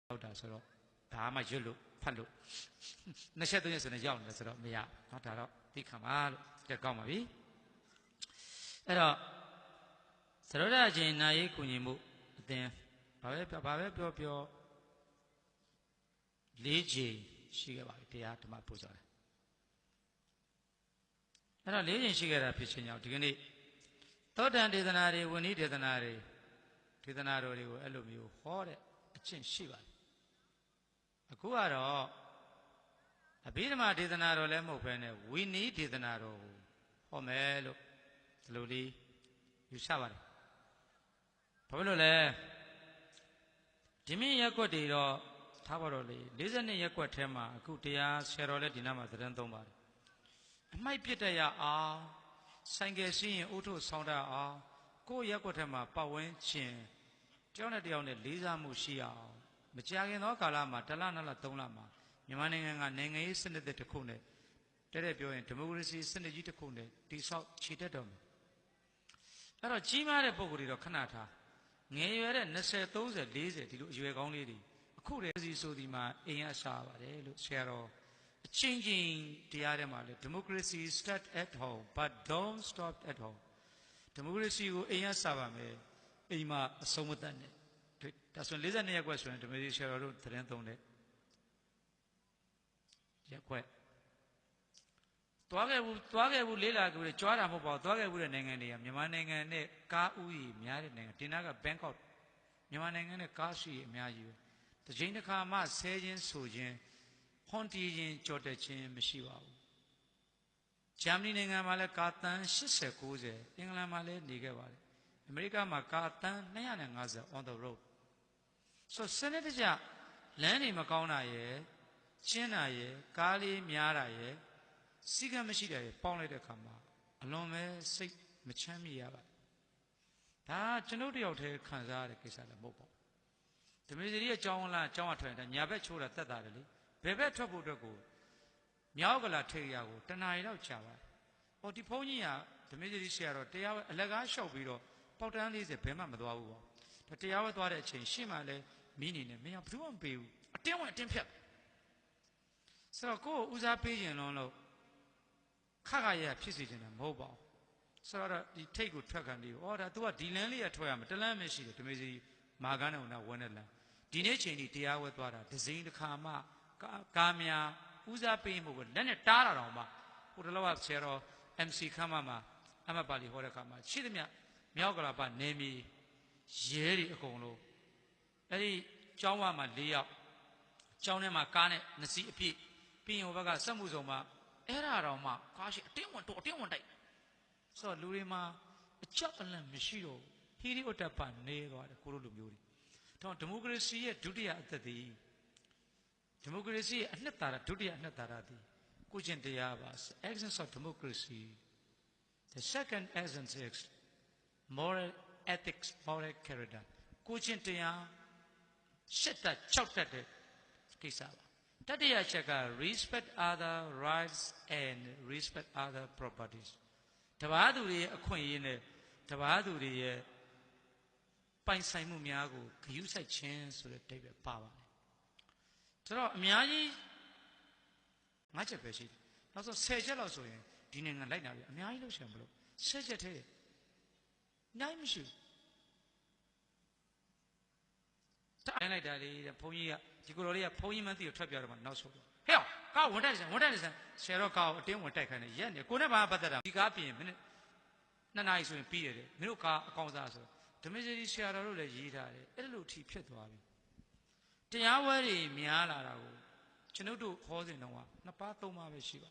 ဟုတ်တာဆိုတော့ဒါမှရွတ်လို့ဖတ်လို့23ရက်ဆိုရင်ရောက်နေတယ်ဆိုတော့မရနော်ဒါတော့သိခံပါလို့တက်ကောင်းပါပြီအဲ့တော့သရဒချင်းနာရေးကုညီမှုအသင်ဘာပဲပြော၄ချိန်ရှိခဲ့ပါပြီတရားဓမ္မပို့ကြတယ်အဲ့တော့၄ချိန်ရှိခဲ့တာဖြစ်ခြင်းကြောင့်ဒီကနေ့သောတန်ဒေသနာတွေဝဏိဒေသနာတွေဒေသနာတော်တွေကိုအဲ့လိုမျိုးဟောတဲ့အကျင့်ရှိပါတယ်အခုကတော့အဘိဓမ္မာဒေသနာတော်လည်းမဟုတ်ဘဲနဲ့ဝိနည်းဒေသနာတော်ကိုဟောမယ်လို့ဒီလိုလေးယူဆပါတယ်ဘာဖြစ်လို့လဲဒီမင်းရက်ွက်တွေတော့ထားပါတော့လေ42ရက်ွက်ထဲမှာအခုတရားဆယ်တော်လည်းဒီနားမှာသတင်းသုံးပါတယ်အမိုက်ပြစ်တတ်ရအောင်ဆိုင်ကယ်စီးရင်ဥထုဆောင်တတ်အောင်ကိုယ့်ရက်ွက်ထဲမှာပတ်ဝန်းကျင်တယောက်နဲ့တယောက်နဲ့လေးစားမှုရှိအောင်မကြာခင်သောကာလမှာ1လ2လ3လမှာမြန်မာနိုင်ငံကနိုင်ငံရေးစနစ်တစ်ခုနဲ့တဲ့ပြောရင်ဒီမိုကရေစီစနစ်ကြီးတစ်ခုနဲ့တိဆောက်ခြေတက်တော်မယ်အဲ့တော့ကြီးမားတဲ့ပုံကိုယ်တွေတော့ခဏထားငယ်ရွယ်တဲ့20 30 40ဒီလိုအရွယ်ကောင်းလေးတွေအခုတည်းစီဆိုဒီမှာအိမ်ရစားပါတယ်လို့ဆရာတော်အချင်းချင်းတရားထဲမှာလေ democracy start at home but don't stop at home ဒီမိုကရေစီကိုအိမ်ရစားပါမယ်အိမ်မှာအဆုံးမတတ်နဲ့ဒါဆိုရင်42ရက်ကွက်ဆိုရင်ဒီမိုကရေစီဆရာတော်တို့သတင်းသုံးတဲ့ရက်ကွက်သွားခဲ့ဘူးလေးလာကြွားတာမဟုတ်ပါဘူးသွားခဲ့ဘူးတဲ့နိုင်ငံတွေကမြန်မာနိုင်ငံနဲ့ကားဥယျာဉ်များတဲ့နိုင်ငံတင်နာကဘန်ကောက်မြန်မာနိုင်ငံနဲ့ကားရှိအများကြီးပဲတစ်ချိန်တစ်ခါမှဆဲခြင်းဆိုခြင်းဟွန်တီခြင်းကြော်တက်ခြင်းမရှိပါဘူးဂျာမနီနိုင်ငံမှာလည်းကားတန်း80 90အင်္ဂလန်မှာလည်းနေခဲ့ပါတယ်အမေရိကမှာကားတန်း250 on the road ဆိုစနစ်တကျလမ်းတွေမကောင်းတာရယ်ကျင်းတာရယ်ကားလေးများတာရယ်စီကံမရှိတယ်ပေါင်းလိုက်တဲ့အခါမှာအလွန်ပဲစိတ်မချမ်းမြေ့ရပါတယ်ဒါကျွန်ုပ်တယောက်တည်းခံစားရတဲ့ကိစ္စလည်းမဟုတ်ပါဘူးဓမ္မစရိရဲ့အကြောင်းလားအကြောင်းအထွင်တာညာဘက်ချိုးတာတက်တာလေဘယ်ဘက်ထွက်ဖို့အတွက်ကိုမြောက်ကလာထေရကိုတဏှာရီတော့ကြာပါတယ်ဟောဒီဘုန်းကြီးကဓမ္မစရိဆရာတော်တရားအလကားလျှောက်ပြီးတော့ပေါက်တန်း40ဘယ်မှမသွားဘူးပေါ့ဒါတရားဝဲသွားတဲ့အချိန်ရှေ့မှာလဲမီးနေနေမင်းကဘယ်သူမှမပေးဘူးအတင်းဝင်အတင်းဖြတ်ဆိုတော့ကိုယ်ဦးစားပေးခြင်းလုံးလို့ခက်ခါရဖြစ်စေခြင်းလည်းမဟုတ်ပါဘူးဆိုတော့ဒီထိတ်ကိုထွက်ခံပြီးဩဒါ तू ကဒီလန်းလေးရထွက်ရမှာတလန်းမရှိတယ်ဓမ္မစီမာကန်းနဲ့ဝင်တဲ့လန်းဒီနေ့ချိန်ဒီတရားဝဲသွားတာဒဇိန်တစ်ခါမှကားများဦးစားပေးမှုပဲလက်နဲ့တားတာတော့မှဟိုတလောကဆရာတော် MC ခမ်းမမှာအမတ်ပါလီဟောတဲ့ခါမှာရှိသမျှမြောက်ကလာပနေမီရဲတွေအကုန်လုံးအဲ့ဒီကျောင်းဝမှာ4ယောက်ကျောင်းထဲမှာကားနဲ့2စီးအပြည့်ပြီးရင်ဟိုဘက်ကစက်မှုစုံမှာအဲ့ဒါတော့မှကားရှိအတင်းဝင်တော့အတင်းဝင်တိုက်ဆိုတော့လူတွေမှာအချက်အလက်မရှိတော့ဟီရီဥတ္တပနေသွားတယ်ကိုလိုလူမျိုးတွေတော့ဒီမိုကရေစီရဲ့ဒုတိယအသက်သည်ဒီမိုကရေစီရဲ့အနှစ်သာရဒုတိယအနှစ်သာရသည်ကိုကျင့်တရားပါ essence of democracy the second essence is moral ethics moral character ကိုကျင့်တရားရှစ်တက်6တက်တဲ့ကိစ္စပါတတိယချက်က respect other rights and respect other properties တပါးသူတွေရဲ့အခွင့်အရေးနဲ့တပါးသူတွေရဲ့ပိုင်ဆိုင်မှုများကိုဂရုစိုက်ခြင်းဆိုတဲ့အိဗယ်ပါပါတယ်ဆိုတော့အများကြီး9ချက်ပဲရှိတယ်နောက်ဆုံး10ချက်လောက်ဆိုရင်ဒီနိုင်ငံလိုက်တာပြီအများကြီးလို့ရှိရင်မလို့10ချက်ထဲနိုင်မရှိဘူးတိုင်းလိုက်တာလေဘုန်းကြီးကဒီကိုယ်တော်လေးကဘုန်းကြီးမှန်းသိရထွက်ပြတော့မှနောက်ဆုံးဟဲ့ကားဝန်တိုက်စံဆရာတော်ကားကိုအတင်းဝင်တိုက်ခိုင်းတယ်ရက်နေကိုနဲ့ဘာပတ်သက်တာဒီကားပြင်မိနစ်2နာရီဆိုရင်ပြီးတယ်မင်းတို့ကားအကောင်စားဆိုဓမ္မစရိဆရာတော်တို့လည်းရေးထားတယ်အဲ့လိုထီဖြစ်သွားပြီတရားဝဲတွေများလာတာကိုကျွန်ုပ်တို့ဟောစဉ်တော့2ပါး3ပါးပဲရှိပါ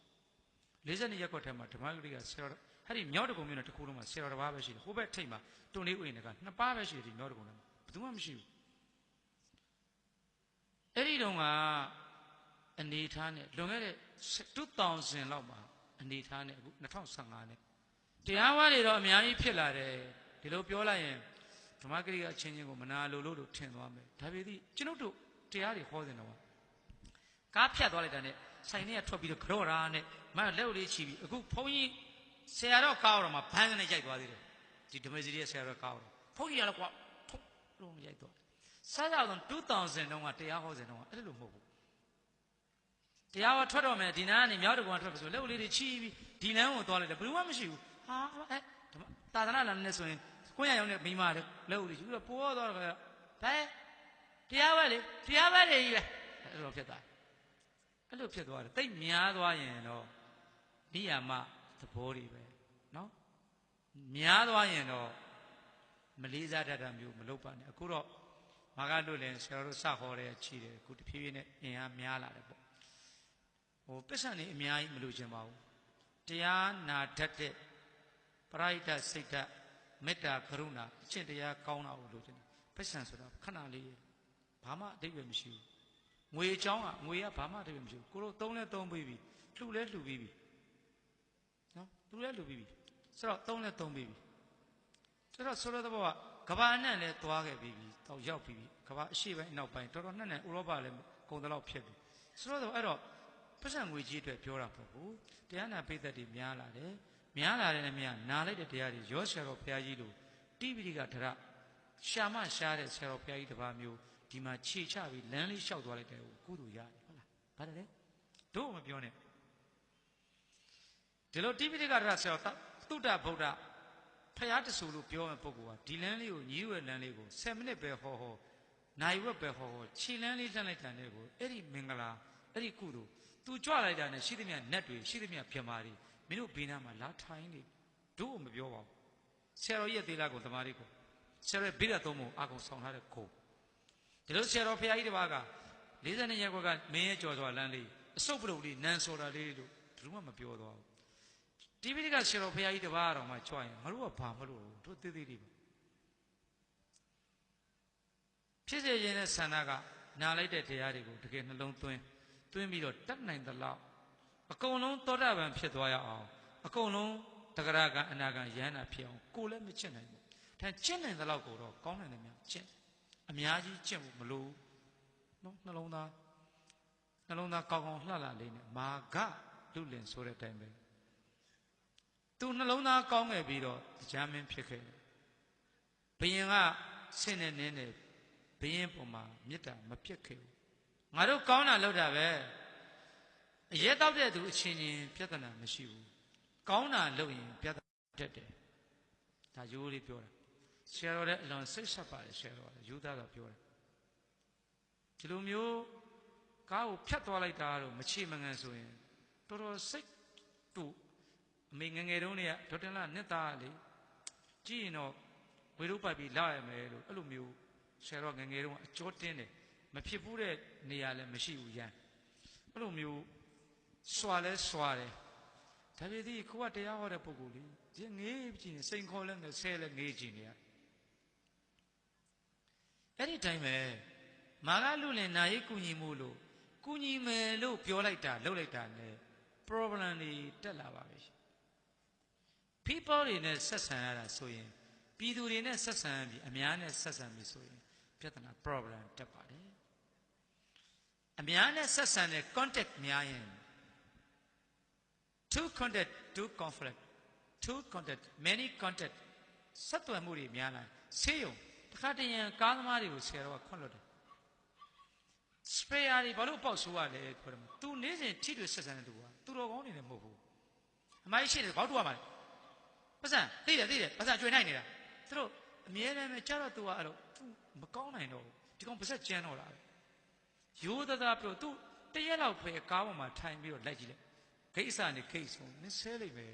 42ရက်ကွက်ထဲမှာဓမ္မဂရိကဆရာတော်အဲ့ဒီမြောက်တကုံမျိုးနဲ့တစ်ခုလုံးမှာဆရာတော်တစ်ပါးပဲရှိတယ်ဟိုဘက်ထိပ်မှာတွန်လေးဥယျာဉ်က2ပါးပဲရှိတယ်ဒီမြောက်တကုံထဲမှာဘယ်သူမှမရှိဘူးအဲ့ဒီတော့ကအနေထားနဲ့လွန်ခဲ့တဲ့2000လောက်မှာအနေထားနဲ့အခု2015နဲ့တရားဝါတွေတော့အများကြီးဖြစ်လာတယ်ဒီလိုပြောလိုက်ရင်ဓမ္မဂရိကအချင်းချင်းကိုမနာလိုလို့ထင်သွားမယ်ဒါပေမဲ့ကျွန်ုပ်တို့တရားတွေဟောနေတော့ကားဖြတ်သွားလိုက်တာနဲ့ဆိုင်ထဲကထွက်ပြီးတော့ကြော့တာနဲ့မလက်လေးချီပြီးအခုဘုန်းကြီးဆရာတော်ကားတော်မှာဘန်းကနေရိုက်သွားသေးတယ်ဒီဓမ္မစရိရဲ့ဆရာတော်ကားတော်ဘုန်းကြီးကလည်းကွာထုတ်လို့ရိုက်သွား စားကြတော့2000တုန်းကတရားဟောစဉ်တုန်းကအဲ့လိုမဟုတ်ဘူးတရားဟောထွက်တော့မယ်ဒီနားကနေမြောက်တကွန်ထွက်ပြီဆိုလက်ဦးလေးတွေချီးပြီးဒီနန်းကိုသွားလိုက်တယ်ဘယ်သူမှမရှိဘူးဟာအဲ့သာသနာလမ်းနဲ့ဆိုရင်ကိုရရောင်းတဲ့မိမတွေလက်ဦးတွေယူတော့ပိုးသွားတော့ဒါတရားပဲလေတရားပဲလေကြီးပဲအဲ့လိုဖြစ်သွားအဲ့လိုဖြစ်သွားတယ်တိတ်များသွားရင်တော့နိယာမသဘောတွေပဲနော်များသွားရင်တော့မလေးစားတတ်တာမျိုးမလုပ်ပါနဲ့အခုတော့မာကတို့လည်းဆရာတို့စဟောတဲ့ချီတယ်အခုတဖြည်းဖြည်းနဲ့အင်အားများလာတယ်ပေါ့ဟိုပစ္စံနေအများကြီးမလို့ခြင်းပါဘူးတရားနာတတ်တဲ့ပရိဒတ်စိတ်ဓာတ်မေတ္တာကရုဏာအကျင့်တရားကောင်းတာကိုလို့ခြင်းပစ္စံဆိုတာခဏလေးဘာမှအဓိပ္ပာယ်မရှိဘူးငွေအကြောင်းကငွေကဘာမှအဓိပ္ပာယ်မရှိဘူးကိုတို့သုံးလဲသုံးပြီးပြီလှူလဲလှူပြီးပြီနော်လှူလဲလှူပြီးပြီဆိုတော့သုံးလဲသုံးပြီးပြီဆိုတော့ဆိုတဲ့ဘောကကဘာနဲ့လည်းသွားခဲ့ပြီးပြီတော့ရောက်ပြီးပြီကဘာအရှိပိုင်းအနောက်ပိုင်းတော်တော်နဲ့ဥရောပလည်းကုန်တော့ဖြစ်ပြီဆိုတော့အဲ့တော့ပတ်စံငွေကြီးအတွက်ပြောတာပေါ့ဘူးတရားနာပိသက်တွေများလာတယ်နဲ့များနာလိုက်တဲ့တရားတွေရောဆရာတော်ဘုရားကြီးတို့တိပိဋကထရရှာမရှားတဲ့ဆရာတော်ဘုရားကြီးတစ်ပါးမျိုးဒီမှာခြေချပြီးလမ်းလေးလျှောက်သွားလိုက်တယ်ကုသိုလ်ရတယ်ဟုတ်လားဗါတယ်လေတို့မပြောနဲ့ဒီလိုတိပိဋကထရဆရာတော်သုတ္တဗုဒ္ဓဖယားတဆူလို့ပြောမဲ့ပုဂ္ဂိုလ်ကဒီလမ်းလေးကိုညီးဝဲလမ်းလေးကို10မိနစ်ပဲဟောနိုင်ဝက်ပဲဟောခြေလမ်းလေးလှမ်းလိုက်တာနဲ့ကိုအဲ့ဒီမင်္ဂလာအဲ့ဒီကုသိုလ်သူကြွလိုက်တာနဲ့ရှိသမျှနတ်တွေရှိသမျှပြမာတွေမင်းတို့ဘေးနားမှာလာထိုင်နေတို့မပြောပါဘူးဆရာတော်ကြီးရဲ့သေးလားကိုသမားလေးကိုဆရာတော်ဘေးရသုံးပုံအာကုန်ဆောင်ထားတဲ့ခိုးဒီလိုဆရာတော်ဖယားကြီးတစ်ပါးက42ရက်ကွက်ကမင်းရဲ့ကြော်စွာလမ်းလေးအစုပ်ပရုပ်လေးနန်းစော်တာလေးလို့ဘယ်သူမှမပြောတော့ဘူးတိပိဋကဆရာတော်ဘုရားကြီးတစ်ပါးတော်မှကြွရင်ငါတို့ကဘာမလို့တို့သေးသေးလေးပါဖြစ်စေခြင်းနဲ့ဆန္ဒကနာလိုက်တဲ့တရားတွေကိုတကယ်နှလုံးသွင်းပြီးတော့တတ်နိုင်သလောက်အကုန်လုံးသောတာပန်ဖြစ်သွားရအောင်အကုန်လုံးတဂရကအနာဂံယန္တာဖြစ်အောင်ကိုယ်လည်းမချစ်နိုင်ဘူးဒါချစ်နိုင်သလောက်ကိုတော့ကောင်းနိုင်တယ်များချစ်အများကြီးချစ်ဖို့မလိုနော်နှလုံးသားကောင်းကောင်းလှလှလေးနဲ့မာဂလူလင်ဆိုတဲ့အတိုင်းပဲသူနှလုံးသားကောင်းခဲ့ပြီးတော့တရားမင်းဖြစ်ခဲ့တယ်ဘယင်ကဆင်းနေနေဘယင်ပေါ်မှာမေတ္တာမပြတ်ခဲ့ဘူးငါတို့ကောင်းတာလုပ်တာပဲအရဲတောက်တဲ့သူအချင်းချင်းပြဿနာမရှိဘူးကောင်းတာလုပ်ရင်ပြဿနာတက်တယ်ဒါရိုးလေးပြောတာဆရာတော်လည်းအလွန်စိတ်ဆက်ပါတယ်ဆရာတော်ကယူသားတော့ပြောတယ်ဒီလိုမျိုးကားကိုဖြတ်သွားလိုက်တာတော့မချေမငံဆိုရင်တော်တော်စိတ်တူအမေငငယ်တုန်းကဒေါက်တာလာနှစ်သားလေကြည့်ရင်တော့ဝေရုပ်ပိုက်ပြီးလာရမယ်လို့အဲ့လိုမျိုးဆရာတော်ငငယ်တုန်းကအကျော်တင်းတယ်မဖြစ်ဘူးတဲ့နေရာလည်းမရှိဘူးရန်အဲ့လိုမျိုးစွာလဲစွာတယ်ဒါပေမဲ့ခုကတရားဟောတဲ့ပုဂ္ဂိုလ်လေးဒီငေးကြည့်နေစိန်ခေါ်လဲနဲ့ဆဲလဲငေးကြည့်နေရအဲ့ဒီတိုင်းပဲမာဂလူလင်နာရေးကုညီမှုလို့ကုညီမယ်လို့ပြောလိုက်တာလုပ်လိုက်တာနဲ့ problem တွေတက်လာပါပဲpeople တွေနဲ့ဆက်ဆံရတာဆိုရင်ပြည်သူတွေနဲ့ဆက်ဆံပြီးအများနဲ့ဆက်ဆံပြီးဆိုရင်ပြဿနာ problem တက်ပါတယ်အများနဲ့ဆက်ဆံတဲ့ contact များရင် two contact two conflict two contact many contact ဆက်သွယ်မှုတွေများလာဆေးရုံတခါတည်းရန်ကားသမားတွေကိုဆရာတော်ကခွန့်လွတ်တယ် spare တွေဘာလို့ပေါက်ဆိုးရလဲပြောတယ်သူနေ့စဉ်ထိတွေ့ဆက်ဆံတဲ့သူကသူတော်ကောင်းနေတယ်မဟုတ်ဘူးအမိုင်းရှိတယ်ဘောက်တူရမှာပတ်စံသိတယ်ပတ်စံကျွေနိုင်နေတာသူတို့အမြဲတမ်းပဲကြားတော့သူကအဲ့လိုသူမကောင်းနိုင်တော့ဘူးဒီကောင်ပါဆက်ကျန်းတော့လားရိုးသားပြောသူတရက်လောက်ပဲကားပေါ်မှာထိုင်ပြီးတော့လိုက်ကြည့်လိုက်ဂိတ်အစနေဂိတ်ဆုံးနင်းဆဲလိုက်ပဲ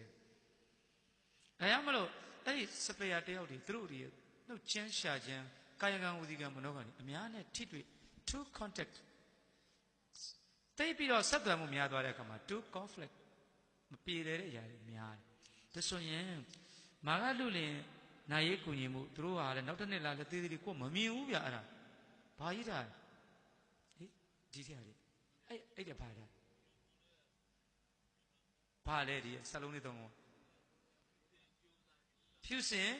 ဒါကြောင့်မလို့အဲ့ဒီစပယ်ယာတယောက်တွေသူတို့တွေနှုတ်ချမ်းရှာချမ်းကာယကံဝစီကံမနောကံအများနဲ့ထိတွေ့ two contact တိတ်ပြီးတော့ဆက်သွယ်မှုများသွားတဲ့အခါမှာ two conflict မပြေတဲ့အရာတွေများတယ်ဒါဆိုရင်မာဂလူလင်နာရေးကုညီမှုသူတို့ဟာလည်းနောက်တစ်နှစ်လာလည်းသေးသေးလေးကိုမမြင်ဘူးဗျအဲ့ဒါဘာကြီးတာဟေးဒီထက်လေအဲ့ဒါဘာလဲဘာလဲဒီစလုံးလေးသုံးခုဖြူစင်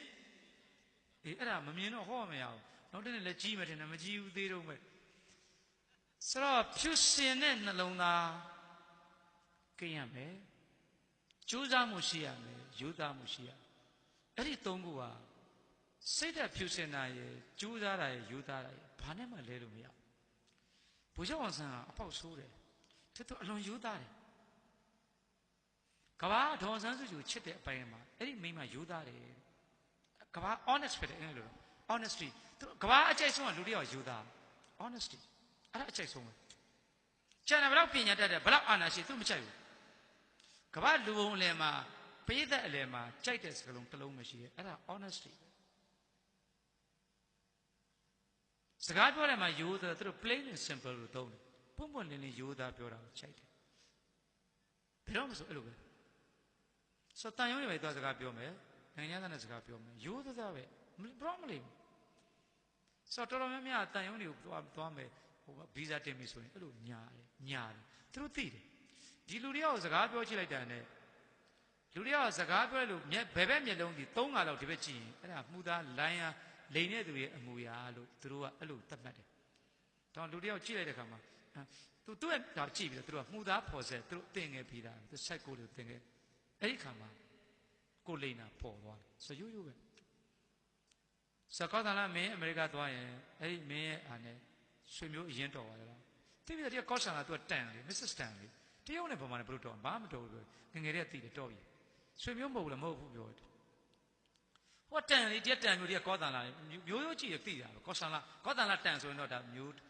အဲ့ဒါမမြင်တော့ဟောမရဘူးနောက်တစ်နေ့လည်းကြီးမယ်ထင်တယ်မကြီးဘူးသေးတော့ပဲဆိုတော့ဖြူစင်တဲ့နှလုံးသားကိန်းရမယ်ကြိုးစားမှုရှိရမယ်ယူသားမှုရှိရအဲ့ဒီသုံးခုဟာ စိတ်ဓာတ်ဖြူစင်တာရဲ့ကြိုးစားတာရဲ့ယူသားတာရဲ့ဘာနဲ့မှလဲလို့မရဘူးဘုရားအောင်ဆန်းကအပေါက်ဆိုးတယ်သူအလွန်ယူသားတယ်ကဘာဒေါ်ဆန်းစုကြည်ချစ်တဲ့အပိုင်းမှာအဲ့ဒီမိန်းမယူသားတယ်ကဘာ honest ဖြစ်တယ်အဲ့လို honesty သူကဘာအကျိတ်ဆုံးကလူတယောက်ယူသား honesty အဲ့ဒါအကျိတ်ဆုံးပဲကျန်တယ်ဘယ်တော့ပညာတတ်တယ်ဘယ်တော့အာနာရှိသူမချိုက်ဘူးကဘာလူုံအလယ်မှာပေးတဲ့အလယ်မှာကြိုက်တဲ့စကားလုံးတစ်လုံးမရှိရဲ့အဲ့ဒါ honesty စကားပြောတယ်မှာယူသားသူတို့ plain and simple လို့သုံးတယ်ပွန့်ပွန့်လင်းလင်းယူသားပြောတာကိုချိုက်တယ်ဘယ်တော့မှဆိုအဲ့လိုပဲဆိုတန်ရုံးတွေပဲသွားစကားပြောမယ်နိုင်ငံသားနဲ့စကားပြောမယ်ယူသားပဲဘာမှမလုပ်ဆိုတော့တော်တော်များများတန်ရုံးတွေကိုသွားမယ်ဟိုဗီဇာတင်ပြီဆိုရင်အဲ့လိုညာတယ်သူတို့သိတယ်ဒီလူတွေကစကားပြောကြည့်လိုက်တာနဲ့လူတွေကစကားပြောလို့ဘယ်ဘက်မျက်လုံးကြီး3 ခါလောက်ဒီဘက်ကြည့်ရင်အဲ့ဒါမှုသားလိုင်းရလိန်တဲ့သူရဲ့အမူအရာလို့သူတို့ကအဲ့လိုသတ်မှတ်တယ်။တော့လူတယောက်ကြည့်လိုက်တဲ့ခါမှာသူ့ရဲ့ဒါကြည့်ပြီးတော့သူတို့ကမှုသားဖော်ဆက်သူတို့သင်ငယ်ပြီးတာသူစိုက်ကိုလို့သင်ငယ်အဲ့ဒီခါမှာကိုလိန်တာပေါ်သွားတယ်ဆိုရိုးရိုးပဲစကောသလာမင်းအမေရိကသွားရင်အဲ့ဒီမင်းရဲ့အာနဲ့ဆွေမျိုးအရင်တော်သွားတယ်လားသိပြီတည်းကော့ဆန်လာသူကတန်လေမစ္စစ်တန်လေတရုတ်နဲ့ဗမာနဲ့ဘလို့တော်ဘာမတော်ဘူးငငယ်တဲ့တည်တယ်တော်ပြီဆွေမျိုးမဟုတ်ဘူးလားမဟုတ်ဘူးပြောတယ်ဟိုတန်လေတရက်တန်မျိုးတည်းကောသန်လာမျိုးရိုးကြည့်ရသိတာပဲကော့ဆန်လာကောသန်လာတန်ဆိုရင်တော့ဒါမျိုးသူ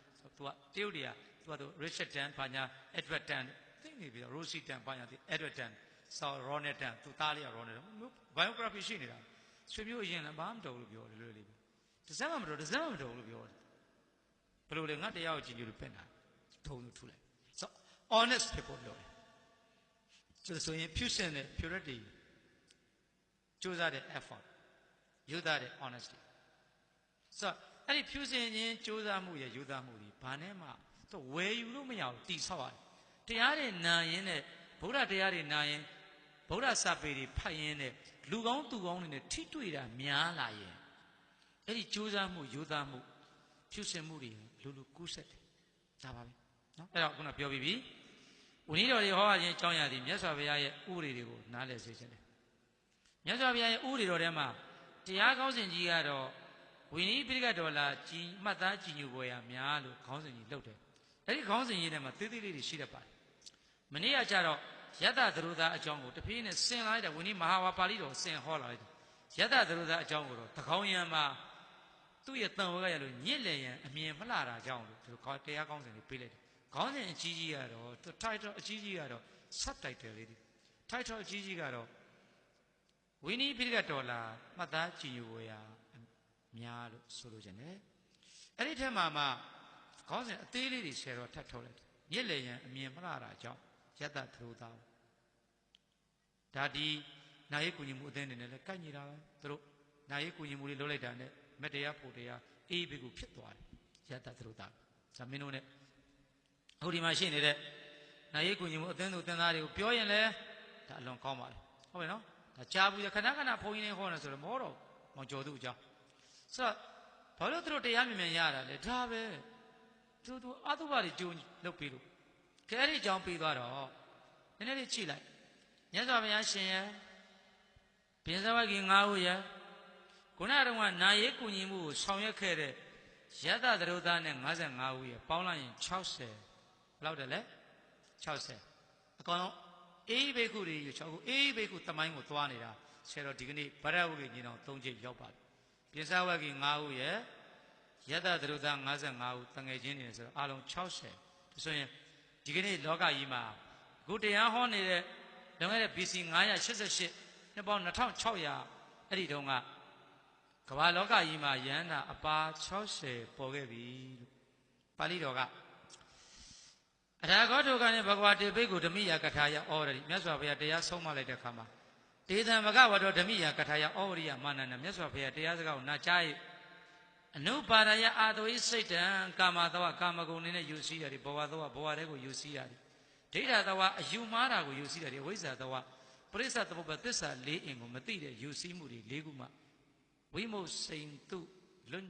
ကတရုတ်တွေကသူကရစ်ချတ်တန်ဘာညာအက်ဒဝတ်တန်သိနေပြီတော့ရိုစီတန်ဘာညာဒီအက်ဒဝတ်တန်ဆော်ရောနယ်တန်သူသားလေးကရောနယ်ဘိုင်ယိုဂရာဖီရှိနေတာဆွေမျိုးအရင်လည်းဘာမတော်လို့ပြောတယ်လွယ်လေးပဲဒဇက်မှမတော်လို့ပြောတယ်ဘယ်လိုလဲငါတရားကိုကြည်ညိုလို့ပြင်တာထုံလို့ထူလိုက်ဆို honest ဖြစ်ဖို့ပြောတယ်ဆိုရင်ဖြူစင်တဲ့ purity ကြိုးစားတဲ့ effort ယူသားတဲ့ honesty ဆိုအဲ့ဒီဖြူစင်ခြင်းကြိုးစားမှုရဲ့ယူသားမှုဒီဘာနဲ့မှသူဝယ်ယူလို့မရဘူးတိဆောက်ရတယ်တရားတွေနာရင်နဲ့ဗုဒ္ဓတရားတွေနာရင်ဗုဒ္ဓစာပေတွေဖတ်ရင်နဲ့လူကောင်းသူကောင်းတွေနဲ့ထိတွေ့တာများလာရင်အဲ့ဒီကြိုးစားမှုယူသားမှုဖြူစင်မှုတွေလူကူးဆက်တယ်ဒါပါပဲနော်အဲ့တော့ခုနပြောပြီးပြီဝိနည်းတော်တွေဟောရခြင်းအကြောင်းအရာဒီမြတ်စွာဘုရားရဲ့ဥပဒေတွေကိုနားလည်စေခြင်းတယ်မြတ်စွာဘုရားရဲ့ဥပဒေတော်ထဲမှာတရားကောင်းစဉ်ကြီးကတော့ဝိနည်းပိဋကတော်လာကြီးမှတ်သားကြည်ညိုပေါ်ရများလို့ခေါင်းစဉ်ကြီးလုပ်တယ်အဲ့ဒီခေါင်းစဉ်ကြီးထဲမှာသေးသေးလေးတွေရှိတတ်ပါတယ်မနေ့ကကြတော့ယတ္တသရုသာအကြောင်းကိုတဖြည်းနဲ့ဆင်လာလိုက်တဲ့ဝိနည်းမဟာဝါပါဠိတော်ဆင်ဟောလာလိုက်တယ်ယတ္တသရုသာအကြောင်းကိုတော့သကောင်းရံမှာသူ့ရဲ့တန်ဝဲကရလို့ညစ်လေရန်အမြင်မလှတာကြောင့်လို့ဒီတရားကောင်းစဉ်လေးပေးလိုက်တယ်ခေါင်းစဉ်အကြီးကြီးကတော့သူ title အကြီးကြီးကတော့ subtitle လေးတွေ title အကြီးကြီးကတော့ဝိနည်းပိဋကတော်လာမှတ်သားကြည်ညိုပေါ်ရာများလို့ဆိုလိုချင်တယ်အဲ့ဒီထက်မှခေါင်းစဉ်အသေးလေးတွေဆယ်တော့ထပ်ထုတ်လိုက်တယ်ညစ်လေရန်အမြင်မလှတာကြောင့်ယတ္တသရုသာဒါဒီနာယီကုညီမှုအသင်းနေနဲ့လည်းကိုက်ညီတာပဲသူတို့နာယီကုညီမှုလေးလုပ်လိုက်တာနဲ့မတရားဖို့တရားအေးဘေကိုဖြစ်သွားတယ်ယတ္တသရုသာဇမင်းတို့နဲ့အခုဒီမှာရှိနေတဲ့နာယီကုညီမှုအသင်းသူအသင်းသားတွေကိုပြောရင်လည်းဒါအလွန်ကောင်းပါလေဟုတ်ပြီနော်ဒါကြားဘူးခဏခဏဘုန်းကြီးတွေဟောနေဆိုတော့မဟုတ်တော့မောင်ကျော်သူအကြောင်းဆိုတော့ဘာလို့သူတို့တရားမြင်မြင်ရတာလဲဒါပဲသူအတုပါတွေကြုံလုပ်ပြီးလို့ခဲအဲ့ဒီအကြောင်းပြီးသွားတော့နည်းနည်းလေးကြည့်လိုက်မြတ်စွာဘုရားရှင်ရဲ့ဘင်္ဇဝဂီ9ဦးရဲ့ခုနတုန်းကနာယေကုညီမှုကိုဆောင်ရွက်ခဲ့တဲ့ယတ္တသရုသာနဲ့55ဦးရဲ့ပေါင်းလိုက်ရင်60ဘယ်လောက်တယ်လဲ60အကောင်လုံးအေးဘေကုတွေ6ခုအေးဘေကုသမိုင်းကိုသွားနေတာဆရာတော်ဒီကနေ့ဗရဝဂီညီတော်3ချိန်ရောက်ပါပြီဘင်္ဇဝဂီ9ဦးရဲ့ယတ္တသရုသာ55ဦးတငယ်ချင်းတွေဆိုတော့အားလုံး60ဒါဆိုရင်ဒီကနေ့လောကကြီးမှာအခုတရားဟောနေတဲ့လွန်ခဲ့တဲ့ BC 988နှစ်ပေါင်း2600အဲ့ဒီတုန်းကကမ္ဘာလောကကြီးမှာယန္တာအပါ60ပေါ်ခဲ့ပြီလို့ပါဠိတော်ကအထာဂေါထုကနဲ့ဘဂဝတေဘိက္ခုဓမိယကထာယဩဝရိမြတ်စွာဘုရားတရားဆုံးမလိုက်တဲ့အခါမှာတေသံဘဂဝတောဓမိယကထာယဩဝရိယမာနန္ဒမြတ်စွာဘုရားတရားစကားကိုနာကြား၍အနုပါဒယအာတဝိစိတ်တံကာမသဝကာမဂုဏ်နဲ့ယူစည်းရတယ်ဘဝသဝဘဝတဲကိုယူစည်းရတယ်ဒိဋ္ဌသဝအယူမှားတာကိုယူစည်းရတယ်ဝိဇ္ဇာသဝပရိစ္ဆသမုပ္ပါသစ္စာ၄အင်ကိုမသိတဲ့ယူစည်းမှုတွေ၄ခုမှဝိမုတ်စိန်တုလွတ်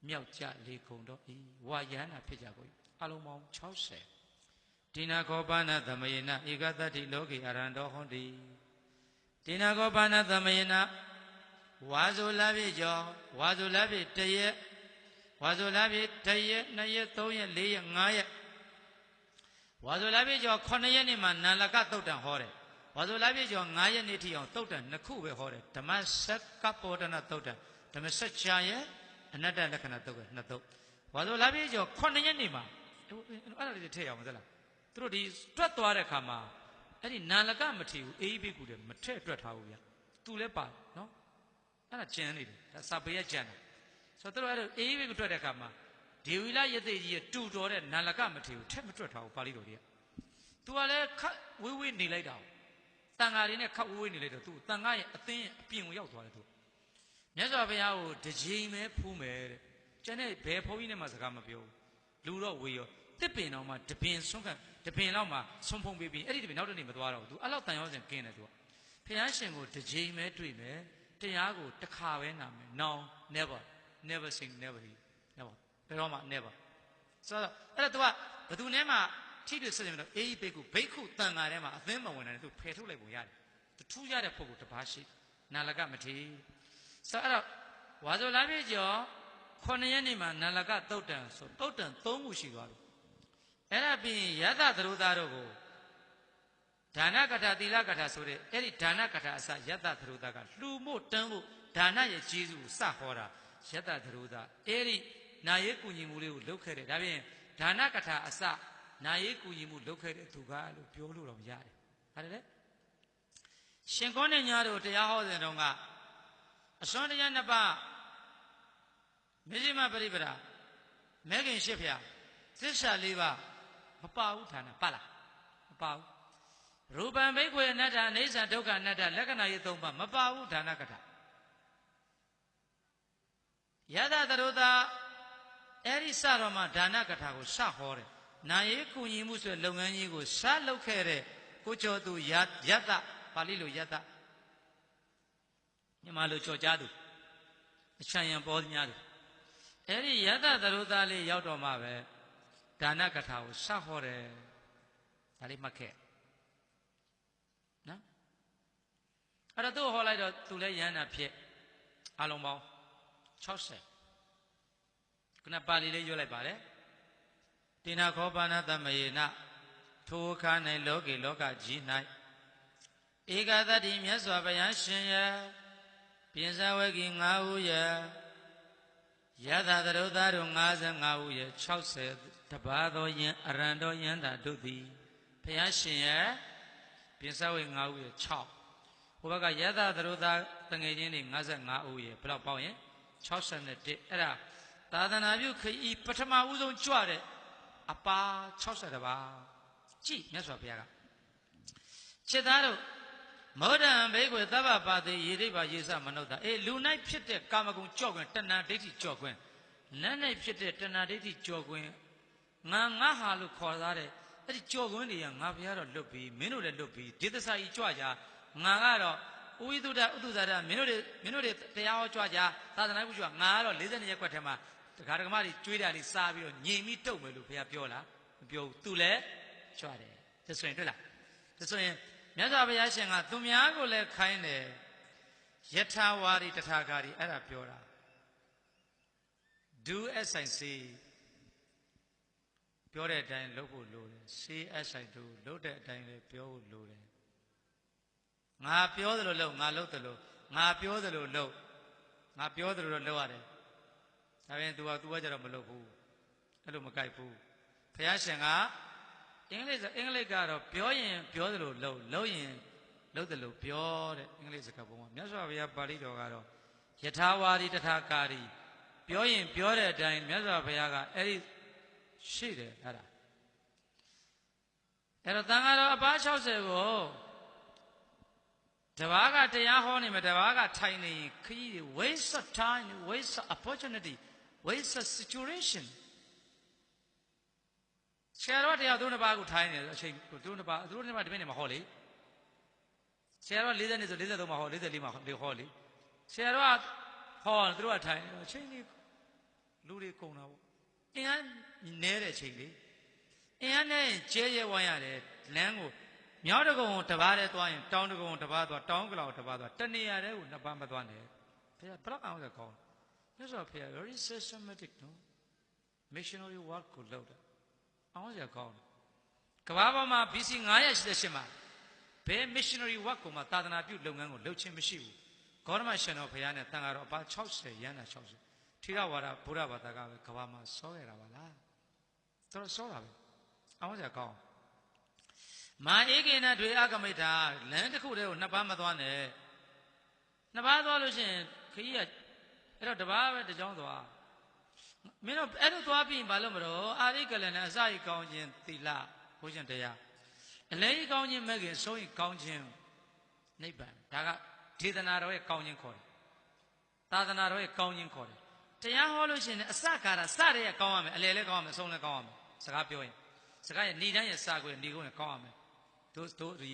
မြောက်ကြလေကုန်တော့ဤဝါယန္နာဖြစ်ကြကုန်အလုံးပေါင်း60ဒီနာခောပါဏသမယေနဧကသတ္တိလောကေအရန္တောဟောတိဒီနာခောပါဏသမယေန ဝါဆိုလပြည့်ကျော်ဝါဆိုလပြည့်1ရက်ဝါဆိုလပြည့်1ရက်2ရက်3ရက်4ရက်5ရက်ဝါဆိုလပြည့်ကျော်9ရက်နေ့မှာနန္လကသုတ်တံဟောတယ်ဝါဆိုလပြည့်ကျော်9ရက်နေ့ထိအောင်သုတ်တံ2ခုပဲဟောတယ်ဓမ္မစက်ကပောဒနာသုတ်တံဓမ္မစက်ချာရဲ့အနတ္တလက္ခဏာသုတ်က2သုတ်ဝါဆိုလပြည့်ကျော်9ရက်နေ့မှာအဲ့ဒါလေးထည့်ရအောင်သလားသူတို့ဒီတွက်သွားတဲ့ခါမှာအဲ့ဒီနန္လကမထီဘူးအေးဘိကုတယ်မထည့်တွက်ထားဘူးဗျသူလည်းပါနော်အဲ့ဒါကျန်နေတယ်ဒါစာပေရကျန်တယ်ဆိုတော့သူတို့အဲ့ဒါအေးဘိကုတွက်တဲ့ခါမှာဒေဝီလယသိကြီးရဲ့တူတော်တဲ့နန္လကမထီဘူးထည့်မတွက်ထားဘူးပါဠိတော်တွေကသူကလည်းခတ်ဝေးဝေးနေလိုက်တာတန်ဃာတွေနဲ့ခတ်ဝေးဝေးနေလိုက်တော့သူတန်ဃာရဲ့အသင်းအပြင်ကိုရောက်သွားတယ်သူမြတ်စွာဘုရားကိုတစ်ချိန်ပဲဖူးမယ်တဲ့ကျန်တဲ့ဘယ်ဘုန်းကြီးနဲ့မှစကားမပြောဘူးလူတော့ဝေရောတစ်ပင်တော်မှာတပင်ဆုံးခံတပင်လောက်မှာဆုံးဖုံးပြီးအဲ့ဒီတပင်နောက်တစ်နေ့မသွားတော့ဘူးသူအဲ့လောက်တန်ရောစင်ကင်းတယ်သူကဘုရားရှင်ကိုတစ်ချိန်ပဲတွေ့မယ်တရားကိုတစ်ခါပဲနာမယ် no never sing never hear never ဘယ်တော့မှ never ဆိုတော့အဲ့ဒါ तू ကဘယ်သူနဲ့မှထိတွေ့ဆက်ဆံမလို့အေးဘိက္ခုဘိက္ခုတန်ဃာထဲမှာအသင်းမဝင်တယ် तू ဖယ်ထုတ်လိုက်ပုံရတယ်သူထူးရတဲ့ပုဂ္ဂိုလ်တစ်ပါးရှိနာလကမထေဆိုတော့အဲ့တော့ဝါဆိုလပြည့်ကျော်9ရက်နေ့မှာနာလကသုတ်တံဆိုသုတ်တံ3ခုရှိသွားပြီအဲ့ဒါပြီးယသသရုသားတို့ကိုဒါနကထာသီလကထာဆိုတဲ့အဲ့ဒီဒါနကထာအစယသသရုသားကလှူမို့တန်းဖို့ဒါနရဲ့ကျေးဇူးကိုစဟောတာယသသရုသားအဲ့ဒီနာရေးကူညီမှုလေးကိုလုပ်ခဲ့တယ်ဒါပြင်ဒါနကထာအစနာရေးကူညီမှုလုပ်ခဲ့တဲ့သူကလို့ပြောလို့တော့ရတယ်ဟုတ်တယ်လေရှင်ကောနဲ့ညာတို့တရားဟောတဲ့တုန်းကအစွမ်းတရားနှစ်ပါးမေဇိမပရိပဒမဲခင်ရှစ်ဖျားသစ္စာ၄ပါးမပါဘူးဌာနပါလားမပါဘူးရူပံဘိက္ခွေအနတ္တအိဋ္ဌဒုက္ခအနတ္တလက္ခဏာရေး၃ပါးမပါဘူးဌာနကထာယသသရုသာအဲ့ဒီစတော်မှာဒါနကထာကိုစဟောတယ်နာရေးကုညီမှုဆိုတဲ့လုပ်ငန်းကြီးကိုစလုပ်ခဲ့တဲ့ကိုကျော်သူယသပါဠိလိုယသမြန်မာလိုကြော်ကြားသူအချံရံပေါ်များသူအဲ့ဒီယသသရုသာလေးရောက်တော့မှပဲဒါနကထာကိုစဟောတယ်ဒါလေးမှတ်ခဲ့နော်အဲ့တော့သူ့ဟောလိုက်တော့သူလည်းယန္တာဖြစ်အလုံးပေါင်း60ခုနပါဠိလေးရွတ်လိုက်ပါတယ်တိနာခောပါဏသမယေနထိုအခါ၌လောကေလောကကြီး၌ဧကသတ္တိမြတ်စွာဘုရားရှင်ရဲ့ပြင်စဝဂီ9ဦးရဲ့ယသသရုသားတို့55ဦးရဲ့60တပါးသောယင်အရံတော်ယန္တာတို့သည်ဘုရားရှင်ရဲ့ပြင်စဝဂီ9ဦးရဲ့6ဟိုဘက်ကယသသရုသားတငယ်ချင်းတွေ55ဦးရဲ့ဘယ်လောက်ပေါင်းရင်61အဲ့ဒါသာသနာပြုခရီးပထမဦးဆုံးကြွတဲ့အပါ60တပါးကြည့်မြတ်စွာဘုရားကခြေသားတို့မောဒံဘိက္ခွေသဗ္ဗပါတိယေတိပါယေသမနုဿာလူ၌ဖြစ်တဲ့ကာမဂုဏ်ကြော့ခွင့်တဏှာဒိဋ္ဌိကြော့ခွင့်နတ်၌ဖြစ်တဲ့တဏှာဒိဋ္ဌိကြော့ခွင့်ငါဟာလို့ခေါ်သားတဲ့အဲ့ဒီကြော့ခွင့်တွေကငါဘုရားတော့လွတ်ပြီးမင်းတို့လည်းလွတ်ပြီးဒေသစာကြီးကြွကြငါကတော့ဥဝိသုဒ္ဓဥဒ္ဒဇာဒမင်းတို့တွေတရားဟောကြွကြသာသနာ့ပြုကြငါကတော့42ရက်ခွက်ထဲမှာတခါတခါမှကျွေးတာလေးစားပြီးတော့ညင်ပြီးတုတ်မယ်လို့ဘုရားပြောလားမပြောဘူးသူလည်းကြွတယ်ဒါဆိုရင်တွေ့လားဒါဆိုရင်မြတ်စွာဘုရားရှင်ကသူများကိုလည်းခိုင်းတယ်ယထာဝါရီတထာဂါရီအဲ့ဒါပြောတာ do as I say ပြောတဲ့အတိုင်းလုပ်ဖို့လိုတယ် say as I do လုပ်တဲ့အတိုင်းလည်းပြောဖို့လိုတယ်ငါပြောသလိုလုပ်ငါလုပ်သလိုငါပြောသလိုလုပ်ငါပြောသလိုတော့လုပ်ရတယ်ဒါပြင် तू ကကြတော့မလုပ်ဘူးအဲ့လိုမကြိုက်ဘူးဘုရားရှင်ကအင်္ဂလိပ်ကတော့ပြောရင်ပြောသလိုလုပ်ရင်လုပ်သလိုပြောတဲ့အင်္ဂလိပ်စကားပုံမှာမြတ်စွာဘုရားပါဠိတော်ကတော့ယထာဝါရီတထာကာရီပြောရင်ပြောတဲ့အတိုင်းမြတ်စွာဘုရားကအဲ့ဒီရှိတယ်အဲ့ဒါအဲ့တော့တန်ဃာတော်အပါ60ကိုတပါးကတရားဟောနေမှာတပါးကထိုင်နေရင်ခရီးတွေ waste of time waste of opportunity waste of situation ဆရာတော်တရားသူတို့နှစ်ပါးကိုထိုင်နေတယ်အချိန်သူတို့နှစ်ပါးဒီနေ့မှာဟောလေဆရာတော်40နှစ်ဆို43မှာဟော44မှာဟောလေဆရာတော်ကဟောသူတို့ကထိုင်အချိန်ကြီးလူတွေကုန်တာပေါ့အင်းအားနဲတဲ့အချိန်လေးအင်းအားနဲ့ကျဲရဲဝိုင်းရတယ်လမ်းကိုမြောက်တကုံတပါးတည်းသွားရင်တောင်တကုံတပါးသွားတောင်ကလောက်တပါးသွားတနေရာတည်းကိုနှစ်ပါးမသွားနဲ့ ဖေဘလောက်အောင်လဲကောင်းမြတ်စွာဘုရား very systematic နော် missionary work ကိုလုပ်တာအောင်ရကောင်းကဘာပေါ်မှာ BC 988မှာဘယ် missionary work ကိုမှသာသနာပြုလုပ်ငန်းကိုလုပ်ခြင်းမရှိဘူးဂေါတမရှင်တော်ဘုရားနဲ့တန်ဃာတော်အပါ60ရန်တာ60ထိရဝါဒဘုရားဘာသာကပဲကဘာမှာစောခဲ့တာပါလားတော်စောတာပဲအောင်ရကောင်းမာဧကေနတွေအကမိတာလမ်းတစ်ခုတည်းကိုနှစ်ပါးမသွားနဲ့နှစ်ပါးသွားလို့ရှိရင်ခကြီးကအဲ့တော့တစ်ပါးပဲတစ်ကြောင်းသွားမင်းတို့အဲ့လိုသွားပြီးဘာလို့မလို့အာရိကလနဲ့အစရိကောင်းခြင်းသီလဘုရားတရားအလဲကြီးကောင်းခြင်းမဲ့ခင်ဆုံးရင်ကောင်းခြင်းနိဗ္ဗာန်ဒါကဒေသနာတော်ရဲ့ကောင်းခြင်းခေါ်တယ်သာသနာတော်ရဲ့ကောင်းခြင်းခေါ်တယ်တရားဟောလို့ရှိရင်အစကာရစတဲ့ရဲ့ကောင်းရမယ်အလဲလည်းကောင်းရမယ်အဆုံးလည်းကောင်းရမယ်စကားပြောရင်စကားရဲ့ဏိဒန်းရဲ့စာကိုဏိကုန်းနဲ့ကောင်းရမယ်တို့ဒီ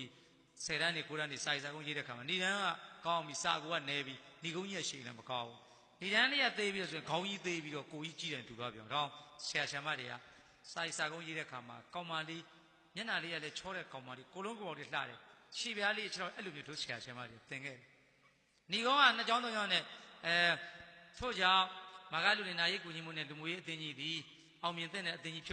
10တန်းနေ9တန်းနေစာကုန်းရေးတဲ့ခါမှာဏိဒန်းကကောင်းပြီစာကိုကနေပြီဏိကုန်းကြီးရဲ့ရှည်လည်းမကောင်းဘူးဏိဒန်းလေးကသေးပြီးတော့ဆိုရင်ခေါင်းကြီးသေးပြီးတော့ကိုကြီးကြည့်တယ်တူသွားပြောတော့ဆရာဆရာမတွေကစာကုန်းရေးတဲ့ခါမှာကောင်းမလေးမျက်နှာလေးကလည်းချောတဲ့ကောင်းမလေးကိုလုံးကိုယ်လေးလှတယ်ခြေပြားလေးကျွန်တော်အဲ့လိုမျိုးတို့ဆရာဆရာမတွေသင်ခဲ့ဏိကုန်းက2ကြောင်း3ကြောင်းနဲ့ထို့ကြောင့်မာဂလူနေနာရေးကူညီမှုနဲ့လူမျိုးရေးအသင်းကြီးဒီအောင်မြင်တဲ့အသင်းကြီးဖြ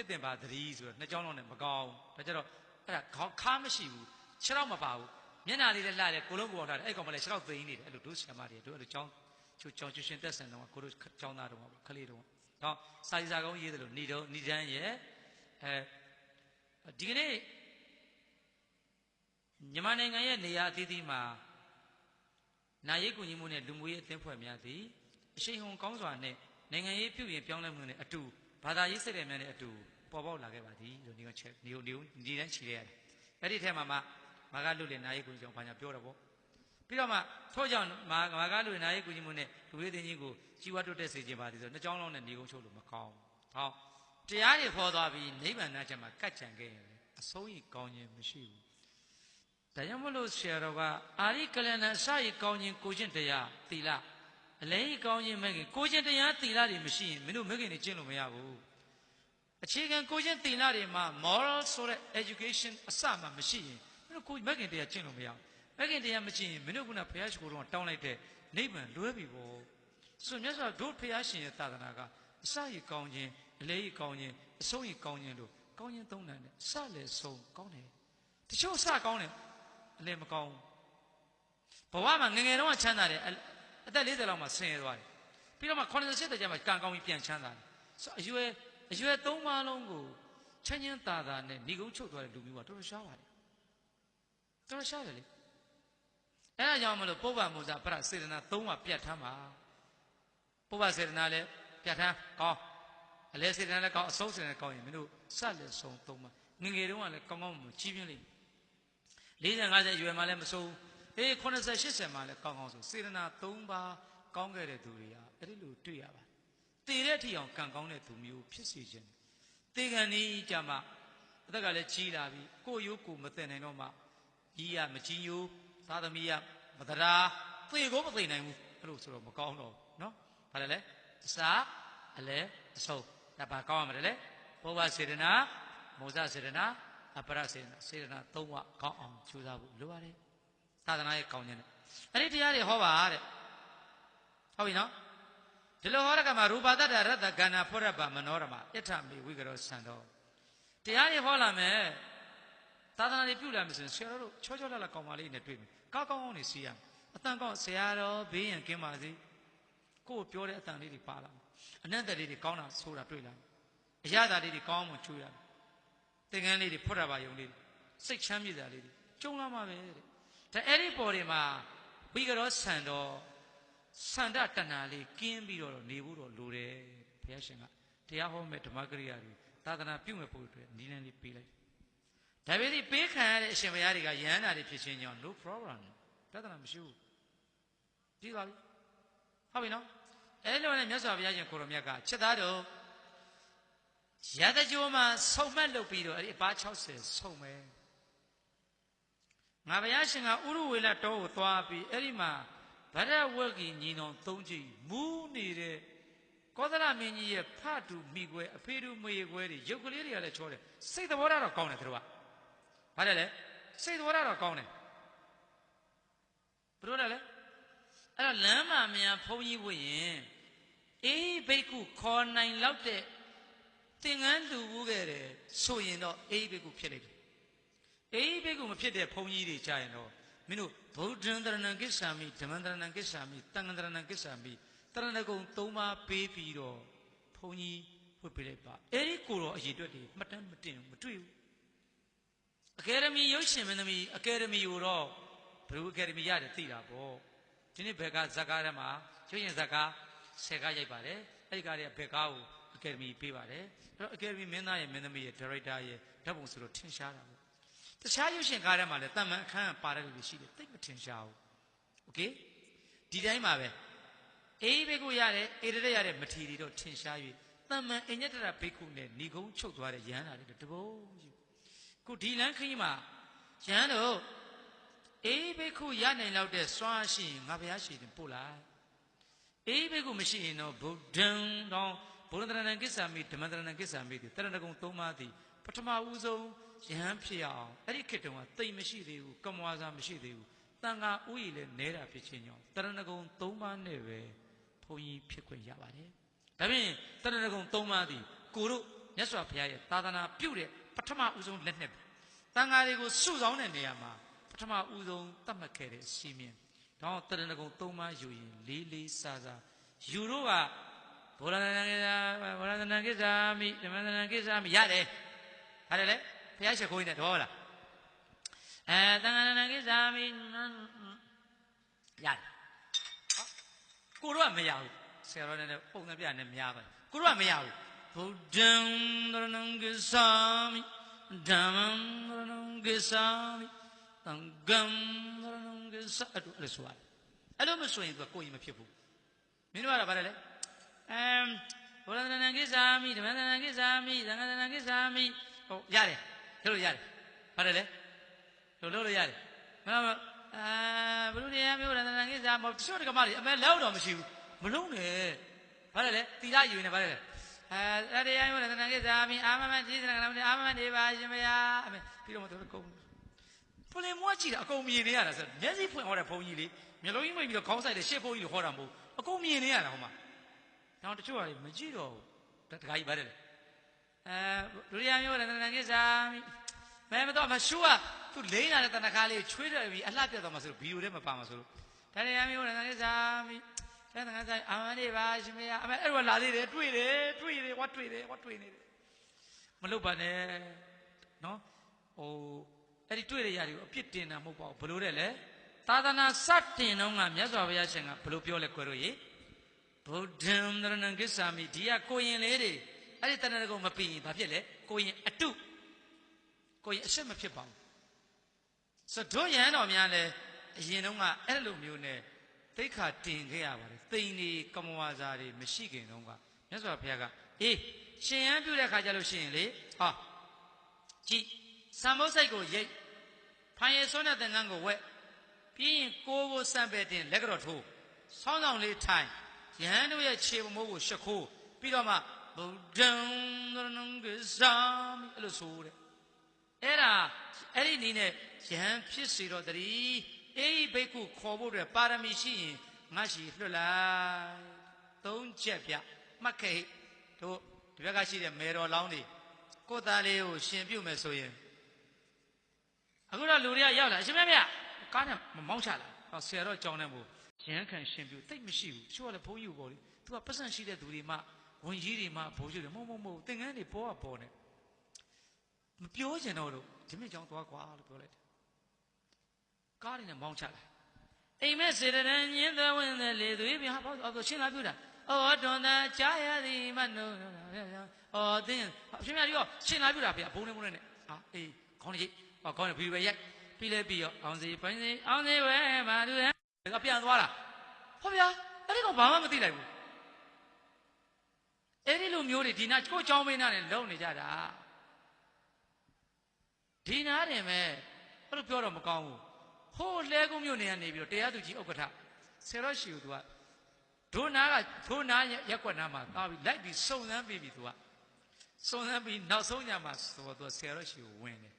စ်တင်ပါသတည်းဆိုတော့2ကြောင်းလုံးနဲ့မကောင်းဒါကြတော့အဲ့ဒါခါမရှိဘူးခြေတော့မပါဘူးမျက်နှာလေးလည်းလှတယ်ကိုလုံးကိုယ်လှတယ်အဲ့ကောင်မလေးခြေတော့သိင်းနေတယ်အဲ့လိုတို့ဆရာမတွေတို့အဲ့လိုကြောင်းကျွရှင်တက်ဆန်တော့ကိုတို့ကျောင်းသားတော့ခလေးတော့တော့စာရေးစာကောင်းရေးတယ်လို့ဏိဒန်းရဲ့ဒီကနေ့မြန်မာနိုင်ငံရဲ့နေရာအသီးသီးမှာနာရေးကူညီမှုနဲ့လူမျိုးရေးအသင်းဖွဲ့များသည်အရှိန်ဟုန်ကောင်းစွာနဲ့နိုင်ငံရေးပြုပြင်ပြောင်းလဲမှုနဲ့အတူဘာသာရေးစိတ်ဓာတ်များနဲ့အတူပေါ်ပေါက်လာခဲ့ပါသည်လို့ဒီတန်းချီရဲရတယ်အဲ့ဒီထဲမှာမာကလူလေနာရေးကူညီကြောင်းဘာညာပြောတော့ဗောပြီးတော့မှထို့ကြောင့်မာကလူလေနာရေးကူညီမှုနဲ့လူရေးအသင်းကြီးကိုကြီးဝါတိုးတက်စေခြင်းပါသည်ဆို2ကြောင်းလုံးနဲ့နေကုန်းချုပ်လို့မကောင်းဘူးဟောတရားတွေဖော်သွားပြီးနိဗ္ဗာန်ချက်မှာကတ်ကြံခဲ့ရင်အဆုံးကြီးကောင်းခြင်းမရှိဘူးဒါကြောင့်မလို့ဆရာတော်ကအာရိကလဏအစရိကောင်းခြင်းကိုခြင်းတရားသီလအလဲကြီးကောင်းခြင်းမဲ့ခင်ကိုခြင်းတရားသီလတွေမရှိရင်မင်းတို့မဲ့ခင်တွေကျင့်လို့မရဘူးအခြေခံကိုခြင်းသီလတွေမှာ moral ဆိုတဲ့ education အစမှမရှိရင်မင်းတို့ကိုမဲ့ခင်တရားကျင့်လို့မရဘူးမဲ့ခင်တရားမကျင့်ရင်မင်းတို့ကဘုရားရှိခိုးတော်တောင်းလိုက်တဲ့နိဗ္ဗာန်လွဲပြီပေါ့ဆိုမြတ်စွာတို့ဘုရားရှင်ရဲ့သာသနာကအစရိကောင်းခြင်းအလဲကြီးကောင်းခြင်းအဆုံးကြီးကောင်းခြင်းတို့ကောင်းခြင်းသုံးတယ်စလည်းဆုံးကောင်းတယ်တချို့စကောင်းတယ်အလဲမကောင်းဘဝမှာငငယ်တုန်းကချမ်းသာတယ်အသက်40လောက်မှဆင်းရဲသွားတယ်ပြီးတော့မှ80တက်ကျမှကံကောင်းပြီးပြန်ချမ်းသာတယ်ဆိုအရွယ်3ပါးလုံးကိုချမ်းချင်းသာသာနဲ့ဏိကုန်းချုပ်သွားတဲ့လူမျိုးကတော်တော်ရှားပါတယ်တော်တော်ရှားတယ်လေအဲဒါကြောင့်မလို့ပုဗ္ဗမုဇ္ဇပရစေတနာ3ပါးပြတ်ထမ်းပါပုဗ္ဗစေတနာလည်းပြတ်ထမ်းကောင်းအလဲစေတနာလည်းကောင်းအဆုံးစေတနာကောင်းရင်မင်းတို့စလက်ဆုံး3ပါးငငယ်တုန်းကလည်းကောင်းကောင်းမကြီးပြင်းလိမ့်40 50ရွယ်မှလည်းမစိုးအေး80 80မှလည်းကောင်းကောင်းဆိုစေတနာ3ပါးကောင်းခဲ့တဲ့သူတွေကအဲ့ဒီလိုတွေ့ရပါတယ်တည်တဲ့အထိအောင်ကံကောင်းတဲ့သူမျိုးဖြစ်စေခြင်းတေကန်ဤကြမှာအသက်ကလည်းကြီးလာပြီကိုရိုးကိုမသိနိုင်တော့မှကြီးရမကြီးယိုးသာသမီရမတရာသေကိုမသိနိုင်ဘူးအဲ့လိုဆိုတော့မကောင်းတော့နော်ဘာလဲအစာအလဲအဆုံးဒါဘာကောင်းရမှာလဲဘောဘစေတနာမောဇစေတနာအပရစေတနာစေတနာ3ပါးကောင်းအောင်ကြိုးစားဖို့လိုပါတယ်သာသနာရဲ့ကောင်းခြင်းနဲ့အဲ့ဒီတရားတွေဟောပါတဲ့ဟုတ်ပြီနော်ဒီလိုဟောတဲ့ကမှာရူပတ္တရတ္တကန္နာဖောရပမနောရမအဋ္ဌမေဝိကရောစံတော်တရားတွေဟောလာမယ်သာသနာတွေပြုလာမယ်ဆိုရင်ဆရာတော်တို့ချောချောလတ်ကောင်းပါလေးနဲ့တွေ့မယ်ကောင်းကောင်းနေစီရမယ်အတန်ကောင်းဆရာတော်ဘေးရန်ကင်းပါစေကိုယ်ပြောတဲ့အတန်လေးတွေပါလာအနန္တလေးတွေကောင်းတာဆိုတာတွေ့လာအရသာလေးတွေကောင်းမှချွေးရတယ်သင်္ကန်းလေးတွေဖွတ်ရပါယုံလေးတွေစိတ်ချမ်းမြေ့တာလေးတွေကျုံလာမှာပဲတဲ့ဒါအဲ့ဒီပေါ်တွေမှာဝိကရောစံတော်စန္ဒတဏှာလေးကင်းပြီးတော့နေဖို့တော့လိုတယ်ဘုရားရှင်ကတရားဟောမဲ့ဓမ္မကရိယာတွေသာသနာပြုမဲ့ဖို့အတွက်နည်းလမ်းလေးပေးလိုက်ဒါပေမဲ့ပေးခံရတဲ့အရှင်ဘုရားတွေကယန္တာတွေဖြစ်ခြင်းကြောင့် no problem ပြဿနာမရှိဘူးပြီးပါပြီဟုတ်ပြီနော်အဲ့လိုနဲ့မြတ်စွာဘုရားရှင်ကိုရောမြတ်ကချက်သားတို့ရတကြိုးမှာဆုံမဲ့လုပ်ပြီးတော့အဲ့ဒီအပါ60ဆုံမယ်ငါဘုရားရှင်ကဥရဝေလတောကိုသွားပြီးအဲ့ဒီမှာဗရဝဂီညီနောင်3ကြိမ်မူးနေတဲ့ကောသလမင်းကြီးရဲ့ဖတူမိကွဲအဖေတူမွေကွဲတွေရုပ်ကလေးတွေကလည်းချောတယ်စိတ်သဘောထားတော့ကောင်းတယ်သူတို့ကဘာလဲလဲစိတ်သဘောထားတော့ကောင်းတယ်ဘယ်လိုလဲ အဲ့တော့လမ်းမှာများဘုန်းကြီးဝတ်ရင်အေးဘိက္ခုခေါ်နိုင်လောက်တဲ့သင်္ကန်းလူဘူးခဲ့တယ်ဆိုရင်တော့အေးဘိက္ခုဖြစ်လိုက်တယ်အေးဘိက္ခုမဖြစ်တဲ့ဘုန်းကြီးတွေကြာရင်တော့မင်းတို့ဗုဒ္ဓံတရဏံကိစ္ဆာမိဓမ္မံတရဏံကိစ္ဆာမိသံဃံတရဏံကိစ္ဆာမိတရဏဂုံ၃ပါးပေးပြီးတော့ဘုန်းကြီးဝတ်ပေးလိုက်ပါအဲ့ဒီကိုတော့အရေးအတွက်တွေမှတ်တမ်းမတင်ဘူးမတွေ့ဘူးအကယ်ဒမီရုပ်ရှင်မင်းသမီးအကယ်ဒမီကိုတော့ဘယ်လိုအကယ်ဒမီရတယ်သိတာပေါ့ဒီနေ့ဘယ်ကဇက်ကားထဲမှာရုပ်ရှင်ဇက်ကား10ကားရိုက်ပါတယ်အဲ့ဒီကားတွေကဘယ်ကားကိုအကယ်ဒမီပေးပါတယ်အဲ့တော့အကယ်ဒမီမင်းသားရဲ့မင်းသမီးရဲ့ဒါရိုက်တာရဲ့ဓာတ်ပုံဆိုတော့ထင်ရှားတာပေါ့တခြားရုပ်ရှင်ကားထဲမှာလည်းတမန်အခန်းပါတဲ့လူတွေရှိတယ်သိမထင်ရှားဘူးโอเคဒီတိုင်းပါပဲအေးဘိက္ခုရတယ်အေရတဲ့ရတဲ့မထီတွေတော့ထင်ရှား၍တမန်အညတရဘိက္ခုနဲ့ဏီကုံချုပ်သွားတဲ့ရဟန္တာတွေတဘုံကြီးခုဒီလမ်းခရီးမှာရဟန်းတို့အေးဘိက္ခုရနိုင်လောက်တဲ့စွမ်းရှိရင်ငါဘုရားရှိရင်ပို့လိုက်အေးဘိက္ခုမရှိရင်တော့ဗုဒ္ဓံတော့ဗုဒ္ဓတရဏံကိစ္ဆာမိဓမ္မတရဏံကိစ္ဆာမိတရဏဂုံ၃ပါးသည်ပထမဦးဆုံးယဟန်ဖြစ်အောင်အဲ့ဒီခေတ္တကတိတ်မရှိသေးဘူးကမ္မဝါစာမရှိသေးဘူးတန်ခါဥယျာဉ်လည်းနဲတာဖြစ်ခြင်းကြောင့်တရဏဂုံ၃ပါးနဲ့ပဲဘုန်းကြီးဖြစ်ခွင့်ရပါတယ်ဒါဖြင့်တရဏဂုံ၃ပါးသည်ကိုတို့မြတ်စွာဘုရားရဲ့သာသနာပြုတဲ့ပထမဦးဆုံးလက်နဲ့တန်ခါတွေကိုစုဆောင်တဲ့နေရာမှာပထမဦးဆုံးသတ်မှတ်ခဲ့တဲ့စီမင်းတော့တရဏဂုံ၃ပါးယူရင်လေးလေးစားစားယူတို့ကဗုဒ္ဓနာကိစ္စဗုဒ္ဓနာကိစ္စမိဓမ္မနာကိစ္စမိရတယ်ဟာတယ်လေဘုရားရှိခိုးနေတော့လားသံဃာနာကိစ္စမိရတယ်ကိုတို့ကမရဘူးဆရာတော်နဲ့ပုံစံပြနဲ့များပါကိုတို့ကမရဘူးဗုဒ္ဓံတရဏံကိစ္စမိဓမ္မံတရဏံကိစ္စမိသံဃံတရဏံကိစ္စအဲ့လိုဆိုရတယ်အဲ့လိုမဆိုရင်သူကကိုယ်ရင်မဖြစ်ဘူးမင်းတို့ကတော့ဗါတယ်လေဘုရားတဏ္ဍကိစ္ဆာမိဓမ္မတဏ္ဍကိစ္ဆာမိသံဃာတဏ္ဍကိစ္ဆာမိဟုတ်ရတယ်လို့ရတယ်ဗါတယ်လေလို့ရတယ်မဟုတ်ဘုရုတရားမျိုးတဏ္ဍကိစ္ဆာမဟုတ်တချို့တက္ကမတွေအမဲလောက်တော့မရှိဘူးမလုံးနဲ့ဗါတယ်လေတိရယူနေဗါတယ်လေတရားမျိုးတဏ္ဍကိစ္ဆာမိအာမမကြီးသံဃာအာမမနေပါရှင်မယားအမေပြီးတော့မတို့ကုန်ပလင်မွားကြည့်တာအကုန်မြင်နေရတာဆိုမျက်စိဖွင့်ဟောတဲ့ဘုန်းကြီးလေမျိုးလုံးကြီးမိတ်ပြီးတော့ခေါင်းဆိုင်တဲ့ရှေ့ဘုန်းကြီးတွေဟောတာမဟုတ်အကုန်မြင်နေရတာဟောမှာတော့တချို့ကလေမကြည့်တော့ဘူးတခါကြီးပါတယ်လေဒုတိယမျိုးလည်းတဏ္ဍကိစ္ဆာမိမဲမတော့မရှုကသူလိမ့်လာတဲ့တဏ္ဍခါလေးချွေးတယ်ပြီးအလှပြတ်သွားမှာဆိုလို့ဗီဒီယိုထဲမှာပါမှာဆိုလို့တတိယမျိုးလည်းတဏ္ဍကိစ္ဆာမိတဏ္ဍကိစ္ဆာအာမနေပါရှင်မယားအမေအဲ့တော့လာသေးတယ်တွေ့တယ်ဟောတွေ့နေတယ်မလုပ်ပါနဲ့နော်ဟိုအဲ့ဒီတွေ့ရရတယ်အပြစ်တင်တာမဟုတ်ပါဘူးဘယ်လိုတဲ့လဲသာသနာစတင်တော့ကမြတ်စွာဘုရားရှင်ကဘယ်လိုပြောလဲကွယ်တို့ရေဗုဒ္ဓံတရဏံကိစ္ဆာမိဒီကကိုရင်လေးတွေအဲ့ဒီတဏှာကိုမပြီးရင်ဘာဖြစ်လဲကိုရင်အတုကိုရင်အရှက်မဖြစ်ပါဘူးဆိုတို့ရဟန်းတော်များလဲအရင်တုန်းကအဲ့လိုမျိုးနဲ့သိက္ခာတင်ခဲ့ရပါတယ်သိန်ဒီကမ္မဝါစာတွေမရှိခင်တုန်းကမြတ်စွာဘုရားကအေးရှင်ရန်ပြုတဲ့ခါကြလို့ရှိရင်လေဟာကြည်စံမိုးစိတ်ကိုရိတ်ဖိုင်ရဆွမ်းတဲ့သင်္ကန်းကိုဝက်ပြီးရင်ကိုယ်ကိုစံပဲ့တင်လက်ကတော့ထိုးဆောင်းဆောင်လေးထိုင်ယဟန်တို့ရဲ့ခြေမိုးကိုရှခိုးပြီးတော့မှဗုဒ္ဓံသရဏံကိစ္ဆာမိအဲ့လိုဆိုတဲ့အဲ့ဒါအဲ့ဒီနည်းနဲ့ယဟန်ဖြစ်စီတော့တည်းအေးဘိက္ခုခေါ်ဖို့အတွက်ပါရမီရှိရင်ငါရှိလွတ်လိုက်၃ချက်ပြမှတ်ခဲ့တို့ဒီဘက်ကရှိတဲ့မေတော်လောင်းတွေကိုယ်သားလေးကိုရှင်ပြုတ်မယ်ဆိုရင်အခုတော့လူတွေကရောက်လာအရှင်မမြတ်ကားနဲ့မောင်းချလာဟောဆရာတော်ကြောင်းနေမို့ရဟန်းခံရှင်ပြုတိတ်မရှိဘူးချို့ကလည်းဘုန်းကြီးကိုပေါ့လေသူကပတ်စံရှိတဲ့သူတွေမှဝန်ကြီးတွေမှဘိုးကြီးတွေမဟုတ်သင်္ကန်းတွေပေါ်နေမပြောချင်တော့လို့ဒီမြင့်ကြောင်းသွားကွာလို့ပြောလိုက်တယ်ကားတွေနဲ့မောင်းချလာအိမ်မဲ့စေတရန်ညင်းတော်ဝင်တဲ့လေသူပြဟာပေါ့ရှင်းလာပြတာအော်တွန်သာကြားရသည်မနိုးအော်သင်အရှင်မြတ်ကြီးရောရှင်းလာပြတာဗျာဘုံနဲ့နဲ့ဟာအေးခေါင်းကြီးခေါင်းနဲ့ဘီပဲရိုက်ပြီးလဲပြီးရောအောင်စီပိုင်းစီအောင်စီဝဲမာသူကပြန်သွားတာဟောဗျာအဲ့ဒီကောင်ဘာမှမသိလိုက်ဘူးအဲ့ဒီလိုမျိုးတွေဒီနာကိုเจ้าမင်းနာနဲ့လုံနေကြတာဒီနာတယ်မဲ့အဲ့လိုပြောတော့မကောင်းဘူးဟိုးလဲကုန်းမျိုးနေကနေပြီးတော့တရားသူကြီးဥက္ကဋ္ဌဆရာတော်ရှိသူကဒုနာရက်ကွက်နာမှာတာပြီးလိုက်ပြီးစုံစမ်းပြီးသူကစုံစမ်းပြီးနောက်ဆုံးညမှာဆိုတော့ဆရာတော်ရှိကိုဝင်တယ်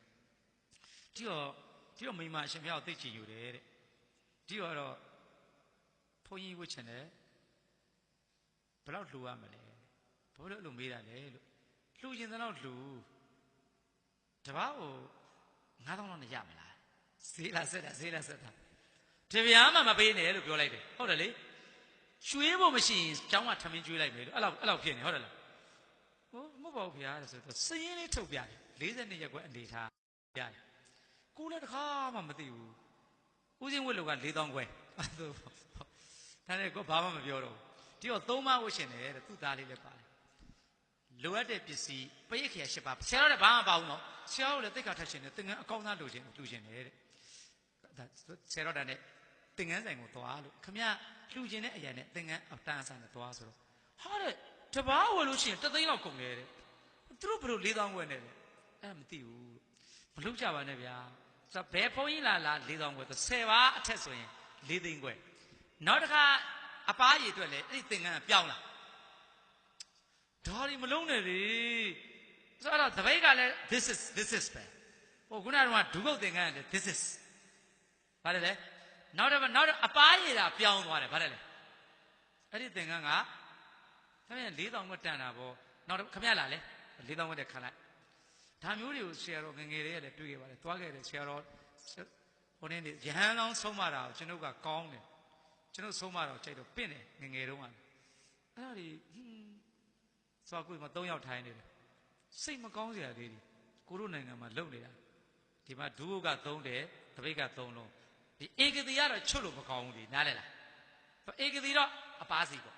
ဒီတော့မိမအရှင်ဘုရားကိုသိချင်ယူတယ်တဲ့ဒီတော့ဘု ုန်းကြီးဝတ်ချင်တယ်ဘယ်လောက်လှူရမလဲဘာလို့အဲ့လိုမေးတာလဲလို့လှူချင်တဲ့လောက်လှူတပားကို9000လောက်နဲ့ရမလားဈေးလားဆက်တာတပြားမှမပေးနဲ့လို့ပြောလိုက်တယ်ဟုတ်တယ်လေရွှေဖို့မရှိရင်ကျောင်းကထမင်းကျွေးလိုက်မယ်လို့အဲ့လောက်ဖြစ်နေဟုတ်တယ်လားမဟုတ်ပါဘူးဗျာဆိုတော့စရင်လေးထုတ်ပြတယ်42ရက်ကွယ်အနေထားပြတယ်ကိုလည်းတခါမှမသိဘူးဦးစင်းဝတ်လို့က4000ခွဲဒါနဲ့ကိုဘာမှမပြောတော့ဘူးဒီတော့3ပါးဝတ်ရှင်တယ်တဲ့သူ့သားလေးလည်းပါတယ်လိုအပ်တဲ့ပစ္စည်းပရိခေယ10ပါးဆရာတော်လည်းဘာမှမပါဘူးနော်ဆရာတော်လည်းသိက္ခာထပ်ရှင်တယ်သင်္ကန်းအကောင်းသားလိုချင်တယ်တဲ့ဒါဆရာတော်တန်းနဲ့သင်္ကန်းဆိုင်ကိုသွားလို့ခမရလှူချင်တဲ့အရာနဲ့သင်္ကန်းအတန်းအဆန်းနဲ့သွားဆိုတော့ဟာတဲ့တပားဝယ်လို့ရှိရင်3သိန်းလောက်ကုန်တယ်တဲ့သူတို့ဘယ်လို4000ခွဲနဲ့လဲအဲ့ဒါမသိဘူးမလုပ်ကြပါနဲ့ဗျာဆိုတော့ဘယ်ဘုန်းကြီးလာ4000ခွဲဆို10ပါးအထက်ဆိုရင်4သိန်းခွဲနောက်တစ်ခါအပားရည်အတွက်လေအဲ့ဒီသင်္ကန်းပြောင်းလာဒါရီမလုံးနဲ့လေဆိုတော့တပိတ်ကလည်း this is ပဲဟိုခုနကတော့ဒုက္ခသင်္ကန်းလည်း this is ဘာလဲနောက်တော့အပားရည်တာပြောင်းသွားတယ်ဘာလဲအဲ့ဒီသင်္ကန်းကခင်ဗျ4000ခွဲတန်တာပေါ့နောက်ခင်ဗျလာလေ4000ခွဲတည်းခံလိုက်ဒါမျိုးတွေကိုဆရာတော်ငငယ်လေးလည်းတွေ့ခဲ့ပါတယ်သွားခဲ့တယ်ဆရာတော်ဟိုနေ့ရဟန်းလောင်းဆုံးမတာကိုကျွန်ုပ်ကကောင်းတယ်ကျွန်ုပ်ဆုံးမတော့ကြိုက်တော့ပင့်တယ်ငငယ်တုန်းကအဲ့ဒါဒီသွားကိုမှ3ယောက်ထိုင်နေတယ်စိတ်မကောင်းစရာလေးတွေကိုတို့နိုင်ငံမှာလုံနေတာဒီမှာဒုက္ခက3တယ်တပိတ်က3လုံးဒီဧကတိကတော့ချွတ်လို့မကောင်းဘူးဒီနားလဲလားဧကတိတော့အပါစီပေါ့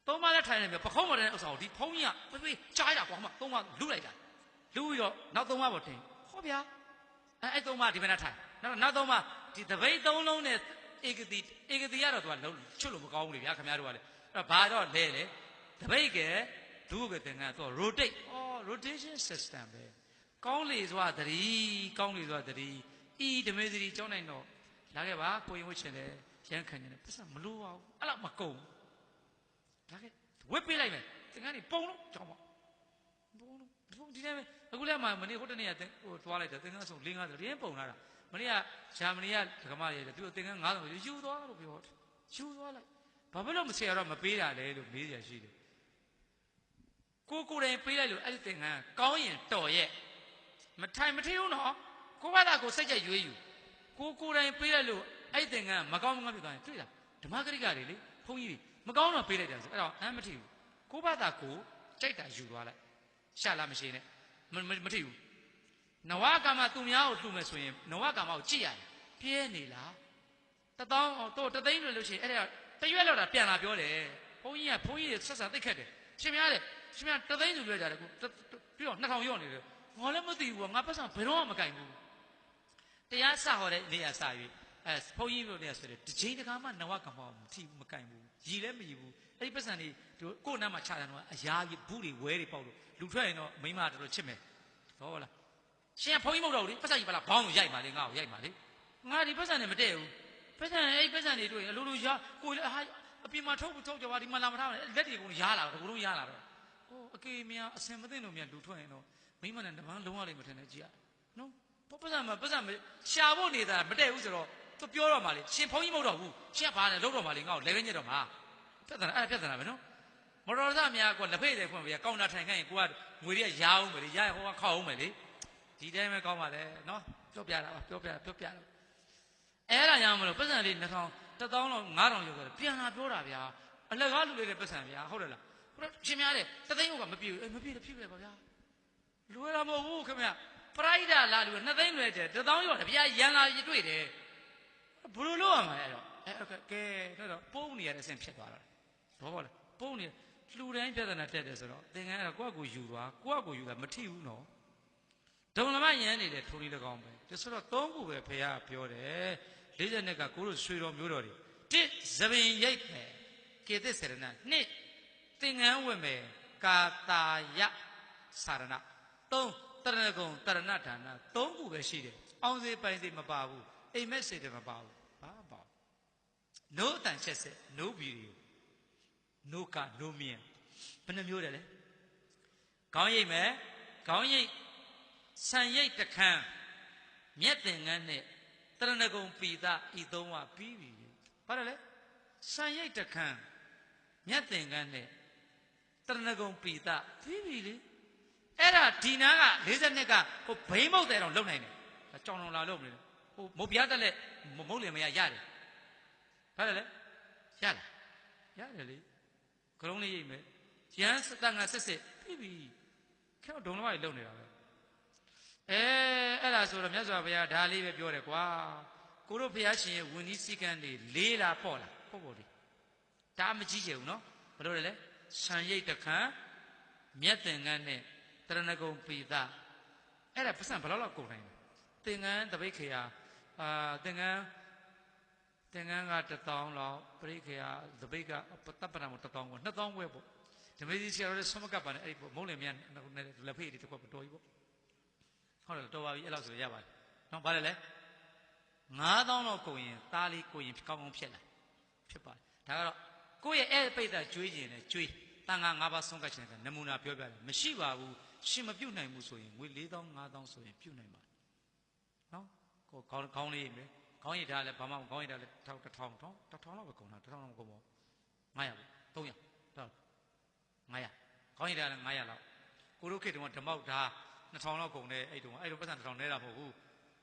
3ပါးလည်းထိုင်နေပြီပခုံးမတဲ့ဥစ္စာကိုဒီဖုံးကြီးကပေးကြားရကွာမှ3ပါးလူလိုက်တာလူပြီးတော့နောက်3ပါးပေါ်တင်ဟောဗျာအဲ့3ပါးဒီမနေ့ထိုင်နောက်3ပါးဒီတပိတ်3လုံးနဲ့ဧကတိကတော့သူကချွတ်လို့မကောင်းဘူးလေဗျာခင်ဗျားတို့ကလည်းအဲ့ဘာတော့လဲလေတပိတ်ကဒုက္ခသင်္ကန်းသူက rotation system ပဲကောင်းလေစွာသတိဤဓမေသတိကျောင်းနိုင်တော့လာခဲ့ပါကိုရင်ဝှချင်တယ်ရမ်းခံနေတယ်ပတ်စံမလို့ပါဘူးအဲ့လောက်မကုန်လာခဲ့ဝစ်ပေးလိုက်မယ်သင်္ကန်းကြီးပုံလို့ကျောင်းပါပုံဒီနေ့အခုလည်းမနေ့ဟိုတနေ့ကဟိုသွားလိုက်တယ်သင်္ကန်းဆုံး450ရင်းပုံလာတာမနေ့ကဂျာမနီကဒကမရဲ့သူသင်္ကန်း9000ယူသွားလို့ပြောတယ်ယူသွားလိုက်ဘာဖြစ်လို့မဆရာတော့မပေးတာလဲလို့မေးရရှိတယ်ကိုယ်တိုင်ပေးလိုက်လို့အဲ့ဒီသင်္ကန်းကောင်းရင်တော်ရဲ့မထိုင်မထီးဘူးနော်ကိုဘာသာကိုစိတ်ကြိုက်ရွေးယူကိုယ်တိုင်ပေးလိုက်လို့အဲ့ဒီသင်္ကန်းမကောင်းဖြစ်သွားရင်တွေ့လားဓမ္မဂရိကတွေလေဘုန်းကြီးတွေမကောင်းတော့ပေးလိုက်တယ်ဆိုအဲ့တော့အမ်းမထီးဘူးကိုဘာသာကိုကြိုက်တာယူသွားလိုက်ရှာလားမရှိနဲ့မထီးဘူးနဝကာမသူများကိုလှူမယ်ဆိုရင်နဝကာမကိုကြည့်ရတယ်ပြဲနေလား1000တော့3သိန်းလို့ရှိရင်အဲ့ဒါတရွက်လောက်တာပြန်လာပြောတယ်ဘုန်းကြီးဆက်ဆံသိခက်တယ်ရှင်များတဲ့ရှင်များ3သိန်းဆိုလွှဲကြတယ်ကိုပြီးတော့2000ရော့နေတယ်ငါလည်းမသိဘူးငါပတ်စံဘယ်တော့မှမကင်ဘူးတရားစဟောတဲ့နေရာစ၍ဘုန်းကြီးတို့နေရာဆိုတယ်တစ်ချိန်တခါမှနဝကမ္ဘာမကင်ဘူးရည်လည်းမရည်ဘူးအဲ့ဒီပတ်စံတွေကိုယ့်နားမှာချတယ်တော့အရာကြီးဘူးတွေဝဲတွေပေါက်လို့လူထွက်ရင်တော့မိမတော်တော်ချစ်မယ်ဟုတ်လားရှင်ကဘုန်းကြီးမဟုတ်တော့ဘူးလေပတ်စံကြီးပါလားဘောင်းလို့ရိုက်ပါလေငါ့ကိုရိုက်ပါလေငါဒီပတ်စံနဲ့မတည့်ဘူးပတ်စံအဲ့ပတ်စံတွေတွေ့ရင်အလိုလိုရကိုလည်းအပြင်မှာထုတ်ကြပါဒီမှာလာမထားပါနဲ့လက်တွေကုန်ရလာတော့တကူလုံးရလာတော့ဟိုအကေများအစင်မသိလို့များလူထွက်ရင်တော့မိမနဲ့တပန်းလုံးဝလိုက်မထင်နဲ့ကြည့်ရနော်ပတ်စံရှာဖို့နေတာမတည့်ဘူးဆိုတော့သူပြောတော့မှလေရှင်ဘုန်းကြီးမဟုတ်တော့ဘူးရှင်ကဘာလဲလုံးတော့မှလေငါ့ကိုလဲခင်းညက်တော့မှာပြဿနာအဲ့ပြဿနာပဲနော်မတော်သားများကလက်ဖေးတယ်ဖွင့်ပြကောင်းတာထိုင်ခိုင်းရင်ကိုကငွေတွေကရအောင်ပဲလေရရဟိုကခောက်အောင်ပဲလေဒီတိုင်းပဲကောင်းပါလေနော်ပြောပြတာပါပြောပြတော့အဲ့ဒါကြောင့်မလို့ပတ်စံလေး1000 1000လောက်9000ကျော်ဆိုတော့ပြန်လာပြောတာဗျာအလကားလူလေးတဲ့ပတ်စံဗျာဟုတ်တယ်လားရှင်များတဲ့တသိန်းကမပြေဘူးမပြေတယ်ဖြစ်ပဲပါဗျာလွယ်တာမဟုတ်ဘူးခင်ဗျပရိုက်တာလာလူ2သိန်းလွယ်တယ်1000ကျော်တယ်ဗျာရန်လာတွေ့တယ်ဘယ်လိုလုပ်ရမှာလဲအဲ့တော့ကဲတော့ပုံနေရတဲ့အဆင့်ဖြစ်သွားတာဘောပေါ့လေပုံနေလူတိုင်းပြဿနာတက်တယ်ဆိုတော့သင်္ကန်းကကိုယ့်ကိုယူတာမထိဘူးနော်ဒုံလမရန်နေတယ်ထိုးလေး၎င်းပဲဒါဆိုတော့3ခုပဲဖေရပြောတယ်40နှစ်ကကိုတို့ဆွေတော်မျိုးတော်တွေ1သပင်ရိပ်မယ်ကေသစ္စေရဏ2သင်္ကန်းဝတ်မယ်ကာတာယစာရဏ3တရဏဂုံတရဏဌာန3ခုပဲရှိတယ်အောင်စေပိုင်စေမပါဘူးအိမ်မက်စေတယ်မပါဘူးဘာမပါနိုးအတန်ချက်ဆက်နိုးဗီဒီယိုနိုးကနိုးမြင်ဘယ်နှမျိုးတယ်လဲခေါင်းရိပ်မယ်ခေါင်းရိပ်ဆန်ရိပ်တခန်းမျက်သင်္ကန်းနဲ့တရဏဂုံပီတာဤ3ပါပြီးပြီဘာလဲလဲ စံရိတ်တခန်းမြတ်သင်္ကန်းနဲ့တရဏဂုံပိသပြီးပြီလေအဲ့ဒါဒီနာက42ကဟိုဘိန်းမုတ်တဲ့တော့လုံနိုင်တယ်ကြောင်တော်လာလို့မလို့ဟိုမုတ်ပြားတက်လက်မုတ်လင်မရရတယ်ဘာလဲရတယ်လေကရုံးလေးရိပ်မယ်ရန်စတန်ငါစစ်ပြီးပြီခဲတော့ဒုံတော်တွေလုံနေတာပဲအဲ့ဒါဆိုတော့မြတ်စွာဘုရားဒါလေးပဲပြောတယ်ကွာကိုတို့ဘုရားရှင်ရဲ့ဝင်းကြီးစည်းကမ်းတွေလေးလာပေါ့လားပေါ့လေဒါမကြည့်ချင်ဘူးနော်ဘယ်လိုလဲစံရိတ်တခန်းမြတ်သင်္ကန်းနဲ့တရဏဂုံပိသအဲ့ဒါပတ်စံဘယ်လောက်ကုန်နိုင်လဲသင်္ကန်းတပိတ်ခေယသင်္ကန်းက1000လောက်ပရိခေယတပိတ်ကတပ်ပနာမ1000ကို2000ခွဲပေါ့ဓမေစီဆရာတော်လည်းဆွမကပ်ပါနဲ့အဲ့ဒီမုံလင်မြန်လက်ဖေးတွေတစ်ခွက်တော်ကြီးပေါ့ဟုတ်တယ်တော်ပါပြီအဲ့လောက်ဆိုရပါတယ်နော်ဘာလဲလဲ9000လောက်ကုန်ရင်သားလေးကိုရင်ကောင်းကောင်းဖြစ်လာဖြစ်ပါတယ်ဒါကတော့ကိုယ့်ရဲ့အဲ့ပိတ်တာကျွေးခြင်းနဲ့ကျွေးတန်ခါ9ပါးဆုံးကတ်ခြင်းကနမူနာပြောပြတယ်မရှိပါဘူးရှင်မပြုတ်နိုင်ဘူးဆိုရင်ငွေ4000 5000ဆိုရင်ပြုတ်နိုင်ပါတယ်နော်ကိုခေါင်းလေးပဲခေါင်းရည်ထားလဲဘာမှခေါင်းရည်ထားလဲ1000လောက်ပဲကုန်တာ1000လောက်မကုန်ပါ900ပေါ့300တော့900ခေါင်းရည်ထားလဲ900လောက်ကိုတို့ခေတ္တကဓမောက်ဓာ2000လောက်ကုန်တယ်အဲ့တုန်းပတ်စံ1000နဲတာမဟုတ်ဘူး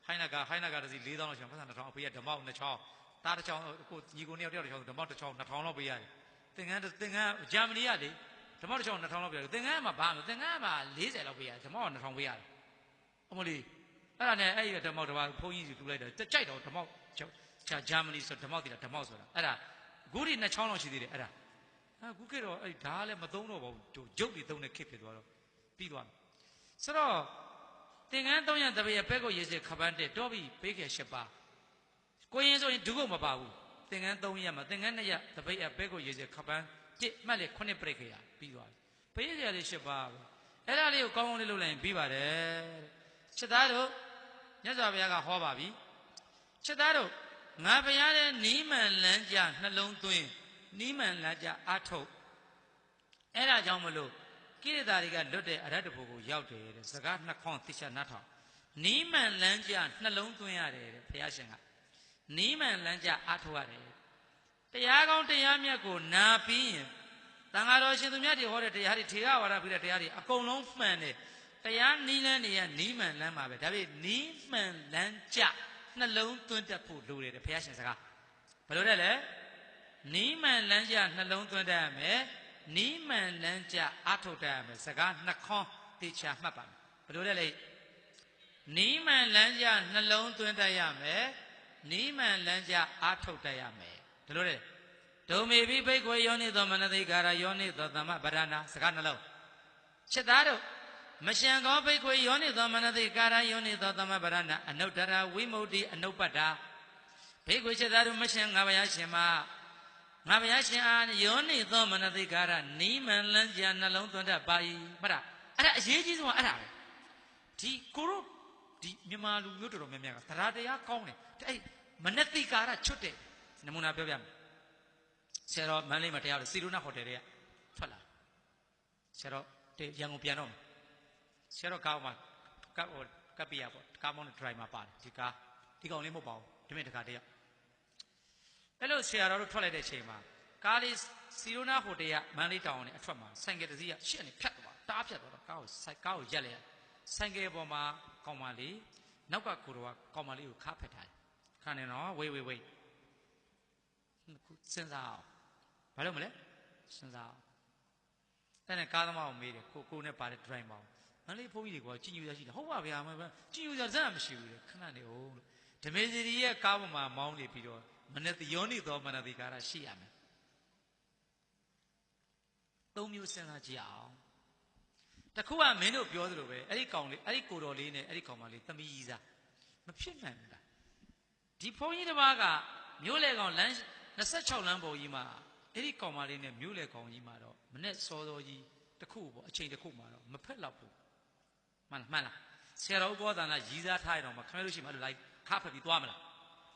ဟိုင်းနာကတစီ4000လောက်ရှင်ပတ်စံ2000အဖေကဓမောက်2000သားတစ်ချောင်းကိုညီကိုနှစ်ယောက်တစ်ချောင်းဓမောက်တစ်ချောင်း2000လောက်ပေးရတယ်သင်္ကန်းဂျာမနီကလေဓမောက်တစ်ချောင်း2000လောက်ပေးရတယ်သင်္ကန်းမှာဘာမသင်္ကန်းမှာ40လောက်ပေးရတယ်ဓမောက်2000ပေးရတယ်အမလီအဲ့ဒါနဲ့အဲ့ဒီဓမောက်တစ်ပါးဘုန်းကြီးစီတူလိုက်တော့ကြိုက်တော့ဓမောက်ဂျာမနီဆိုဓမောက်တည်တာဓမောက်ဆိုတာအဲ့ဒါဂူရီ2ချောင်းလောက်ရှိသေးတယ်အဲ့ဒါအခုခေတ်တော့အဲ့ဒါလည်းမသုံးတော့ပါဘူးဂျုတ်တွေသုံးတဲ့ခေတ်ဖြစ်သွားတော့ပြီးသွားတယ်ဆိုတော့သင်္ကန်း300တပည့်ရဲ့ဘက်ကိုရေးစေခပန်းတက်တော့ပြီးပေးခဲ့8ပါးကိုရင်ဆိုရင်ဒုက္ခမပါဘူးသင်္ကန်း300မှာသင်္ကန်း200တပည့်ရဲ့ဘက်ကိုရေးစေခပန်း1မှတ်လေ9ပြိခေရပြီးသွားပြီပေးခဲ့ရတဲ့8ပါးပဲအဲ့ဒါလေးကိုကောင်းကောင်းလေးလုပ်လိုက်ရင်ပြီးပါတယ်ချက်သားတို့မြတ်စွာဘုရားကဟောပါပြီချက်သားတို့ငါဘုရားရဲ့နီးမှန်လန်းကြနှလုံးသွင်းနီးမှန်လန်းကြအာထုတ်အဲ့ဒါကြောင့်မလို့ကိရိတာတွေကလွတ်တဲ့အရဟတဘုကိုရောက်တယ်တဲ့စကားနှစ်ခေါင်းသိချနှတ်ထောင်နီးမှန်လန်းကြနှလုံးသွင်းရတယ်တဲ့ဘုရားရှင်ကနီးမှန်လန်းကြအာထုတ်ရတယ်တရားကောင်းတရားမြတ်ကိုနာပြီးရင်တန်ဃာတော်ရှင်သူမြတ်တွေဟောတဲ့တရားတွေထေရဝါဒပြတဲ့တရားတွေအကုန်လုံးမှန်တယ်တရားနီးလန်းတွေကနီးမှန်လန်းပါပဲဒါပေမဲ့နီးမှန်လန်းကြနှလုံးသွင်းတတ်ဖို့လိုတယ်ဘုရားရှင်စကားဘယ်လိုလဲနီးမှန်လန်းကြနှလုံးသွင်းတတ်ရမယ်နီးမှန်လန်းကြအာထုတ်တတ်ရမယ်စကားနှစ်ခေါင်းသိချာမှတ်ပါမယ်ဘယ်လိုလဲနီးမှန်လန်းကြနှလုံးသွင်းတတ်ရမယ်နီးမှန်လန်းကြအာထုတ်တတ်ရမယ်ဘယ်လိုလဲဒုံမေပိဘိက္ခွေယောနိသောမနတိကာရယောနိသောသမ္မဗရဏစကားနှလုံးချက်သားတို့မရှံကောဘိက္ခွေယောနိသောမနတိကာရယောနိသောသမ္မဗရဏအနုတ္တရဝိမု ക്തി အနုပ္ပတ္တာဘိက္ခွေချက်သားတို့မရှံငါဘုရားရှင်မှာငါဘုရားရှင်အားယောနိသောမနတိကာရနီးမှန်လန်းကြနှလုံးသွင်းတတ်ပါ၏မှတ်တာအဲ့ဒါအရေးကြီးဆုံးကအဲ့ဒါပဲဒီကိုတို့ဒီမြန်မာလူမျိုးတော်တော်များများကသရတရားကောင်းတယ်အဲ့မနတိကာရချွတ်တဲ့နမူနာပြောပြမယ်ဆရာတော်မန္တလေးမှာတရားလို့စီရိုနာဟိုတယ်တွေကထွက်လာဆရာတော်ရန်ကုန်ပြန်တော့ဆရာတော်ကားမှာကပ်ပြရပေါ့ကားမောင်းတဲ့ driver ပါတယ်ဒီကောင်လေးမဟုတ်ပါဘူးဒီမဲ့တခါတည်းအဲ့လိုဆရာတော်တို့ထွက်လိုက်တဲ့အချိန်မှာကားလေးစီရိုနာဟိုတယ်ကမန္တလေးတောင်နဲ့အထွက်မှာဆိုင်ကယ်တစ်စီးကရှစ်နဲ့ဖြတ်သွားတားဖြတ်သွားတော့ကားကိုရက်လိုက်ဆိုင်ကယ်ပေါ်မှာကောင်မလေးနောက်ကကိုတော်ကကောင်မလေးကိုခါဖက်ထားတယ်ခါနေတော့ဝေးစဉ်းစားအောင်ဘာလို့မလဲစဉ်းစားအောင်တဲ့နဲ့ကားသမားကိုမေးတယ်ကိုနဲ့ပါတဲ့ driver မောင်မလေးဘုန်းကြီးတွေကကြည်ညိုရရှိတယ်ဟုတ်ပါဗျာကြည်ညိုရစမ်းမရှိဘူးလေခဏနေဟုတ်လို့ဓမေစီရီရဲ့ကားပေါ်မှာမောင်းနေပြီးတော့မနတိယောနိသောမနတိကာရရှိရမယ်သုံးမျိုးစဉ်းစားကြည့်အောင်တခုကမင်းတို့ပြောသလိုပဲအဲ့ဒီကောင်လေးအဲ့ဒီကိုတော်လေးနဲ့အဲ့ဒီကောင်မလေးသမီးကြီးစားမဖြစ်နိုင်ဘူးလားဒီဘုန်းကြီးတစ်ပါးကမြို့လေကောင်လမ်း26လမ်းပေါ်ကြီးမှာအဲ့ဒီကောင်မလေးနဲ့မြို့လေကောင်ကြီးမှာတော့မနဲ့စောစောကြီးတစ်ခုပေါ့အချိန်တစ်ခုမှာတော့မဖက်တော့ဘူးမှန်လားဆရာတော်ဘောသာနာရည်စားထားရတော့မှခင်ဗျားတို့ရှိမှအဲ့လိုလိုက်ခါဖက်ပြီးသွားမလား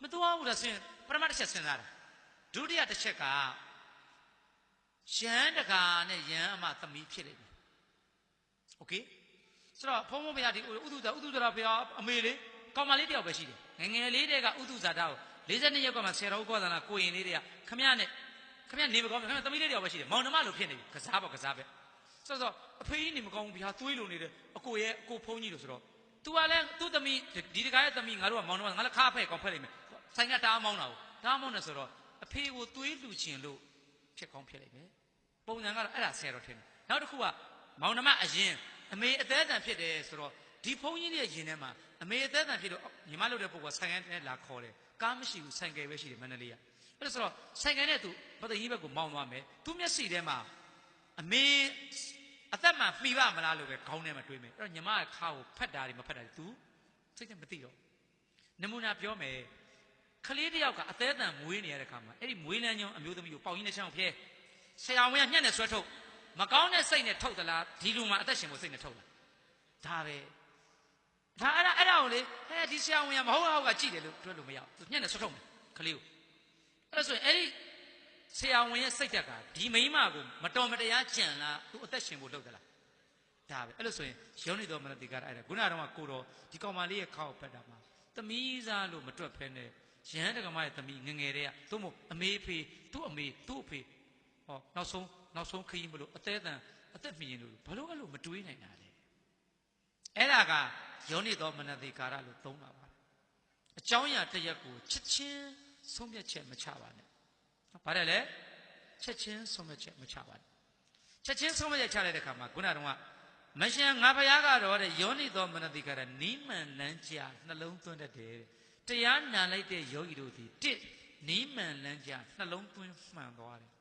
မသွားဘူးလားဆင်ပထမတစ်ချက်စဉ်းစားတာဒုတိယတစ်ချက်ကရဟန်းတကာနဲ့ရဟန်းအမသမီးဖြစ်လိမ့်မယ်โอเคဆိုတော့ဘုန်းဘုရားဒီဥဒုဇာဘုရားအမေလေးကောင်မလေးတယောက်ပဲရှိတယ်ငယ်လေးတွေကဥဒုဇာတာကို42ရက်ကမှဆရာတော်ဘောသာနာကိုရင်လေးတွေကခမရနဲ့ ခင်ဗျနေမကောင်းခင်ဗျသမီးလေးတယောက်ပဲရှိတယ်မောင်နှမလိုဖြစ်နေပြီကစားပေါ့ကစားပဲဆိုတော့အဖေကြီးနေမကောင်းဘူးဗျာသွေးလိုနေတယ်အကိုရဲ့အကိုဖုန်းကြီးလို့ဆိုတော့ तू ကလည်းသူ့သမီးဒီတကားရဲ့သမီးငါတို့ကမောင်နှမငါလည်းခါဖဲ့ကောင်းဖက်လိုက်မယ်ဆိုင်ကတားမောင်းတာကိုတားမောင်းနေဆိုတော့အဖေကိုသွေးလူချင်လို့ဖြစ်ကောင်းဖြစ်လိုက်မယ်ပုံစံကတော့အဲ့ဒါဆရာတော်ထင်တယ်နောက်တစ်ခုကမောင်နှမအရင်အမေအသေးအံဖြစ်တယ်ဆိုတော့ဒီဖုန်းကြီးရဲ့ရင်ထဲမှာအမေအသေးအံဖြစ်လို့ညီမလုပ်တဲ့ပုဂ္ဂိုလ်ဆိုင်ကနဲ့လာခေါ်တယ်ကားမရှိဘူးဆိုင်ကယ်ပဲရှိတယ်မန္တလေးကအဲ့ဒါဆိုတော့ဆိုင်ကယ်နဲ့သူပသိကြီးဘက်ကိုမောင်းသွားမယ်သူမျက်စိထဲမှာအမေအသက်မှမှီပါမလားလို့ပဲခေါင်းထဲမှာတွေးမယ်အဲ့တော့ညီမကခါကိုဖက်တာတွေမဖက်တာတွေ तू စိတ်နဲ့မသိတော့နမူနာပြောမယ်ခလေးတယောက်ကအသေးအံမွေးနေရတဲ့ခါမှာအဲ့ဒီမွေးလန်းကြောင်းအမျိုးသမီးကိုပေါင်ကြီးနဲ့ချောင်းဖျဲဆရာဝန်ကညှက်နဲ့ဆွဲထုတ်မကောင်းတဲ့စိတ်နဲ့ထုတ်သလားဒီလူမှာအသက်ရှင်ဖို့စိတ်နဲ့ထုတ်လားဒါပဲဒါအဲ့ဒါကိုလေဟဲ့ဒီဆရာဝန်ကမဟုတ်တော့ကကြည့်တယ်လို့ပြောလို့မရဘူးညှက်နဲ့ဆွဲထုတ်တယ်ခလေးကိုအဲ့ဒါဆိုရင်အဲ့ဒီဆရာဝန်ရဲ့စိတ်ဓာတ်ကဒီမိန်းမကိုမတော်မတရားကြံလားသူအသက်ရှင်ဖို့လုပ်သလားဒါပဲအဲ့လိုဆိုရင်ယောနိတော်မနတိကာရအဲ့ဒါခုနကတော့ကိုတော်ဒီကောင်မလေးရဲ့ခါကိုဖက်တာမှာသမီးစားလို့မတွက်ဖဲနဲ့ရဟန်းတက္ကမရဲ့သမီးငငယ်တည်းကသို့မဟုတ်အမေဖေသူ့အမေသူ့အဖေဟောနောက်ဆုံးခရီးမလို့အသက်မြင်လို့ဘာလို့အဲ့လိုမတွေးနိုင်တာလဲအဲ့ဒါကယောနိတော်မနတိကာရလို့သုံးတာပါအကြောင်းအရာတစ်ရက်ကိုချက်ချင်းဆုံးဖြတ်ချက်မချပါနဲ့ဘာလဲလဲချက်ချင်းဆုံးဖြတ်ချက်မချပါနဲ့ချက်ချင်းဆုံးဖြတ်ချက်ချလိုက်တဲ့အခါမှာခုနကတော့မရှင်ငါဖယားကတော့တဲ့ယောနိတော်မနတိကာရနီးမှန်လန်းကြနှလုံးသွင်းတတ်တယ်တရားနာလိုက်တဲ့ယောဂီတို့ဒီတစ်နီးမှန်လန်းကြနှလုံးသွင်းမှန်သွားတယ်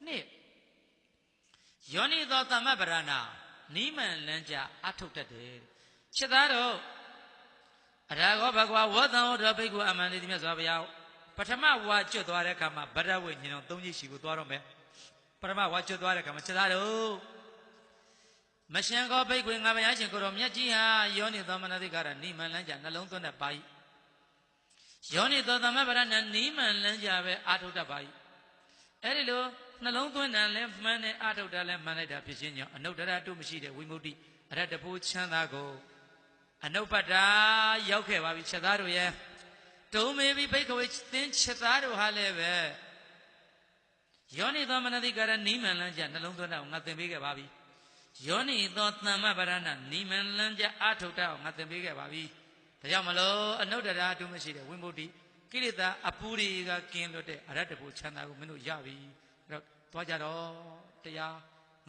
နှစ်ယောနိတော်သမ္မပရဏနီးမှန်လန်းကြအထုတ်တတ်တယ်ချက်သားတို့အရာဂောဘဂဝါဝေါသံဟောတော်ဘိက္ခုအမှန်တိမြတ်စွာဘုရားပထမဝါကျွတ်သွားတဲ့အခါမှာဗဒဝိညာဉ်တော်၃ကြီးရှိကိုသွားတော့မယ်ပထမဝါကျွတ်သွားတဲ့အခါမှာချက်သားတို့မရှင်ကောဘိက္ခုငါဘုရားရှင်ကိုတော်မြတ်ကြီးဟာယောနိသောမနတိကာရနိမန်လန်းကြနှလုံးသွင်းတဲ့ပါ၏ယောနိသောသမဗရဏနိမန်လန်းကြပဲအာထုတ်တတ်ပါ၏အဲ့ဒီလိုနှလုံးသွင်းတယ်လဲမှန်တယ်အာထုတ်တယ်လဲမှန်လိုက်တာဖြစ်ခြင်းကြောင့်အနုတ္တရတုမရှိတဲ့ဝိမု ക്തി အရတ္တဖို့ချမ်းသာကိုအနုပ္ပတ္တာရောက်ခဲ့ပါပြီချက်သားတို့ရဲ့တုံးမေဘိဘိက္ခဝေသင်ချက်သားတို့ဟာလည်းပဲယောနိသောမနတိကာရနိမန်လန်းကြနှလုံးသွင်းတာကိုငါသင်ပေးခဲ့ပါပြီယောနိသောသမ္မဗရဏနိမန်လန်းကြအာထုတ်တာကိုငါသင်ပေးခဲ့ပါပြီဒါကြောင့်မလို့အနုတ္တရာတုမရှိတဲ့ဝိမု ക്തി ကိရိတာအပူရိကကင်းလွတ်တဲ့အရတ္တဖို့ချမ်းသာကိုမင်းတို့ရပြီအဲ့တော့သွားကြတော့တရား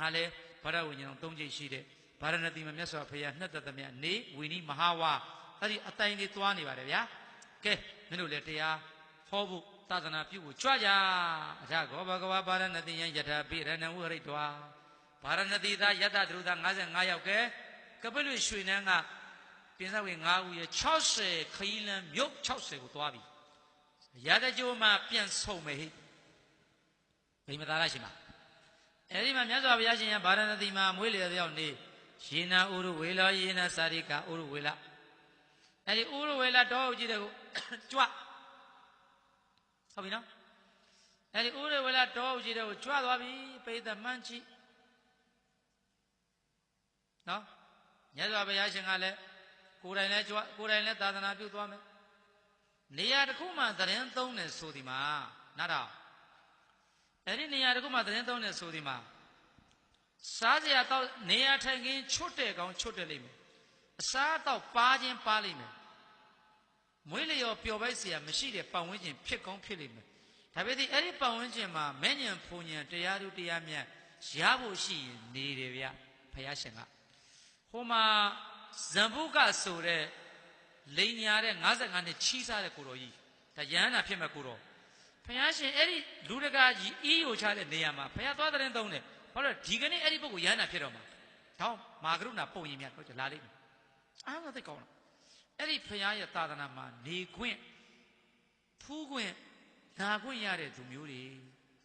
ငါလဲဗရဝိညာဉ်သုံးချိန်ရှိတဲ့ဗာရဏသီမှာမြတ်စွာဘုရားနှစ်သက်သမျှနေဝီနိမဟာဝါအဲ့ဒီအတိုင်းလေးသွားနေပါတယ်ဗျာကဲမင်းတို့လည်းတရားဟောဖို့သာသနာပြုဖို့ကြွကြအထဂောဘဂဝါဗာရဏသီယံယထာပိရဏံဝရိတ္တဝါဗာရဏသီသာယတ္တဒုရသ55ယောက်ကဲကပိလွေရွှေနန်းကပြင်စဝေ9ဦးရဲ့60ခရီးလမ်းမြို့60ကိုသွားပြီရတကြိုးမှပြန်ဆုံမယ်ဟိဘိမသာရရှိမှာအဲ့ဒီမှာမြတ်စွာဘုရားရှင်ကဗာရဏသီမှာမွေးလျော်ရောက်နေယေနာဥရဝေလောယေနာစာရိကာဥရဝေလအဲ့ဒီဥရဝေလတောအုပ်ကြီးတဲ့ကိုကြွဟုတ်ပြီနော်အဲ့ဒီဥရဝေလတောအုပ်ကြီးတဲ့ကိုကြွသွားပြီပိဿမှန်းချီနော်မြတ်စွာဘုရားရှင်ကလည်းကိုယ်တိုင်လည်းကြွကိုယ်တိုင်လည်းသာသနာပြုသွားမယ်နေရာတစ်ခုမှသတင်းသုံးတယ်ဆိုဒီမှာနားတော့အဲ့ဒီနေရာတစ်ခုမှသတင်းသုံးတယ်ဆိုဒီမှာစားစရာတော့နေရာထိုင်ခင်းချွတ်တဲ့ကောင်ချွတ်တယ်လိမ့်မယ်အစားတော့ပါခြင်းပါလိမ့်မယ်မွေးလျော်ပျော်ပိုက်เสียမရှိတဲ့ပတ်ဝန်းကျင်ဖြစ်ကောင်းဖြစ်လိမ့်မယ်ဒါပေမဲ့အဲ့ဒီပတ်ဝန်းကျင်မှာမဲ့ညံဖုန်ညံတရားသူတရားမြတ်ရဖို့ရှိရင်နေတယ်ဗျဘုရားရှင်ကဟိုမှာဇံဘုကဆိုတဲ့လိန်ညာတဲ့55နှစ်ချီးစားတဲ့ကိုတော်ကြီးဒါရဟန္တာဖြစ်မဲ့ကိုတော်ဘုရားရှင်အဲ့ဒီလူတကာကြီးအီးကိုချတဲ့နေရာမှာဘုရားသွားတဲ့သုံးတယ်ဘာလို့ဒီကနေ့အဲ့ဒီပုဂ္ဂိုလ်ရဟန္တာဖြစ်တော့မှာတောင်းမာကရုဏာပုံရင်မြတ်တော့လာလိမ့်မယ်အားမသိကောင်းလားအဲ့ဒီဘုရားရဲ့သာသနာမှာနေခွင့်ဖူးခွင့်နာခွင့်ရတဲ့သူမျိုးတွေ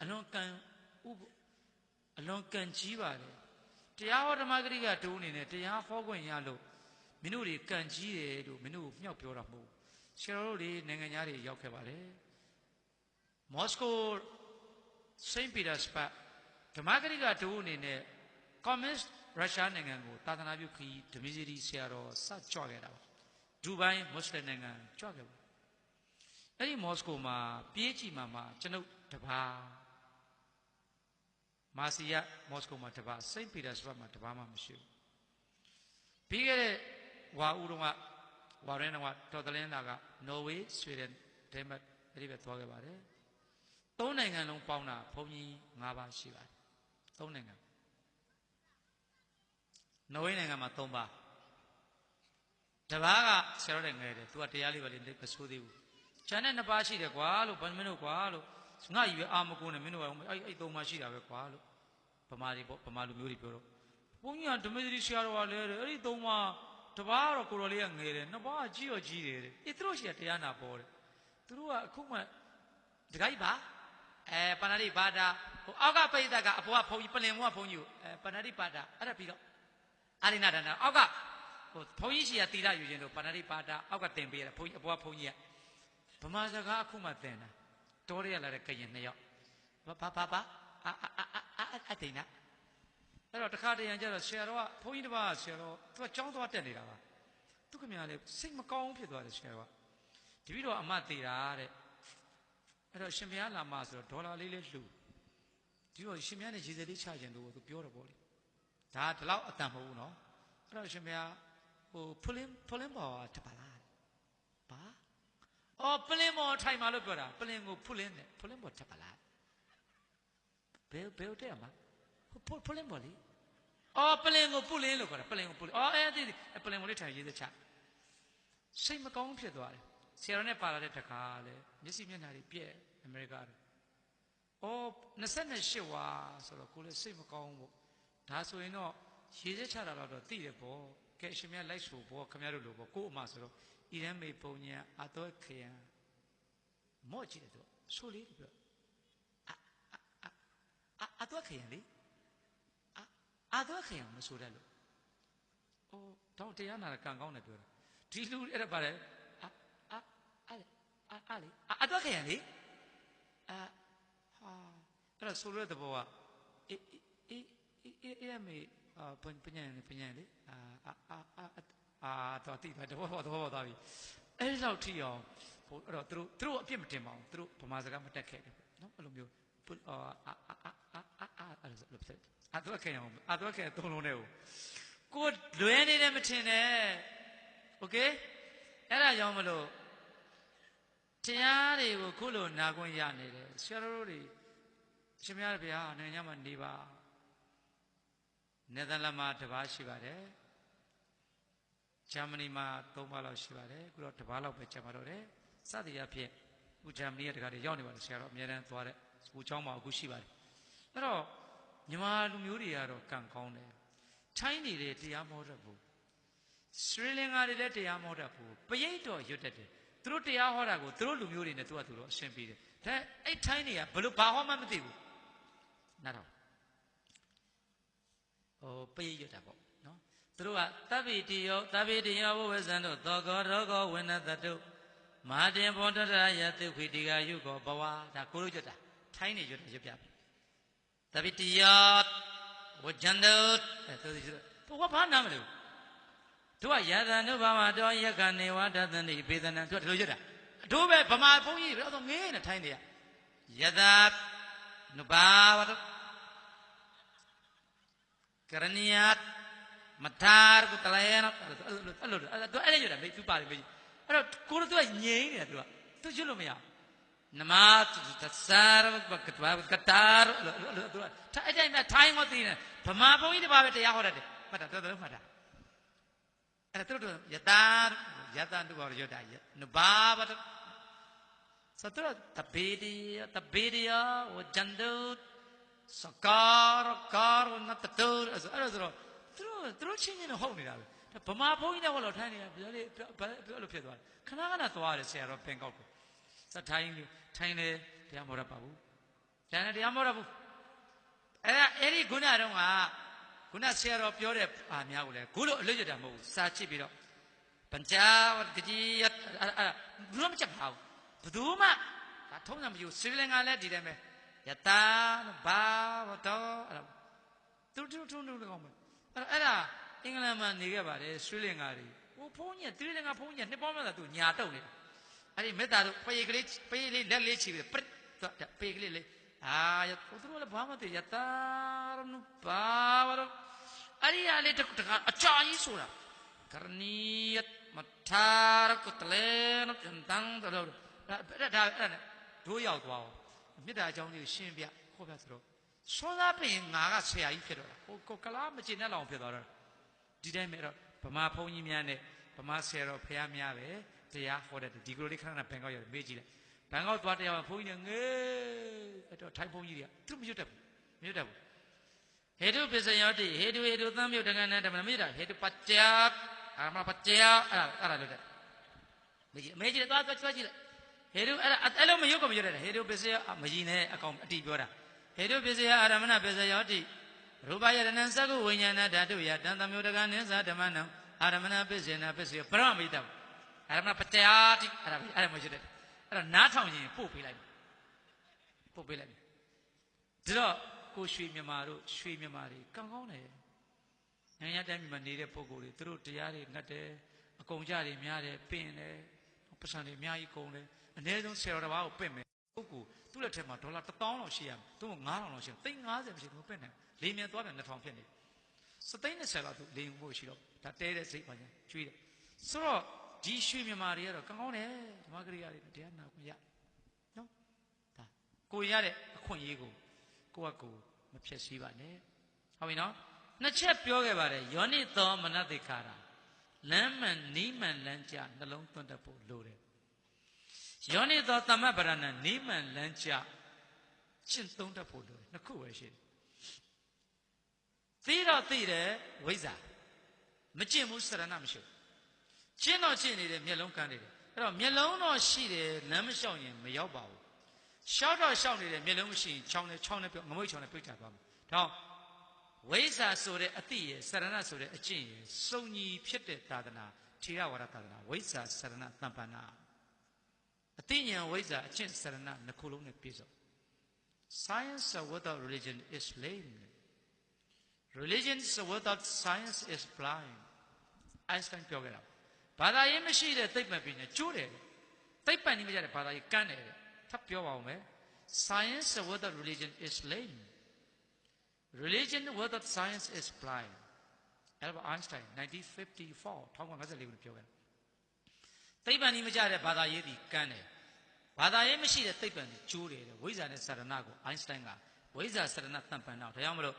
အလွန်ကံကြီးပါတယ်တရားဟောဓမ္မဂရိကတိုးအနေနဲ့တရားဟောခွင့်ရလို့မင်းတို့တွေကံကြီးတယ်လို့မင်းတို့မြောက်ပြောတာမဟုတ်ဆရာတို့တွေနိုင်ငံသားတွေရောက်ခဲ့ပါတယ်မော်စကိုစိန့်ပီတာစဘတ်ဓမ္မဂရိကတိုးအနေနဲ့ကွန်မြူနစ်ရုရှားနိုင်ငံကိုသာသနာပြုခီးဓမ္မစီရီဆရာတော်စကြွခဲ့တာပါဒူဘိုင်းမွတ်စလင်နိုင်ငံကြွခဲ့ပါအဲ့ဒီမော်စကိုမှာပြေးကြည့်မှာကျွန်ုပ်တပါ မာစီယာမော်စကိုမှာတပါစိန့်ပီတာစဘတ်မှာတပါမှမရှိဘူးပြီးခဲ့တဲ့ဝါဦးတော့ကဝါရင်းတော့တော်တလင်းတာကနော်ဝေးဆွေဒင်ဒိန်းမတ်အဲ့ဒီပဲသွားခဲ့ပါတယ်၃နိုင်ငံလုံးပေါင်းတာဘုန်းကြီး၅ပါးရှိပါတယ်၃နိုင်ငံနော်ဝေးနိုင်ငံမှာ၃ပါးတပါးကဆရာတော်တဲ့ငယ်တယ်သူကတရားလေးပဲလေးမဆိုးသေးဘူးကျန်တဲ့2ပါးရှိတယ်ကွာလို့ဗန်မင်းတို့ကွာလို့ငါ့ကြီးပဲအာမကုန်းနဲ့မင်းတို့ကအဲ့၃ပါးရှိတာပဲကွာလို့ဗမာတွေပေါ့ဗမာလူမျိုးတွေပြောတော့ဘုန်းကြီးကဓမ္မစရိဆရာတော်ကလည်းအဲ့ဒီ၃ပါးတပါးတော့ကိုတော်လေးကငယ်တယ်2ပါးကကြီးတော့ကြီးတယ်တဲ့သူတို့ရှိတရားနာပေါ်တယ်သူတို့ကအခုမှတခါကြီးပါပဏာတိပါဒဟိုအောက်ကပိဋကကအပေါ်ကဘုန်းကြီးပလင်ဘုံကဘုန်းကြီးကိုပဏာတိပါဒအဲ့ဒါပြီးတော့အာရိဏဒါနအောက်ကဟိုဘုန်းကြီးရှိရတိရယူခြင်းတို့ပဏာတိပါဒအောက်ကတင်ပေးရဘုန်းကြီးအပေါ်ကဘုန်းကြီးကဗမာစကားအခုမှသင်တာတော်ရရလာတဲ့ကရင်2ယောက်ဘာအတိနာအဲ့တော့တခါတရံကျတော့ဆရာတော်ကဘုန်းကြီးတစ်ပါးဆရာတော်သူကကြောင်းသွားတက်နေတာပါသူခင်ဗျားလေစိတ်မကောင်းဖြစ်သွားတယ်ဆရာတော်ကတပည့်တော်အမသေးတာတဲ့အဲ့တော့ရှင်ဘုရားလာမဆိုတော့ဒေါ်လာလေးလှူဒီတော့ရှင်ဘုရားနဲ့ရေစက်လေးချခြင်းလို့သူပြောတော့ပေါ့လေဒါဒီလောက်အတန်မဟုတ်ဘူးနော်အဲ့တော့ရှင်ဘုရားဟိုဖလင်းပေါ်တပါလားဘာအော်ပလင်းပေါ်ထိုင်มาလို့ပြောတာပလင်းကိုဖလင်းပေါ်တပါလားဘယ်တဲ့မှာဖလင်းပေါ်လေအော်ပလင်းကိုပုလင်းလို့ခေါ်တာပလင်းကိုပုလင်းအော်အဲ့ဒီပလင်းကိုလေးထိုင်ရေးသက်ချစိတ်မကောင်းဖြစ်သွားတယ်ဆရာတော်နဲ့ပါလာတဲ့တခါလေမျက်စိမျက်နှာတွေပြည့်အမေရိကတွေအော်28ဝါဆိုတော့ကိုလည်းစိတ်မကောင်းဘူးဒါဆိုရင်တော့ရေးသက်ချတာတော့သိတယ်ပေါ့ကဲရှင်များလိုက်ဆိုပေါ့ခင်ဗျားတို့လိုပေါ့ကို့အမဆိုတော့ဣရန်မေပုံညာအတော်ခယံမော့ကြည့်တယ်သူဆိုလေးပြောအတော်ခယံလေအတော်ခယံမဆိုတယ်လို့အိုးတော့တရားနာကံကောင်းတယ်ပြောတာဒီလူအဲ့ဒါပါတယ်လေအတော်ခယံလေဟာအဲ့ဒါဆိုရတဲ့ဘောကအေးမေပညာလေတော့တိတယ်တော့သွားပြီအဲ့ဒီလောက်ထိအောင်ဟိုအဲ့တော့သူတို့အပြစ်မတင်ပါဘူးသူတို့ဗမာစကားမတက်ခဲ့တယ်နော်အဲ့လိုမျိုးအဲ့လိုဖြစ်အတော့ခင်အောင်အတော့ခင်သုံးလုံးနဲ့ကိုလွဲနေတယ်မထင်နဲ့โอเคအဲ့ဒါကြောင့်မလို့တရားတွေကိုခုလိုနာခွင့်ရနေတယ်ဆရာတော်တွေရှင်များဗျာနိုင်ငံမှာနေပါနယ်သာလန်မှာတစ်ပါးရှိပါတယ်ဂျာမနီမှာ3ပါးလောက်ရှိပါတယ်အခုတော့တစ်ပါးလောက်ပဲကျန်ပါတော့တယ်စသည်အဖြစ်အခုဂျာမနီကတခါတည်းရောက်နေပါတယ်ဆရာတော်အများတန်းသွားတဲ့စကူကျောင်းမှာအခုရှိပါတယ်အဲ့တော့မြန်မာလူမျိုးတွေကတော့ကံကောင်းတယ်ထိုင်းနေတယ်တရားမဟုတ်တတ်ဘူးစရီလင်္ကာတွေလည်းတရားမဟုတ်တတ်ဘူးပရိတ်တော်ရွတ်တတ်တယ်သူတို့တရားဟောတာကိုသူတို့လူမျိုးတွေနဲ့သူကသူတို့အရှင်းပြတယ်ဒါအဲ့ထိုင်းတွေကဘလို့ဘာဟောမှမသိဘူးနားတော့ဟိုပရိတ်ရွတ်တာပေါ့နော်သူတို့ကသဗ္ဗေတိယောဘဝဇံတို့သောကောရောဂောဝိနတတုမဟာတင်ဘောတရယသုခိတိကယုကောဘဝဒါကိုလို့ကြွတာထိုင်းနေကြွတာရွတ်ပြပြီသဗ္ဗေတိယောဝဇံတို့သူကဘာနာမလဲသူကယသနုဘာဝတောယက္ခနေဝတသနိပေသနံသူကဒီလိုရွတ်တာအတို့ပဲဗမာဘုန်းကြီးဘယ်တော့ငေးနေထိုင်းနေရယသနုဘာဝတောကရဏီယမထာရကုတလဲနော်အဲ့လိုအဲ့ရွတ်တာမေသူပါတယ်မေအဲ့တော့ကိုတို့ကငြိမ့်နေတာသူရွတ်လို့မရနမသစ္စာရကတာရသူကအဲ့တိုင်းမှာထိုင်းမသိနေဗမာဘုန်းကြီးတပါးပဲတရားဟောတတ်တယ်မှတ်တာတော်တော်မှတ်တာအဲ့ဒါတို့ယတာတုဘာရွတ်တာနဘာဘတ်စတရတပေဒီယဝဂျန်ဒုစကာရနတတုအဲ့ဒါဆိုတော့သူတို့ချင်းချင်းဟုတ်နေတာပဲဗမာဘုန်းကြီးနဲ့ဟောလို့ထိုင်းနေတာပြောလို့ဖြစ်သွားတယ်ခဏသွားတယ်ဆရာတော်ပင်ကောက်ကိုစထိုင်းလေတရားမဟုတ်ပါဘူးတရားမဟုတ်ဘူးအဲ့ဒီခုနတုန်းကခုနဆရာတော်ပြောတဲ့အာများကိုလည်းခုလိုအလွတ်ရတာမဟုတ်ဘူးစာချစ်ပြီးတော့ပัญจဝတ္တိယဘူးလို့မချက်ပါဘူးဘယ်သူမှဒါထုံးတယ်မယူစရီလင်္ကာလည်းဒီတိုင်းပဲယတာဘာဝတောအဲ့ဒါသူထုံးကောင်းမယ်အဲ့ဒါအင်္ဂလန်မှာနေခဲ့ပါတယ်စရီလင်္ကာတွေဟိုဘုန်းကြီးစရီလင်္ကာဘုန်းကြီးနှစ်ပေါင်းများသာသူညာတုတ်နေတာအဲ့ဒီမေတ္တာတို့ပေကလေးလက်လေးချီပြီးပေကလေးလေး သူတို့လည်းဘာမှတည်းယတာရနုဘာဝရအဲ့ဒီအလေးတကအချာကြီးဆိုတာကရဏီယမထာရကုတလေနုတန်တတော်ဒါတို့ရောက်သွားအောင်မေတ္တာအကြောင်းလေးကိုရှင်းပြခေါ်ပြဆိုတော့စောသားပြင်ငါကဆရာကြီးဖြစ်တော့တာကိုကလားမကျင်တဲ့လောက်ဖြစ်သွားတော့ဒီတိုင်းပဲတော့ဗမာဘုန်းကြီးများနဲ့ဗမာဆရာတော်ဖះများပဲတရားဟောတဲ့ဒီကလိုလေးခဏခဏဘန်ကောက်ရောက်မေးကြည့်လိုက်ဘန်ကောက်သွားတရားဘုန်းကြီးတွေငေးအဲ့တော့ထိုင်းဘုန်းကြီးတွေကသူမရွတ်တတ်ဘူးမရွတ်တတ်ဘူးဟေတုပစ္စယောတိဟေတုသံမြုတ်တက္ကနာဓမ္မမိတာဟေတုပัจจယအာမပัจจယအဲ့ဒါလို့တဲ့မေးကြည့်သွားကြည့်လိုက်ဟေတုအဲ့လိုမရွတ်ကမရွတ်တဲ့ဟေတုပစ္စယမကြီးနဲ့အကောင်အတိပြောတာဟေတုပစ္စယအာရမဏပစ္စယောတိရူပယတနံသကုဝိညာဏဓာတုယတံသမြုတ်တက္ကနိသဓမ္မနံအာရမဏပစ္စေနပစ္စယောပရမိတ္တအာရမဏပัจจယတိအဲ့ဒါမရွတ်တဲ့အဲ့တော့နားထောင်ရင်ပို့ပေးလိုက်ဒါတော့ကိုရွှေမြန်မာတို့ရွှေမြန်မာတွေကံကောင်းတယ်နိုင်ငံတိုင်းပြည်မှာနေတဲ့ပုဂ္ဂိုလ်တွေသူတို့တရားတွေငတ်တယ်အကုန်ကြတွေများတယ်ပင်တယ်ပတ်စံတွေအများကြီးကုန်တယ်အနည်းဆုံး10တော်တစ်ပါးကိုပင့်မယ်ပုဂ္ဂိုလ်သူ့လက်ထက်မှာဒေါ်လာ1000လောက်ရှိရမယ်သူ့က9000လောက်ရှိတယ်350မရှိဘူးပင့်တယ်လေမြန်သွားပြန်2000ဖြစ်နေစသိန်း20လောက်သူလေဖို့ရှိတော့ဒါတဲတဲ့စိတ်ပါညာကျွေးတယ်ဆိုတော့ဒီရွှေမြန်မာတွေကတော့ကံကောင်းတယ်ဓမ္မဂရိယာတွေတရားနာခွင့်ရနော်ဒါကိုရတဲ့အခွင့်အရေးကိုကိုမဖြစ်စည်းပါနဲ့ဟုတ်ပြီနော်နှစ်ချက်ပြောခဲ့ပါတယ်ယောနိသောမနတိခါရလမ်းမှန်နီးမှန်လမ်းကျနှလုံးသွင်းတတ်ဖို့လိုတယ်ယောနိသောသမ္မပရဏနီးမှန်လမ်းကျရှင်းသုံးတတ်ဖို့လိုတယ်နှစ်ခုပဲရှိတယ်သိတော့သိတယ်ဝိဇ္ဇာမကျင့်ဘူးစရဏမရှိဘူးကျင့်တော့ကျင့်နေတယ်မျက်လုံးကန်းနေတယ်အဲ့တော့မျက်လုံးတော့ရှိတယ်လမ်းမလျှောက်ရင်မရောက်ပါဘူးရှောက်တော့ရှောက်နေတယ်မျက်လုံးမရှိရင်ချောင်းနဲ့ပြောငမွေ့ချောင်းနဲ့ပြိတ်ချသွားမှာဒါဝိဇ္ဇာဆိုတဲ့အတိရယ်စရဏဆိုတဲ့အကျင့်ရယ်စုံညီဖြစ်တဲ့သာသနာထေရဝါဒသာသနာဝိဇ္ဇာစရဏတမ္ပန္နာအတိညာဝိဇ္ဇာအကျင့်စရဏနှစ်ခုလုံးနဲ့ပြည့်စုံ Science without religion is lame Religion without science is blind Einstein ပြောခဲ့တာဘာသာရေးမရှိတဲ့သိပ္ပံပညာကျိုးတယ်သိပ္ပံနည်းမကြတဲ့ဘာသာရေးကန်းတယ်ထပ်ပြောပါဦးမယ် Science without religion is lame Religion without science is blind Albert Einstein 1954 1954ခုပြောခဲ့သိပ္ပံနည်းမကြတဲ့ဘာသာရေးဒီကန်းတယ်ဘာသာရေးမရှိတဲ့သိပ္ပံဒီကျိုးတယ်ဝိဇ္ဇာနဲ့စရဏကို Einstein ကဝိဇ္ဇာစရဏတမ္ပန္နာဒါကြောင့်မလို့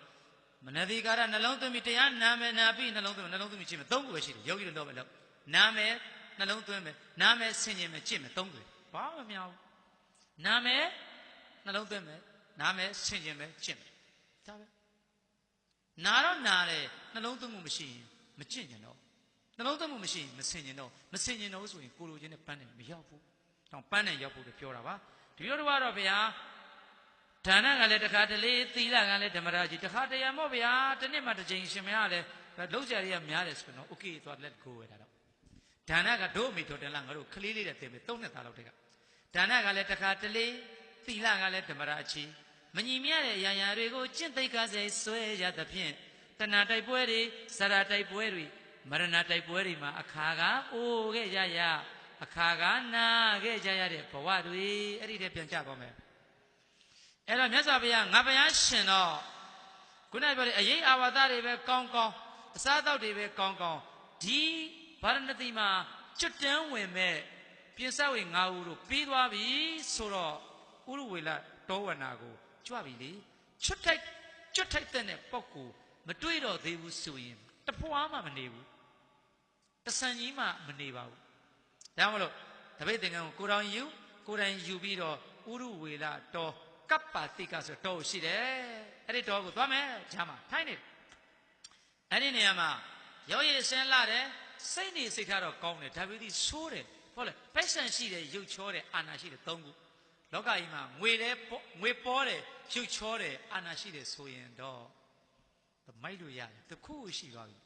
မနတိကာရနှလုံးသွင်းပြီးတရားနာမယ်နာပြီးနှလုံးသွင်းခြင်းမယ်သုံးခုပဲရှိတယ်ယောဂီတို့တော့ပဲလို့နာမယ်နှလုံးသွင်းမယ်နာမယ်ဆင်ခြင်မယ်ကျင့်မယ်သုံးခုဘာမှမမြောက်နာမယ်နှလုံးသွင်းမယ်နာမယ်ဆင်ခြင်မယ်ကျင့်မယ်ဒါပဲနာတော့နာတယ်နှလုံးသွင်းမှုမရှိရင်မကျင့်ကြတော့နှလုံးသွင်းမှုမရှိရင်မဆင်ခြင်တော့ဆိုရင်ကိုလိုချင်တဲ့ပန်းနဲ့မရောက်ဘူးတောင်ပန်းနဲ့ရောက်ဖို့ပြောတာပါဒီလိုတော့ဗျာဒါနကလည်းတစ်ခါတလေသီလကလည်းဓမ္မရာကြီးတစ်ခါတရံမို့ဗျာတစ်နှစ်မှတစ်ချိန်ရှင်မရလဲလုံးကြရည်များတယ်ဆိုတော့ okay သွား let go ပဲဒါတော့ဒါနကတို့မိတော်တန်လားငါတို့ကလေးလေးတဲ့သင်ပဲ3နှစ်သားလောက်တည်းကဒါနကလည်းတစ်ခါတလေသီလကလည်းဓမ္မရာကြီးမညီမြတဲ့အရာရာတွေကိုကျင့်သိက္ခာစေဆွဲရသဖြင့်တဏှာတိုက်ပွဲတွေစရာတိုက်ပွဲတွေမရဏတိုက်ပွဲတွေမှာအခါကအိုးခဲ့ကြရအခါကနာခဲ့ကြရတဲ့ဘဝတွေအဲ့ဒီတည်းပြန်ကြပါမယ်အဲ့တော့မြတ်စွာဘုရားငါဘုရားရှင်တော့ခုနကပြောတဲ့အရေးအာဝါဒတွေပဲကောင်းကောင်းအစားအသောက်တွေပဲကောင်းကောင်းဒီဗာရဏသီမှာကျွတ်တန်းဝင်မဲ့ပြင်စဝေ9ဦးတို့ပြီးသွားပြီဆိုတော့ဥရဝေလတောဝနာကိုကြွပြီလေကျွတ်ထိုက်တဲ့ပုဂ္ဂိုလ်မတွေ့တော့သေးဘူးဆိုရင်တဖွာမှမနေဘူးတဆန်ကြီးမှမနေပါဘူးဒါမှမဟုတ်တပိတ်သင်္ကန်းကိုကိုယ်တိုင်ယူပြီးတော့ဥရဝေလတောကပ္ပတိကဆိုတော့ရှိတယ်အဲ့ဒီတော့ကိုသွားမယ်ဂျာမှာထိုင်းနေအဲ့ဒီနေရာမှာရောရည်စင်းလာတယ်စိတ်နေစိတ်ထားတော့ကောင်းတယ်ဒါပေမဲ့ဆိုးတယ်ဟုတ်လေပိုက်ဆံရှိတယ်ရုပ်ချောတယ်အာနာရှိတယ်3ခုလောကကြီးမှာငွေပေါ်တယ်ရုပ်ချောတယ်အာနာရှိတယ်ဆိုရင်တော့မိုက်လို့ရတယ်တခုရှိသွားပြီ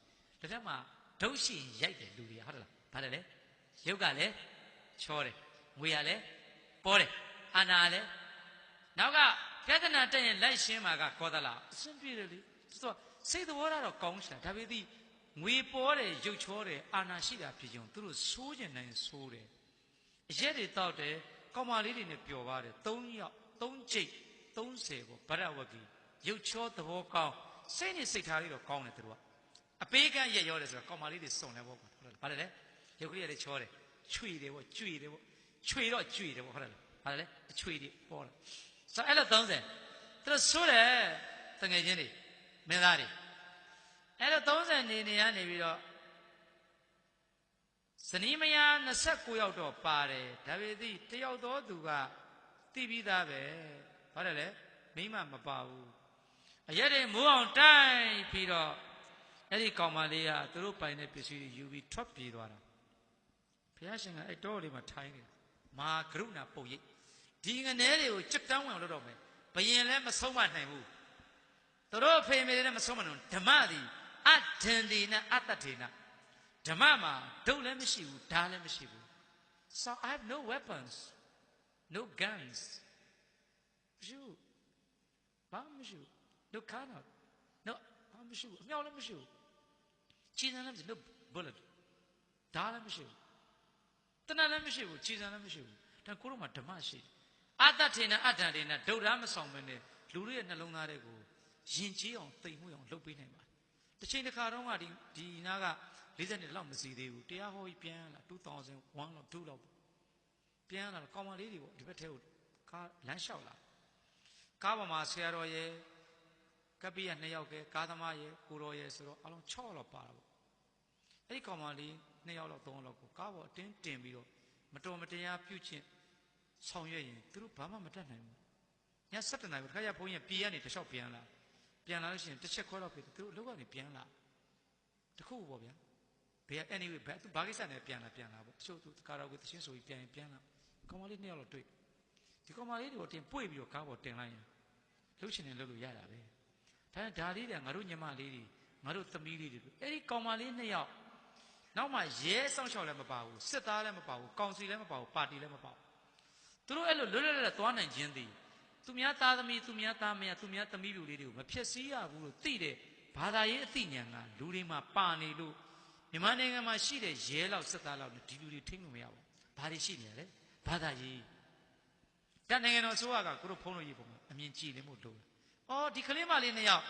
ဒါထက်မှဒုတ်ရှိရင်ရိုက်တယ်လူတွေကဟုတ်လားဗါတယ်လေရုပ်ကလည်းချောတယ်ငွေကလည်းပေါ်တယ်အာနာလည်းနောက်ကပြဿနာတက်ရင်လိုက်ရှင်းမှာကခေါ်သလားအဆင်ပြေတယ်လေဆိုတော့စိတ်သဘောထားတော့ကောင်းရှာဒါပေမဲ့ငွေပေါ်တယ်ရုပ်ချောတယ်အာနာရှိတာဖြစ်ကြုံသူတို့ဆိုးကျင်နိုင်ဆိုးတယ်အရက်တွေတောက်တယ်ကောင်မလေးတွေနဲ့ပျော်ပါတယ်3ကြိတ် 30ကိုဗရဝဂီရုပ်ချောသဘောကောင်းစိတ်နဲ့စိတ်ထားလေးတော့ကောင်းတယ်သူတို့ကအပေးကမ်းရက်ရောတယ်ဆိုတော့ကောင်မလေးတွေစုံတယ်ပေါ့ကွာဟုတ်တယ်ဘာလဲရုပ်ကလေးတွေချောတယ်ချွေတယ်ပေါ့ကြွေတယ်ပေါ့ချွေတော့ကြွေတယ်ပေါ့ဟုတ်တယ်ဘာလဲအချွေတွေပေါ်တယ်ဆိုအဲ့လို30သူတို့ဆိုးတယ်တငယ်ချင်းတွေမင်းသားတွေအဲ့လို30နေရနေပြီးတော့ဇနီးမယား29ယောက်တော့ပါတယ်ဒါပေမဲ့တယောက်တော့သူကတိပြီးသားပဲဘာလဲမိမမပါဘူးအရက်တွေမိုးအောင်တိုက်ပြီးတော့အဲ့ဒီကောင်မလေးကသူတို့ပိုင်တဲ့ပစ္စည်းတွေယူပြီးထွက်ပြေးသွားတာဘုရားရှင်ကအဲ့တောလေးမှာထိုင်းနေတာမာကရုဏာပုတ်ရိပ်ဒီငနဲတွေကိုကြက်တန်းဝင်လို့တော့မယ်ဘယင်လည်းမဆုံးမနိုင်ဘူးသူတို့အဖေမေလည်းမဆုံးမနိုင်ဓမ္မသည်အဒန္တိနအတ္တထေနဓမ္မမှာဒုတ်လည်းမရှိဘူးဓာလည်းမရှိဘူး so I have no weapons no guns မရှိဘူးဘာမှမရှိဘူး no cannon no ဘာမှမရှိဘူးအမြောက်လည်းမရှိဘူးခြေစံလည်းမရှိဘူး no bullet ဓာလည်းမရှိဘူးတဏှာလည်းမရှိဘူးခြေစံလည်းမရှိဘူးဒါကိုတော့မှဓမ္မရှိတယ်အတ္တထေနအဒန္တိနဒုတ်ဓာမဆောင်မနဲ့လူတွေရဲ့နှလုံးသားတွေကိုယဉ်ကျေးအောင်သိမ်မှုအောင်လုပ်ပေးနိုင်ပါတယ်တစ်ချိန်တစ်ခါတော့ကဒီနားက40နှစ်လောက်မစီသေးဘူးတရားဟောကြီးပြန်လာ2001လောက်2လောက်ပြန်လာကောင်မလေးတွေပေါ့ဒီဘက်ထဲကိုကားလမ်းလျှောက်လာကားပေါ်မှာဆရာတော်ရဲ့ကပ္ပိယ2ယောက်ကကားသမားရဲ့ကိုတော်ရဲ့ဆိုတော့အလုံး6လောက်ပါတာပေါ့အဲ့ဒီကောင်မလေး2ယောက်လောက်3ယောက်လောက်ကိုကားပေါ်အတင်းတင်ပြီးတော့မတော်မတရားပြုချင်းဆောင်ရွက်ရင်သူတို့ဘာမှမတတ်နိုင်ဘူးည7 နာရီခါရဘုန်းကြီးပြေးရနေတလျှောက်ပြန်လာလို့ရှိရင်တစ်ချက်ခွဲတော့ပြီသူတို့အလုပ်ကနေပြန်လာတခုပေါ့ဗျာဘယ် anyway သူဘာကိစ္စနဲ့ပြန်လာပေါ့တချို့သူကာရာကိုသချင်းဆိုပြီးပြန်လာကောင်မလေး2ယောက်လောက်တွေ့ဒီကောင်မလေးတွေကိုတင်ပွေ့ပြီးတော့ကားပေါ်တင်လိုက်ရင်လှုပ်ရှင်နေလှုပ်လို့ရတာပဲဒါလေးတွေငါတို့ညီမလေးတွေငါတို့သမီးလေးတွေအဲ့ဒီကောင်မလေး2ယောက်နောက်မှရဲစောင့်ရှောက်လည်းမပါဘူးစစ်သားလည်းမပါဘူးကောင်စီလည်းမပါဘူးပါတီလည်းမပါဘူးသူတို့အဲ့လိုလွတ်လွတ်လပ်လပ်သွားနိုင်ခြင်းသည်သူများသားသမီးသူများသားမယားသူများသမီးလူလေးတွေကိုမဖြစ်စည်းရဘူးလို့သိတဲ့ဘာသာရေးအသိဉာဏ်ကလူတွေမှာပါနေလို့မြန်မာနိုင်ငံမှာရှိတဲ့ရဲလောက်စစ်သားလောက်ဒီလူတွေထိလို့မရဘူးဘာတွေရှိနေရလဲဘာသာရေးတနိုင်ငံတော်အစိုးရကကိုတို့ဖုံးလို့ရေးပုံမှာအမြင်ကြည့်နေမှုလို့အော်ဒီကလေးမလေး2ယောက်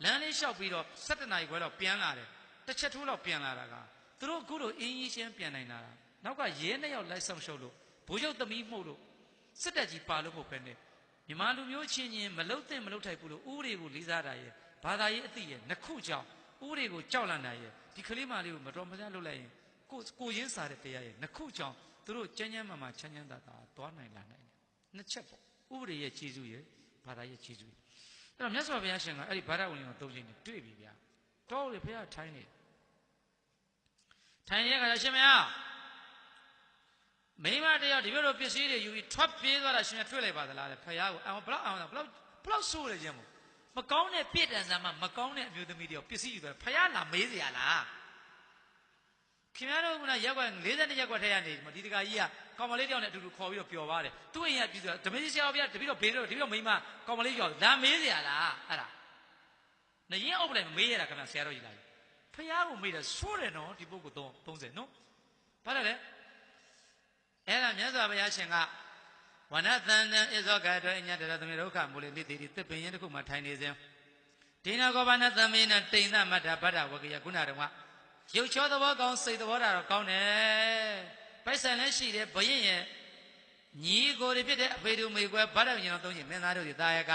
လမ်းလေးလျှောက်ပြီးတော့7 နာရီခွဲတော့ပြန်လာတယ်တစ်ချက်ထိုးတော့ပြန်လာတာကသူတို့အခုလိုအင်းကြီးချင်းပြန်နိုင်လာတာနောက်ကရဲ2ယောက်လိုက်ဆောင်ရှုပ်လို့ဘိုးချုပ်သမီးမှုလို့စစ်တပ်ကြီးပါလို့မဟုတ်ပဲနဲ့မြန်မာလူမျိုးချင်းချင်းမလုတ်တဲ့မလုတ်ထိုက်ဘူးလို့ဥပဒေကိုလေးစားတာရဲ့ဘာသာရေးအသိရဲ့နှစ်ခုကြောင့်ဥပဒေကိုကြောက်လန့်တာရဲ့ဒီကလေးမလေးကိုမတော်မဆလုပ်လိုက်ရင်ကိုရင်းစားတဲ့တရားရဲ့နှစ်ခုကြောင့်သူတို့ကျန်းကျန်းမာမာချမ်းချမ်းသာသာသွားနိုင်လာနိုင်တယ်နှစ်ချက်ပေါ့ဥပဒေရဲ့ခြေစွရဲ့ဘာသာရဲ့ခြေစွအဲ့တော့မြတ်စွာဘုရားရှင်ကအဲ့ဒီဘာသာဝင်ကိုသုံးခြင်းနဲ့တွေ့ပြီဗျာတော့လေဘုရားထိုင်းနေထိုင်ရကရှင်မယားမိမတယောက်ဒီလိုပစ္စည်းတွေယူပြီးထွက်ပြေးသွားတာရှင်မတွေ့လိုက်ပါသလားတဲ့ဖယားကိုဘလောက်ဆိုးရခြင်းမို့မကောင်းတဲ့ပြည့်တန်ဆာမှမကောင်းတဲ့အမျိုးသမီးတယောက်ပစ္စည်းယူသွားဖယားလာမေးစရာလားခင်ဗျားတို့ကရက်ွက်42ရက်ွက်ထဲကနေဒီတကာကြီးကကောင်မလေးတယောက်နဲ့အတူတူခေါ်ပြီးတော့ပျော်ပါတယ်သူ့အိမ်ကပြည်သူဓမင်းဆရာဘုရားတပည့်တော်ဘေးတော့တပည့်တော်မိမကောင်မလေးကြောက်လာမေးစရာလားအဲ့ဒါနရင်အုပ်ပလိုက်မေးရတာခင်ဗျာဆရာတော်ကြီးလာပြီဖယားကိုမေးတယ်ဆိုးတယ်နော်ဒီပုဂ္ဂိုလ်30နော်ဘာလဲအဲ့ဒါမြတ်စွာဘုရားရှင်ကဝနသန္တံဣဇောကတောအညတရသမေဒုက္ခမူလေနိတိတိသစ်ပင်ရင်တစ်ခုမှထိုင်နေစဉ်ဒေနာကောဘာနသမေနတိန်သမတ္ထဗတ္တဝကေယခုနတုန်းကရုပ်ချောသဘောကောင်းစိတ်သဘောတာတော့ကောင်းတယ်ပိုက်ဆံလည်းရှိတယ်ဘယင်ရဲ့ညီကိုတွေဖြစ်တဲ့အဖေတို့မိကွယ်ဗတ္တဉာဏ်တော်သုံးခြင်းမင်းသားတို့ဒီတာယက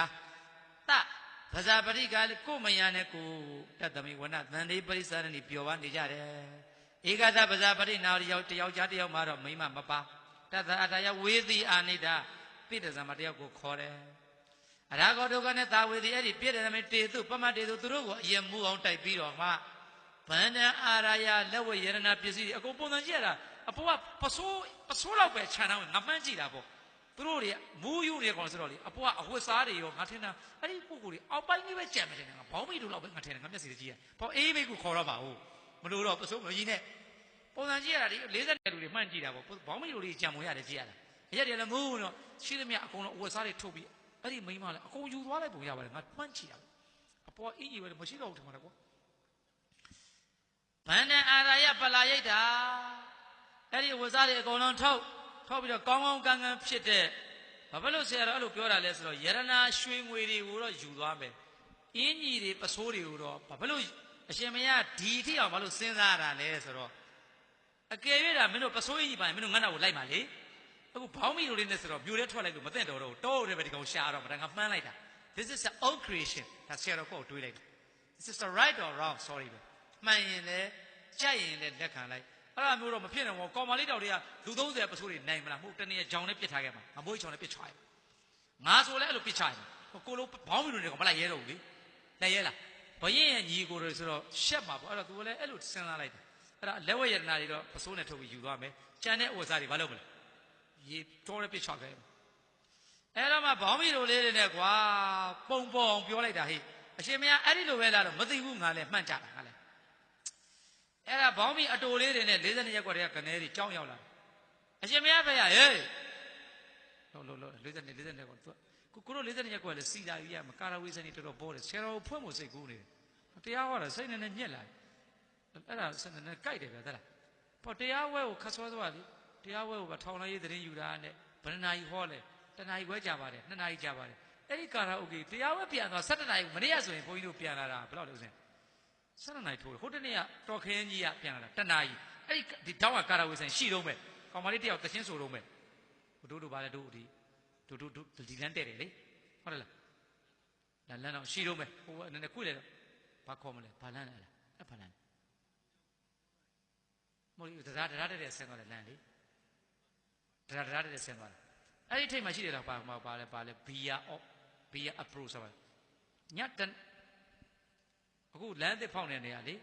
သဗဇာပရိကလည်းကိုမယာနဲ့ကိုတတမိဝနသန္တိပရိစ္ဆာရဏိပျော်ပါနေကြတယ်ဧကသဗဇာပရိနာတယောက်ကြားတယောက်မှတော့မိမမပါတသအတယဝေတိအာနိဒပိဋကဇံမတယောက်ကိုခေါ်တယ်အရာကောဒုက္ခနဲ့သာဝေတိအဲ့ဒီပြည့်တယ်မင်းတေသူပမတေသူသူတို့ကိုအယံမူအောင်တိုက်ပြီးတော့မှဗန္ဒအာရယလက်ဝေယရဏပစ္စည်းအကုန်ပုံစံကြည့်ရတာအပေါ်ကပစိုးလောက်ပဲခြံထားငါမှန်းကြည့်တာပေါ့သူတို့တွေမူးယူတွေကောင်ဆိုတော့လေအပေါ်ကအဝတ်စားတွေရောငါထင်တာအဲ့ဒီပုဂ္ဂိုလ်တွေအောက်ပိုင်းကြီးပဲကြံမယ်ထင်တယ်ငါဘောင်းမီတို့လောက်ပဲငါထင်တယ်ငါမျက်စိကြည့်ရပေါ့အေးဘေးကိုခေါ်တော့ပါဦးမလို့တော့ပစိုးမကြီးနဲ့ပုံစံကြည့်ရတာဒီ40လူတွေမှန်းကြည့်တာပေါ့ဘောင်းမီတို့တွေကြံမွေရတယ်ကြည့်ရတာအရက်တွေလည်းမူးတော့ရှိသမျှအကုန်လုံးအဝတ်စားတွေထုတ်ပြီးအဲ့ဒီမိန်းမလည်းအကုန်ယူသွားလိုက်ပုံရပါတယ်ငါမှန်းကြည့်တာအပေါ်အင်းကြီးပဲမရှိတော့ဘူးထင်မှာကွာဗန္ဒအာရယပလာရိတ်တာအဲ့ဒီဝဇ္ဇာတွေအကုန်လုံးထုတ်ပြီးတော့ကောင်းကောင်းကန်းကန်းဖြစ်တဲ့ ဘာဖြစ်လို့ဆရာတော်အဲ့လိုပြောတာလဲဆိုတော့ယရနာရွှေငွေတွေကိုတော့ယူသွားမယ်အင်းကြီးတွေပစိုးတွေကိုတော့ဘာဖြစ်လို့အရှင်မရဒီအထိအောင်ဘာလို့စဉ်းစားရတာလဲဆိုတော့အကယ်၍ဒါမင်းတို့ပစိုးကြီးပါရင်မင်းတို့ငါ့နာကိုလိုက်ပါလေအခုဘောင်းမီလိုလေးနဲ့ဆိုတော့မြို့ထဲထွက်လိုက်လို့မသိတော့တော့တောထဲပဲဒီကောင်ရှာတော့မတန်ငါမှန်းလိုက်တာ this is an old creation ဒါဆရာတော်ကိုတွေးလိုက် this is the right or wrong sorry ပဲမှန်ရင်လည်းကြိုက်ရင်လည်းလက်ခံလိုက်အဲ့ဒါမျိုးတော့မဖြစ်နိုင်ဘူးကောင်မလေးတောင်တွေကလူ30ပစိုးတွေနိုင်မလားမဟုတ်တနေ့ကြောင်နဲ့ပစ်ထားခဲ့မှာငါမိုးချောင်နဲ့ပစ်ချွားရငါဆိုလည်းအဲ့လိုပစ်ချရင်ကိုလိုဘောင်းမီလိုတွေကမလိုက်ရဲတော့ဘူးလေလိုက်ရဲလားဘရင်ရဲ့ညီကိုတွေဆိုတော့ရှက်မှာပေါ့အဲ့တော့ तू လည်းအဲ့လိုစဉ်းစားလိုက်တယ်အဲ့ဒါလက်ဝဲရတနာတွေတော့ပစိုးနဲ့ထုတ်ပြီးယူသွားမယ်ကြံတဲ့ဥစ္စာတွေဘာလုပ်မလဲရေတော်တဲ့ပစ်ချခဲ့အဲ့တော့မှဘောင်းမီလိုလေးတွေနဲ့ကွာပုံပေါ်အောင်ပြောလိုက်တာဟိအရှင်မရအဲ့ဒီလိုပဲလားတော့မသိဘူးငါလည်းမှန့်ကြတာငါလည်းအဲ့ဒါဘောင်းမီအတိုလေးတွေနဲ့42ရက်ကွက်တွေကကနေတွေကြောင်းရောက်လာအရှင်မရဖေရဟေးလို့42ကွက်ကိုတို့42ရက်ကွက်လည်းစီလာယူရမကာရာဝေးစနေတော်တော်ပေါ်တယ်ဆရာတော်ဖွင့်ဖို့စိတ်ကူးနေတယ်တရားဟောတာစိတ်နဲ့ညက်လာအဲ့ဒါစိတ်နဲ့ကြိုက်တယ်ဗျာသလားပေါ်တရားဝဲကိုခတ်ဆွဲသွားလေတရားဝဲကိုထောင်လိုက်ရေးသတင်းယူတာနဲ့ဘယ်နှနာရီဟောလဲတနာရီခွဲကြာပါတယ်2နာရီကြာပါတယ်အဲ့ဒီကာရာโอเคတရားဝဲပြန်သွား17နာရီမနေ့ကဆိုရင်ဘုန်းကြီးတို့ပြန်လာတာဘယ်လောက်လဲဦးစင်17နာရီထိုးတယ်ဟိုတနေ့ကတော်ခင်းကြီးကပြန်လာတာ1နာရီအဲ့ဒီတောင်းကကာရာဝေးဆိုင်ရှိတော့မယ်ကောင်မလေးတယောက်တချင်းဆိုတော့မယ်တို့ပါလေတို့ဒီလမ်းတဲ့တယ်လေဟုတ်တယ်လားလမ်းတော့ရှိတော့မယ်ဟိုနည်းနည်းခွေ့လေတော့ဘာခေါ်မလဲဘာလမ်းလဲအဲ့ဘာလမ်းမို့ဒီတရားတဲ့ဆင်းသွားတယ်လမ်းလေတရားတဲ့ဆင်းသွားတယ်အဲ့ဒီထိပ်မှာရှိတယ်လားပါလဲဘီယာအပရိုဆိုပါညတ်တန်အခုလမ်းသစ်ဖောက်နေတဲ့နေရာလေ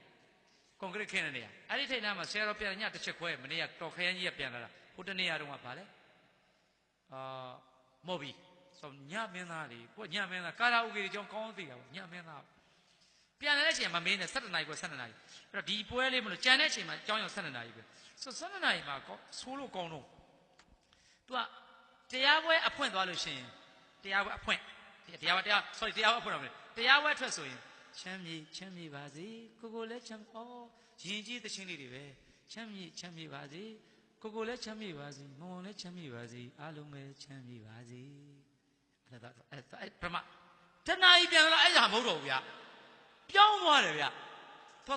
ကွန်ကရစ်ခင်းတဲ့နေရာအဲ့ဒီထိပ်နားမှာဆရာတော်ပြန်ညတစ်ချက်ခွဲမနေ့ကတော်ခရမ်းကြီးကပြန်လာတာဟိုတနေ့ကတော့ဘာလဲမော်ဘီဆိုညမင်းသားလေကိုညမင်းသားကာရာအိုကေကြောင်းကောင်းသိတာပေါ့ညမင်းသားပြန်လာတဲ့အချိန်မှာမင်းနဲ့17နာရီကို17နာရီအဲ့တော့ဒီပွဲလေးမလို့ကြံတဲ့အချိန်မှာကြောင်းရောက်17နာရီပဲဆို17နာရီမှာဆိုးလို့ကောင်းတော့ तू ကတရားပွဲအဖွင့်သွားလို့ရှိရင်တရားပွဲအဖွင့်တရားပွဲအဖွင့်တော့မယ်တရားပွဲထွက်ဆိုရင်ချမ်းမြေပါစေကိုလည်းချမ်းရင်ကြီးသချင်းလေးတွေပဲချမ်းမြေပါစေကိုလည်းချမ်းမြေပါစေမုံလည်းချမ်းမြေပါစေအားလုံးပဲချမ်းမြေပါစေအဲ့ပရမတဏှာကြီးပြန်လာအဲ့ဒါမဟုတ်တော့ဘူးဗျပြောင်းသွားတယ်ဗျ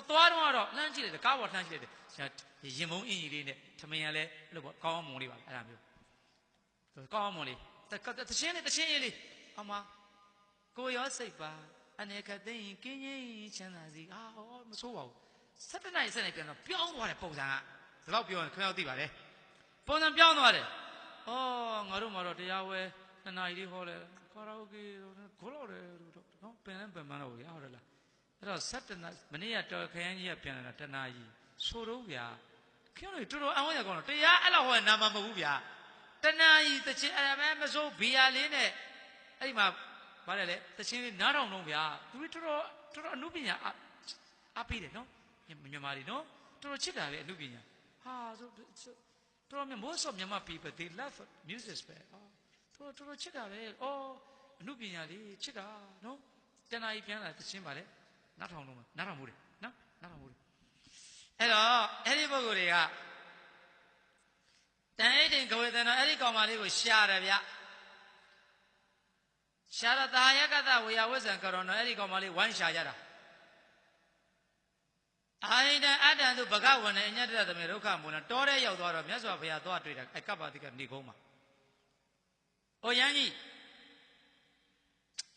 သွားတော့လှမ်းကြည့်လိုက်တယ်ကားပေါ်လှမ်းကြည့်လိုက်တယ်ရင်မုံအင်ကြီးလေးနဲ့ထမင်းရလဲအဲ့လိုပေါ့ကောင်းအောင်မုံလေးပါအဲ့ဒါမျိုးကောင်းအောင်မုံလေးတချင်းလေးအမကိုရောစိတ်ပါအနေခသိရင်ကင်းရင်ချမ်းသာစီမဆိုးပါဘူး17နိုင်ပြန်တော့ပြောင်းသွားတယ်ပုံစံကဒီလောက်ပြောရင်ခင်ဗျားတို့သိပါတယ်ပုံစံပြောင်းသွားတယ်ငါတို့မှတော့တရားဝဲ2နာရီလေးဟောလဲကာရာအိုကေကိုလောက်တယ်နော်ပင်မှန်တော့ဗျာဟုတ်တယ်လားအဲ့တော့17နာရီမနေ့ကတော်ခရမ်းကြီးကပြန်လာတာ2နာရီဆိုတော့ဗျာခင်ဗျားတို့တော်တော်အံ့ဩရကောင်းတော့တရားအဲ့လောက်ဟောနာမမဟုတ်ဘူးဗျာ2နာရီတချင်းအဲ့ဒါမစိုးဘီယာလေးနဲ့အဲ့ဒီမှာဗါတယ်လေတချင်းလေးနားထောင်တော့ဗျာသူတို့တော်အနုပညာအားပေးတယ်နော်မြန်မာတွေနော်တော်ချစ်တာပဲအနုပညာဆိုတော်most of Myanmar people they love music ပဲတော်ချစ်တာပဲအနုပညာလေးချစ်တာနော်တဏှာကြီးပြန်လာတချင်းပါလေနားထောင်လို့နားထောင်မှုတွေနော်နားထောင်မှုတွေအဲ့တော့အဲ့ဒီပုဂ္ဂိုလ်တွေကတန်အိတ်တင်ကဝေဒနာအဲ့ဒီကောင်မလေးကိုရှာတယ်ဗျရှာရတာယကတဝေယဝိဇ္ဇံကရောနော်အဲ့ဒီကောင်မလေးဝိုင်းရှာကြတာအာဟိတံအတ္တံသူဘဂဝဏ္ဏအညတ္တသမေဒုက္ခမူလတောထဲရောက်သွားတော့မြတ်စွာဘုရားသွားတွေ့တာအကပ္ပတိကနေကုန်းမှာဩယန်းကြီး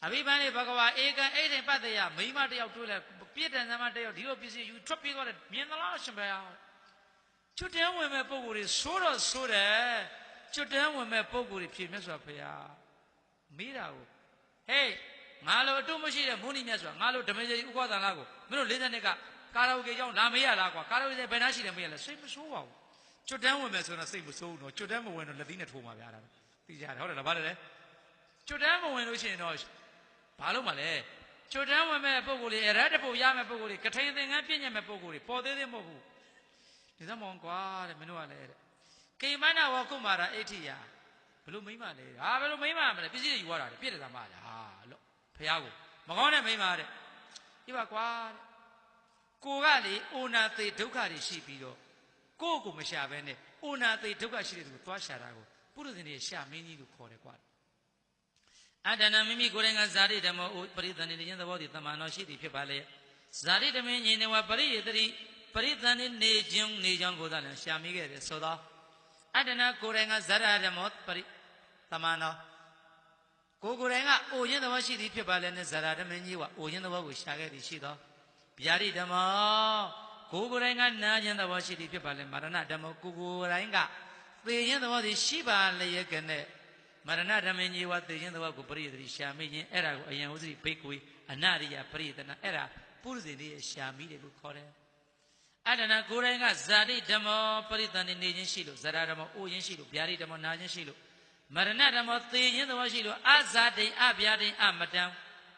အဘိဗန္ဓေဘဂဝါဧကံအိဋ္ဌိပတ္တယမိမတယောက်တွေ့လဲပြည့်တန်သမတယောက်ဒီလိုပစ္စည်းယူထွက်ပြေးသွားတယ်မြင်သလားရှင်ဘုရားကျွတ်တန်းဝင်မဲ့ပုံကိုယ်တွေဆိုးတော့ဆိုးတယ်ကျွတ်တန်းဝင်မဲ့ပုံကိုယ်တွေဖြေမြတ်စွာဘုရားမေးတာကိုဟေးငါလိုအတုမရှိတဲ့မုဏိမြတ်စွာငါလိုဓမ္မကြီးဥက္ကသံလားကိုမင်းတို့40နှစ်ကကာရာအိုကေကြောင့်လာမေးရလားကွာကာရာအိုကေဘယ်နှရှိတယ်မေးရလဲစိတ်မဆိုးပါဘူးကျွတ်တန်းဝင်မဲ့ဆိုတော့စိတ်မဆိုးဘူးနော်ကျွတ်တန်းမဝင်တော့လက်သီးနဲ့ထိုးမှာဗျာဒါသိကြတယ်ဟုတ်တယ်လားဗါတယ်လေကျွတ်တန်းမဝင်လို့ရှိရင်တော့ဘာလို့မလဲကျွတ်တန်းဝင်မဲ့ပုံကိုယ်လေးရတ္တပုတ်ရမဲ့ပုံကိုယ်လေးကထိန်သင်္ကန်းပြည့်ညက်မဲ့ပုံကိုယ်လေးပေါ်သေးသေးမဟုတ်ဘူးဒီသမောင်ကွာတဲ့မင်းတို့ကလည်းတဲ့ကိမနာဝကုမာရာအဋ္ဌိယဘယ်လိုမိမလဲဘယ်လိုမိမမလဲပစ္စည်းတွေယူရတာပြည့်တယ်သားမလားလို့ဖះကိုမကောင်းတဲ့မိမတဲ့ဒီပါကွာတဲ့ကိုကလေအိုနာသိဒုက္ခတွေရှိပြီးတော့ကိုယ့်ကိုမရှာဘဲနဲ့အိုနာသိဒုက္ခရှိတဲ့သူကိုသွားရှာတာကိုပုရိသေတွေရှာမင်းကြီးလို့ခေါ်တယ်ကွာ အတ္တနာမိမိကိုယ်တိုင်ကဇာတိဓမ္မအိုပရိသန္တိခြင်းသဘောတည်တမန်တော်ရှိသည်ဖြစ်ပါလေဇာတိဓမ္မညီနေဝပရိယေတတိပရိသန္တိနေခြင်းနေကြောင်းကိုသာလည်းရှာမိခဲ့တယ်ဆိုတော့အတ္တနာကိုယ်တိုင်ကဇာရဓမ္မပရိတမန်တော်ကိုယ်တိုင်ကအိုခြင်းသဘောရှိသည်ဖြစ်ပါလေနဲ့ဇာရဓမ္မကြီးကအိုခြင်းသဘောကိုရှာခဲ့သည်ရှိတော့ဗျာတိဓမ္မကိုယ်တိုင်ကနာခြင်းသဘောရှိသည်ဖြစ်ပါလေမရဏဓမ္မကိုယ်တိုင်ကသေခြင်းသဘောသည်ရှိပါလျက်ကနဲ့မရဏဓမ္မကြီးဝသေခြင်းသဘောကိုပရိယတိရှာမိခြင်းအဲ့ဒါကိုအယံဥစ္စရိဘိက္ခွေအနရိယပရိယတနာအဲ့ဒါပုရိသေတိရဲ့ရှာမိတယ်လို့ခေါ်တယ်အတ္တနာကိုယ်တိုင်ကဇာတိဓမ္မပရိသန္တိနေခြင်းရှိလို့ဇာရဓမ္မအိုခြင်းရှိလို့ဗျာတိဓမ္မနာခြင်းရှိလို့မရဏဓမ္မသေခြင်းသဘောရှိလို့အဇာတိအဗျာတိအမတံ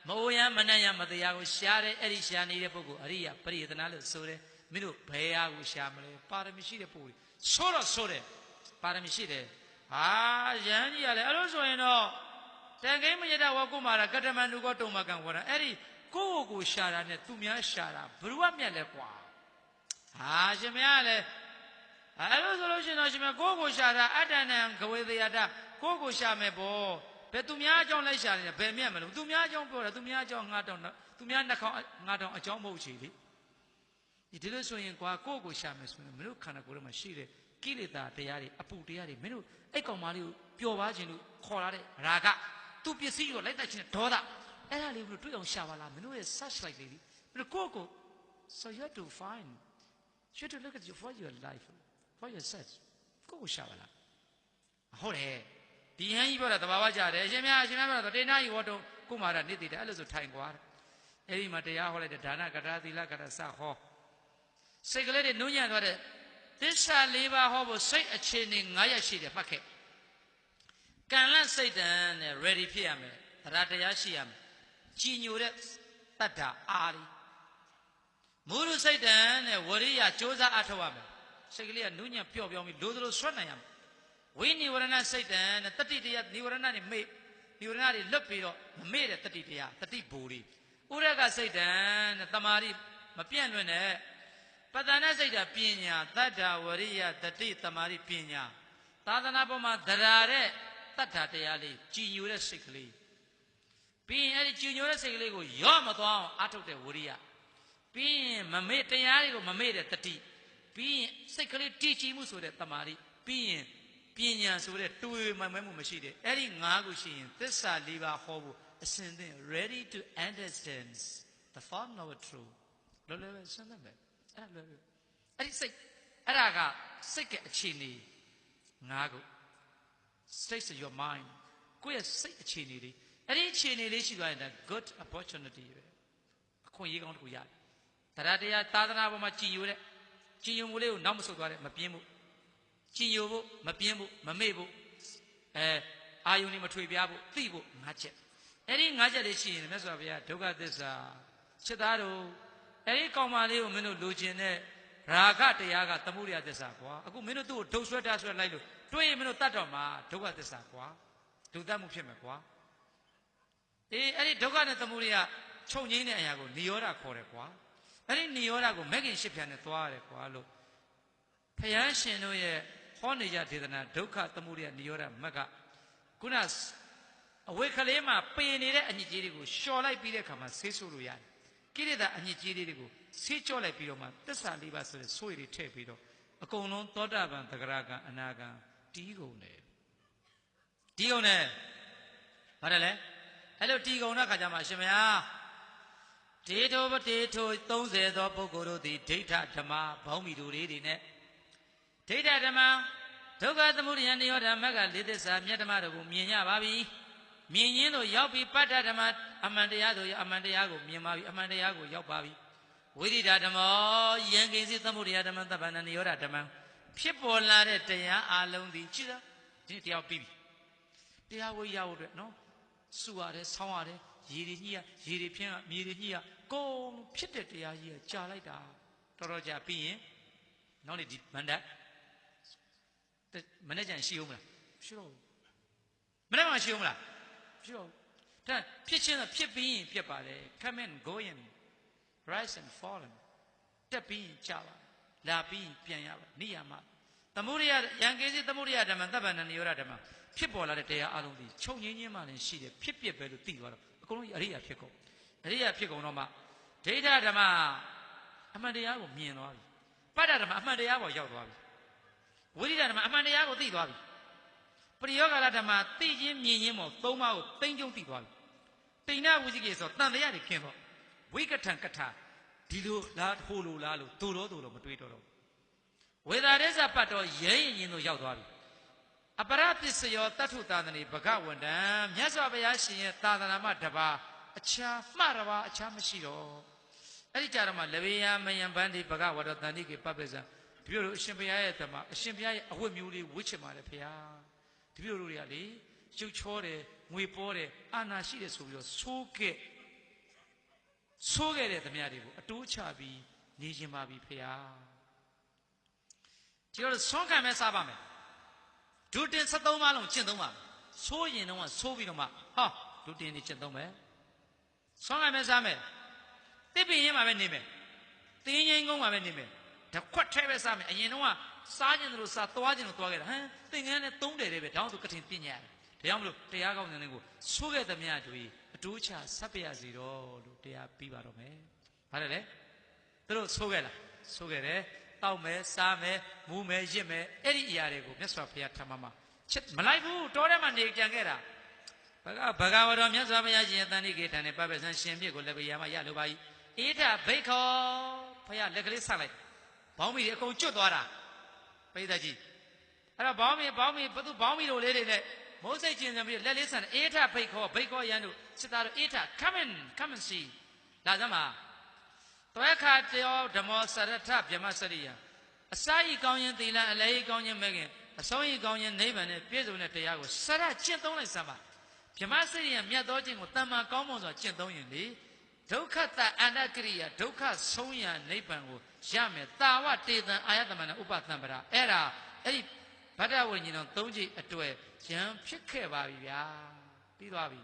မအိုရမနယမတရားကိုရှာတယ်အဲ့ဒီရှာနေတဲ့ပုဂ္ဂိုလ်အရိယပရိယတနာလို့ဆိုတယ်မင်းတို့ဘယ်ဟာကိုရှာမလဲပါရမီရှိတဲ့ပုဂ္ဂိုလ်ဆိုတော့ဆိုတယ်ပါရမီရှိတယ်ဟာယန်းကြီးရလေအဲ့လိုဆိုရင်တော့တန်ခိမယတဝကုမာရကတ္တမန္တုကောတုံမကံဝရအဲ့ဒီကိုရှာတာနဲ့သူများရှာတာဘ누구ကမြတ်လဲကွာဟာရှင်မရလေအဲ့လိုဆိုလို့ရှိရင်တော့ရှင်မကိုရှာတာအတ္တနံကဝေသယတကိုရှာမယ်ပေါ့ဘယ်သူများအကြောင်းလိုက်ရှာနေလဲဘယ်မြတ်မလို့သူများအကြောင်းပြောတာသူများအကြောင်းငါတောင်းသူများနှာခေါင်းငါတောင်းအကြောင်းမဟုတ်ချေလေဒီလိုဆိုရင်ကွာကိုရှာမယ်ဆိုရင်မင်းတို့ခန္ဓာကိုယ်ထဲမှာရှိတဲ့ကိလေသာတရားတွေအပူတရားတွေမင်းတို့အဲ့ကောင်မလေးကိုပျော်ပါခြင်းလို့ခေါ်လာတဲ့ရာဂသူပစ္စည်းကိုလိုက်တတ်ခြင်းဒေါသအဲ့ဒါလေးကိုတွေ့အောင်ရှာပါလားမင်းတို့ရဲ့ search light လေးမင်းတို့ကို so you have to find you have to look at you for your life for your search ကိုရှာပါလားဟုတ်တယ်ဒီဟန်းကြီးပြောတာတဘာဝကြတယ်အရှင်များပြောတာတေနာယီဝတ္တုကုမာရနိတိတယ်အဲ့လိုဆိုထိုင်ကွာအဲ့ဒီမှာတရားဟောလိုက်တဲ့ဒါနကထာသီလကထာစဟောစိတ်ကလေးတွေနုညံ့သွားတဲ့သစ္စာ၄ပါးဟောဖို့စိတ်အခြေအနေ9ရပ်ရှိတယ်မှတ်ခဲ့ကံလန့်စိတ်တန်နဲ့ ready ဖြစ်ရမယ်တရားတရားရှိရမယ်ကြည်ညိုတဲ့တတ္တာအာရီမုရုစိတ်တန်နဲ့ဝရိယကြိုးစားအထောက်ရမယ်စိတ်ကလေးကနုညံ့ပျော့ပြောင်းပြီးလိုသလိုဆွတ်နိုင်ရမယ်ဝိနိဝရဏစိတ်တန်နဲ့တတိတရားနိဝရဏတွေမေ့နိဝရဏတွေလွတ်ပြီးတော့မမေ့တဲ့တတိတရားတတိဘူရီဥရကစိတ်တန်နဲ့တမာရီမပြန့်လွင့်တဲ့ပတ္တနာစိတ်ဓာပညာတတ္တဝရိယတတိတမာရီပညာသာသနာပေါ်မှာဒရာတဲ့တတ္ထတရားလေးကြည်ညိုတဲ့စိတ်ကလေးပြီးရင်အဲ့ဒီကြည်ညိုတဲ့စိတ်ကလေးကိုရော့မသွားအောင်အားထုတ်တဲ့ဝရိယပြီးရင်မမေ့တရားတွေကိုမမေ့တဲ့တတိပြီးရင်စိတ်ကလေးတည်ကြည်မှုဆိုတဲ့တမာရီပြီးရင်ပညာဆိုတဲ့တွေးမှန်မှုမရှိတဲ့အဲ့ဒီ၅ခုရှိရင်သစ္စာ၄ပါးဟောဖို့အစဉ်သင့် ready to understand the form of truth လောလောပဲစဉ်းစားမယ်အဲ့ဒီစိတ်အဲ့ဒါကစိတ်ကအခြေအနေ၅ခု state of your mind ကိုယ့်ရဲ့စိတ်အခြေအနေလေးအဲ့ဒီအခြေအနေလေးရှိသွားရင်ဒါ good opportunity ပဲအခွင့်အရေးကောင်းတစ်ခုရတယ်တရားတရားသာသနာပေါ်မှာကြည်ညိုတဲ့ကြည်ညိုမှုလေးကိုနောက်မဆုတ်သွားတဲ့မပြင်းဘူးကြည်ညိုဖို့မပြင်းဖို့မမေ့ဖို့အာယုန်တွေမထွေပြားဖို့သိဖို့၅ချက်အဲ့ဒီ၅ချက်လေးရှိရင်မြတ်စွာဘုရားဒုက္ခသစ္စာချက်သားတို့အဲ့ဒီကောင်မလေးကိုမင်းတို့လိုချင်တဲ့ရာဂတရားကသမုဒယသစ္စာကွာအခုမင်းတို့သူ့ကိုဒုဆွဲတာဆွဲလိုက်လို့တွေးရင်မင်းတို့တတ်တော့မှာဒုက္ခသစ္စာကွာဒုတတ်မှုဖြစ်မယ်ကွာအေးအဲ့ဒီဒုက္ခနဲ့သမုဒယချုပ်ငိမ့်တဲ့အရာကိုနိရောဓခေါ်တယ်ကွာအဲ့ဒီနိရောဓကိုမဂ္ဂင်၈ဖြာနဲ့သွားရတယ်ကွာလို့ဘုရားရှင်တို့ရဲ့ဟောနေကြဒေသနာဒုက္ခသမုဒယနိရောဓမဂ္ဂခုနအဝိကလေးမှာပင်နေတဲ့အညစ်အကြေးတွေကိုလျှော်လိုက်ပြီးတဲ့အခါမှာဆေးဆိုးလို့ရတယ်ကိလေသာအညစ်အကြေးတွေကိုဆေးကြော့လိုက်ပြီးတော့မှသစ္စာ၄ပါးဆိုတဲ့ဆိုးရည်ထည့်ပြီးတော့အကုန်လုံးသောတာပန်သဂရကံအနာကံတီးကုန်တယ်တီးကုန်တယ်ဘာလဲအဲ့လိုတီးကုန်တဲ့ခါကျမှအရှင်မယားဒေထိုပတေထို30သောပုဂ္ဂိုလ်တို့သည်ဒိဋ္ဌဓမ္မဘောင်းမီတို့တွေနဲ့ဒိဋ္ဌဓမ္မဒုက္ခသမုဒယနိရောဓမဂ္ဂ၄သစ္စာမြတ်ဓမ္မတို့ကိုမြင်ကြပါပြီမြင်ရင်းတို့ရောက်ပြီးပတ္တဓမ္မအမှန်တရားတို့အမှန်တရားကိုမြင်ပါပြီအမှန်တရားကိုရောက်ပါပြီဝိရိဒဓမ္မယံကိစီသမုဒယဓမ္မသဗ္ဗန္နနိရောဓဓမ္မဖြစ်ပေါ်လာတဲ့တရားအလုံးဒီကြည့်လားဒီတရားပြီးပြီတရားကိုရဖို့အတွက်နော်စုရတယ်ဆောင်းရတယ်ရေတွေညှိရရေတွေဖြင်းရမြေတွေညှိရကုန်ဖြစ်တဲ့တရားကြီးကကြာလိုက်တာတော်တော်ကြာပြီးရင်နောက်နေ့ဒီမန္တမနေ့ကျရင်ရှိအောင်မလားရှိတော့မနေ့မှရှိအောင်မလားရှိတော့ဒါဖြစ်ချင်းတော့ဖြစ်ပြီးရင်ပြတ်ပါလေ come and go in rise and fall တက်ပြီးရင်ကြာပါလာပြီးရင်ပြန်ရပါနိယာမသမုဒယယံကိစီသမုဒယဓမ္မသဗ္ဗန္နနိရောဓဓမ္မ ဖြစ်ပေါ်လာတဲ့တရားအလုံးဒီချုပ်ငင်းခြင်းမှလည်းရှိတယ်ဖြစ်ပျက်ပဲလို့သိသွားတော့အကုန်လုံးအရိယာဖြစ်ကုန်အရိယာဖြစ်ကုန်တော့မှဒိဋ္ဌဓမ္မအမှန်တရားကိုမြင်သွားပြီပတ္တဓမ္မအမှန်တရားပေါ်ရောက်သွားပြီဝိရိယဓမ္မအမှန်တရားကိုသိသွားပြီပရိယောဂါလဓမ္မသိခြင်းမြင်ခြင်းပေါ်သုံးပါးကိုသိမ့်ကျုံသိသွားပြီတိဏ္ဍဝိသိကိဆိုတန်တရားတွေခင်းတော့ဝိကထံကထာဒီလိုလားဟိုလိုလားလို့ဒို့မတွေးတော့တော့ဝေဒရစ္ဆပတ်တော်ရဲရင်ရင်တို့ရောက်သွားပြီအပရပစ္စယောတတ္ထုသာသနေဘဂဝန္တံမြတ်စွာဘုရားရှင်ရဲ့သာသနာမှာတပါအခြားမှတပါအခြားမရှိတော့အဲ့ဒီကြတော့မှလဘေယမယံဗန္တိဘဂဝတ္တတန်တိကေပပ္ပဇံဒီလိုအရှင်ဘုရားရဲ့ဓမ္မအရှင်ဘုရားရဲ့အဝတ်မျိုးလေးဝှစ်ချင်ပါလေဘုရားဒီလိုတွေကလေရုပ်ချောတယ်ငွေပေါ်တယ်အာနာရှိတယ်ဆိုပြီးတော့ဆိုးခဲ့တဲ့သမျှတွေကိုအတိုးချပြီးနေခြင်းပါပြီဘုရားဒီလိုဆုံးခံမဲ့စားပါမယ်ဒုတင်73ပါးလုံးကျင့်သုံးပါမယ်ဆိုးရင်တော့ဆိုးပြီးတော့မှဟာဒုတင်နေကျင့်သုံးမယ်ဆုံးခံမဲ့စားမယ်တစ်ပင်ရင်မှာပဲနေမယ်တင်းငိမ့်ကုန်းမှာပဲနေမယ်ဓခွက်ထဲပဲစားမယ်အရင်တော့စားခြင်းတို့စားသွားခြင်းတို့သွားခဲ့တာဟမ်သင်္ကန်းနဲ့သုံးတယ်ပဲတောင်းသူကထင်ပညာတယ်ဒါကြောင့်မလို့တရားကောင်းတဲ့ကိုဆိုးခဲ့သမျှတွေအတိုးချဆက်ပြရစီတော့လို့တရားပြီးပါတော့မယ်ဘာလဲလဲသူတို့ဆိုးခဲ့လားဆိုးခဲ့တယ်တောက်မယ်စားမယ်မူးမယ်ရစ်မယ်အဲ့ဒီအရာတွေကိုမြတ်စွာဘုရားထမမှာချက်မလိုက်ဘူးတောထဲမှာနေကြံခဲ့တာဘဂဝါတော်မြတ်စွာဘုရားရှင်တန်တိကေထံနဲ့ပပ္ပဇံရှင်ဖြစ်ကိုလည်းဘုရားမရလိုပါ၏ဣဒဘိခောဘုရားလက်ကလေးဆက်လိုက်ဘောင်းမီတွေအကုန်ကျွတ်သွားတာပိဿကြီးအဲ့တော့ဘောင်းမီဘသူဘောင်းမီတို့လေးတွေနဲ့မိုးစိတ်ကျင်စံပြီးလက်လေးဆန်ဣဒဘိခောရန်တို့စစ်သားတို့ဣဒ come and see လာစမ်းပါတွဲခါတယောဓမ္မောစရထဗြဟ္မစရိယအစာဤကောင်းခြင်းသီလအလယ်ဤကောင်းခြင်းမဲ့ခင်အဆုံးဤကောင်းခြင်းနိဗ္ဗာန်နဲ့ပြည့်စုံတဲ့တရားကိုစရကျင့်သုံးလိုက်စမ်းပါဗြဟ္မစရိယမြတ်သောခြင်းကိုတမ္မာကောင်းမွန်စွာကျင့်သုံးရင်လေဒုက္ခတအန္တကရိယာဒုက္ခဆုံးရနိဗ္ဗာန်ကိုရမယ်တာဝတေတံအာယတမနဥပသံပရာအဲ့ဒီဗဒ္ဒဝိညာဉ်တော်၃ကြိမ်အတွေ့ရံဖြစ်ခဲ့ပါပြီဗျာပြီးသွားပြီ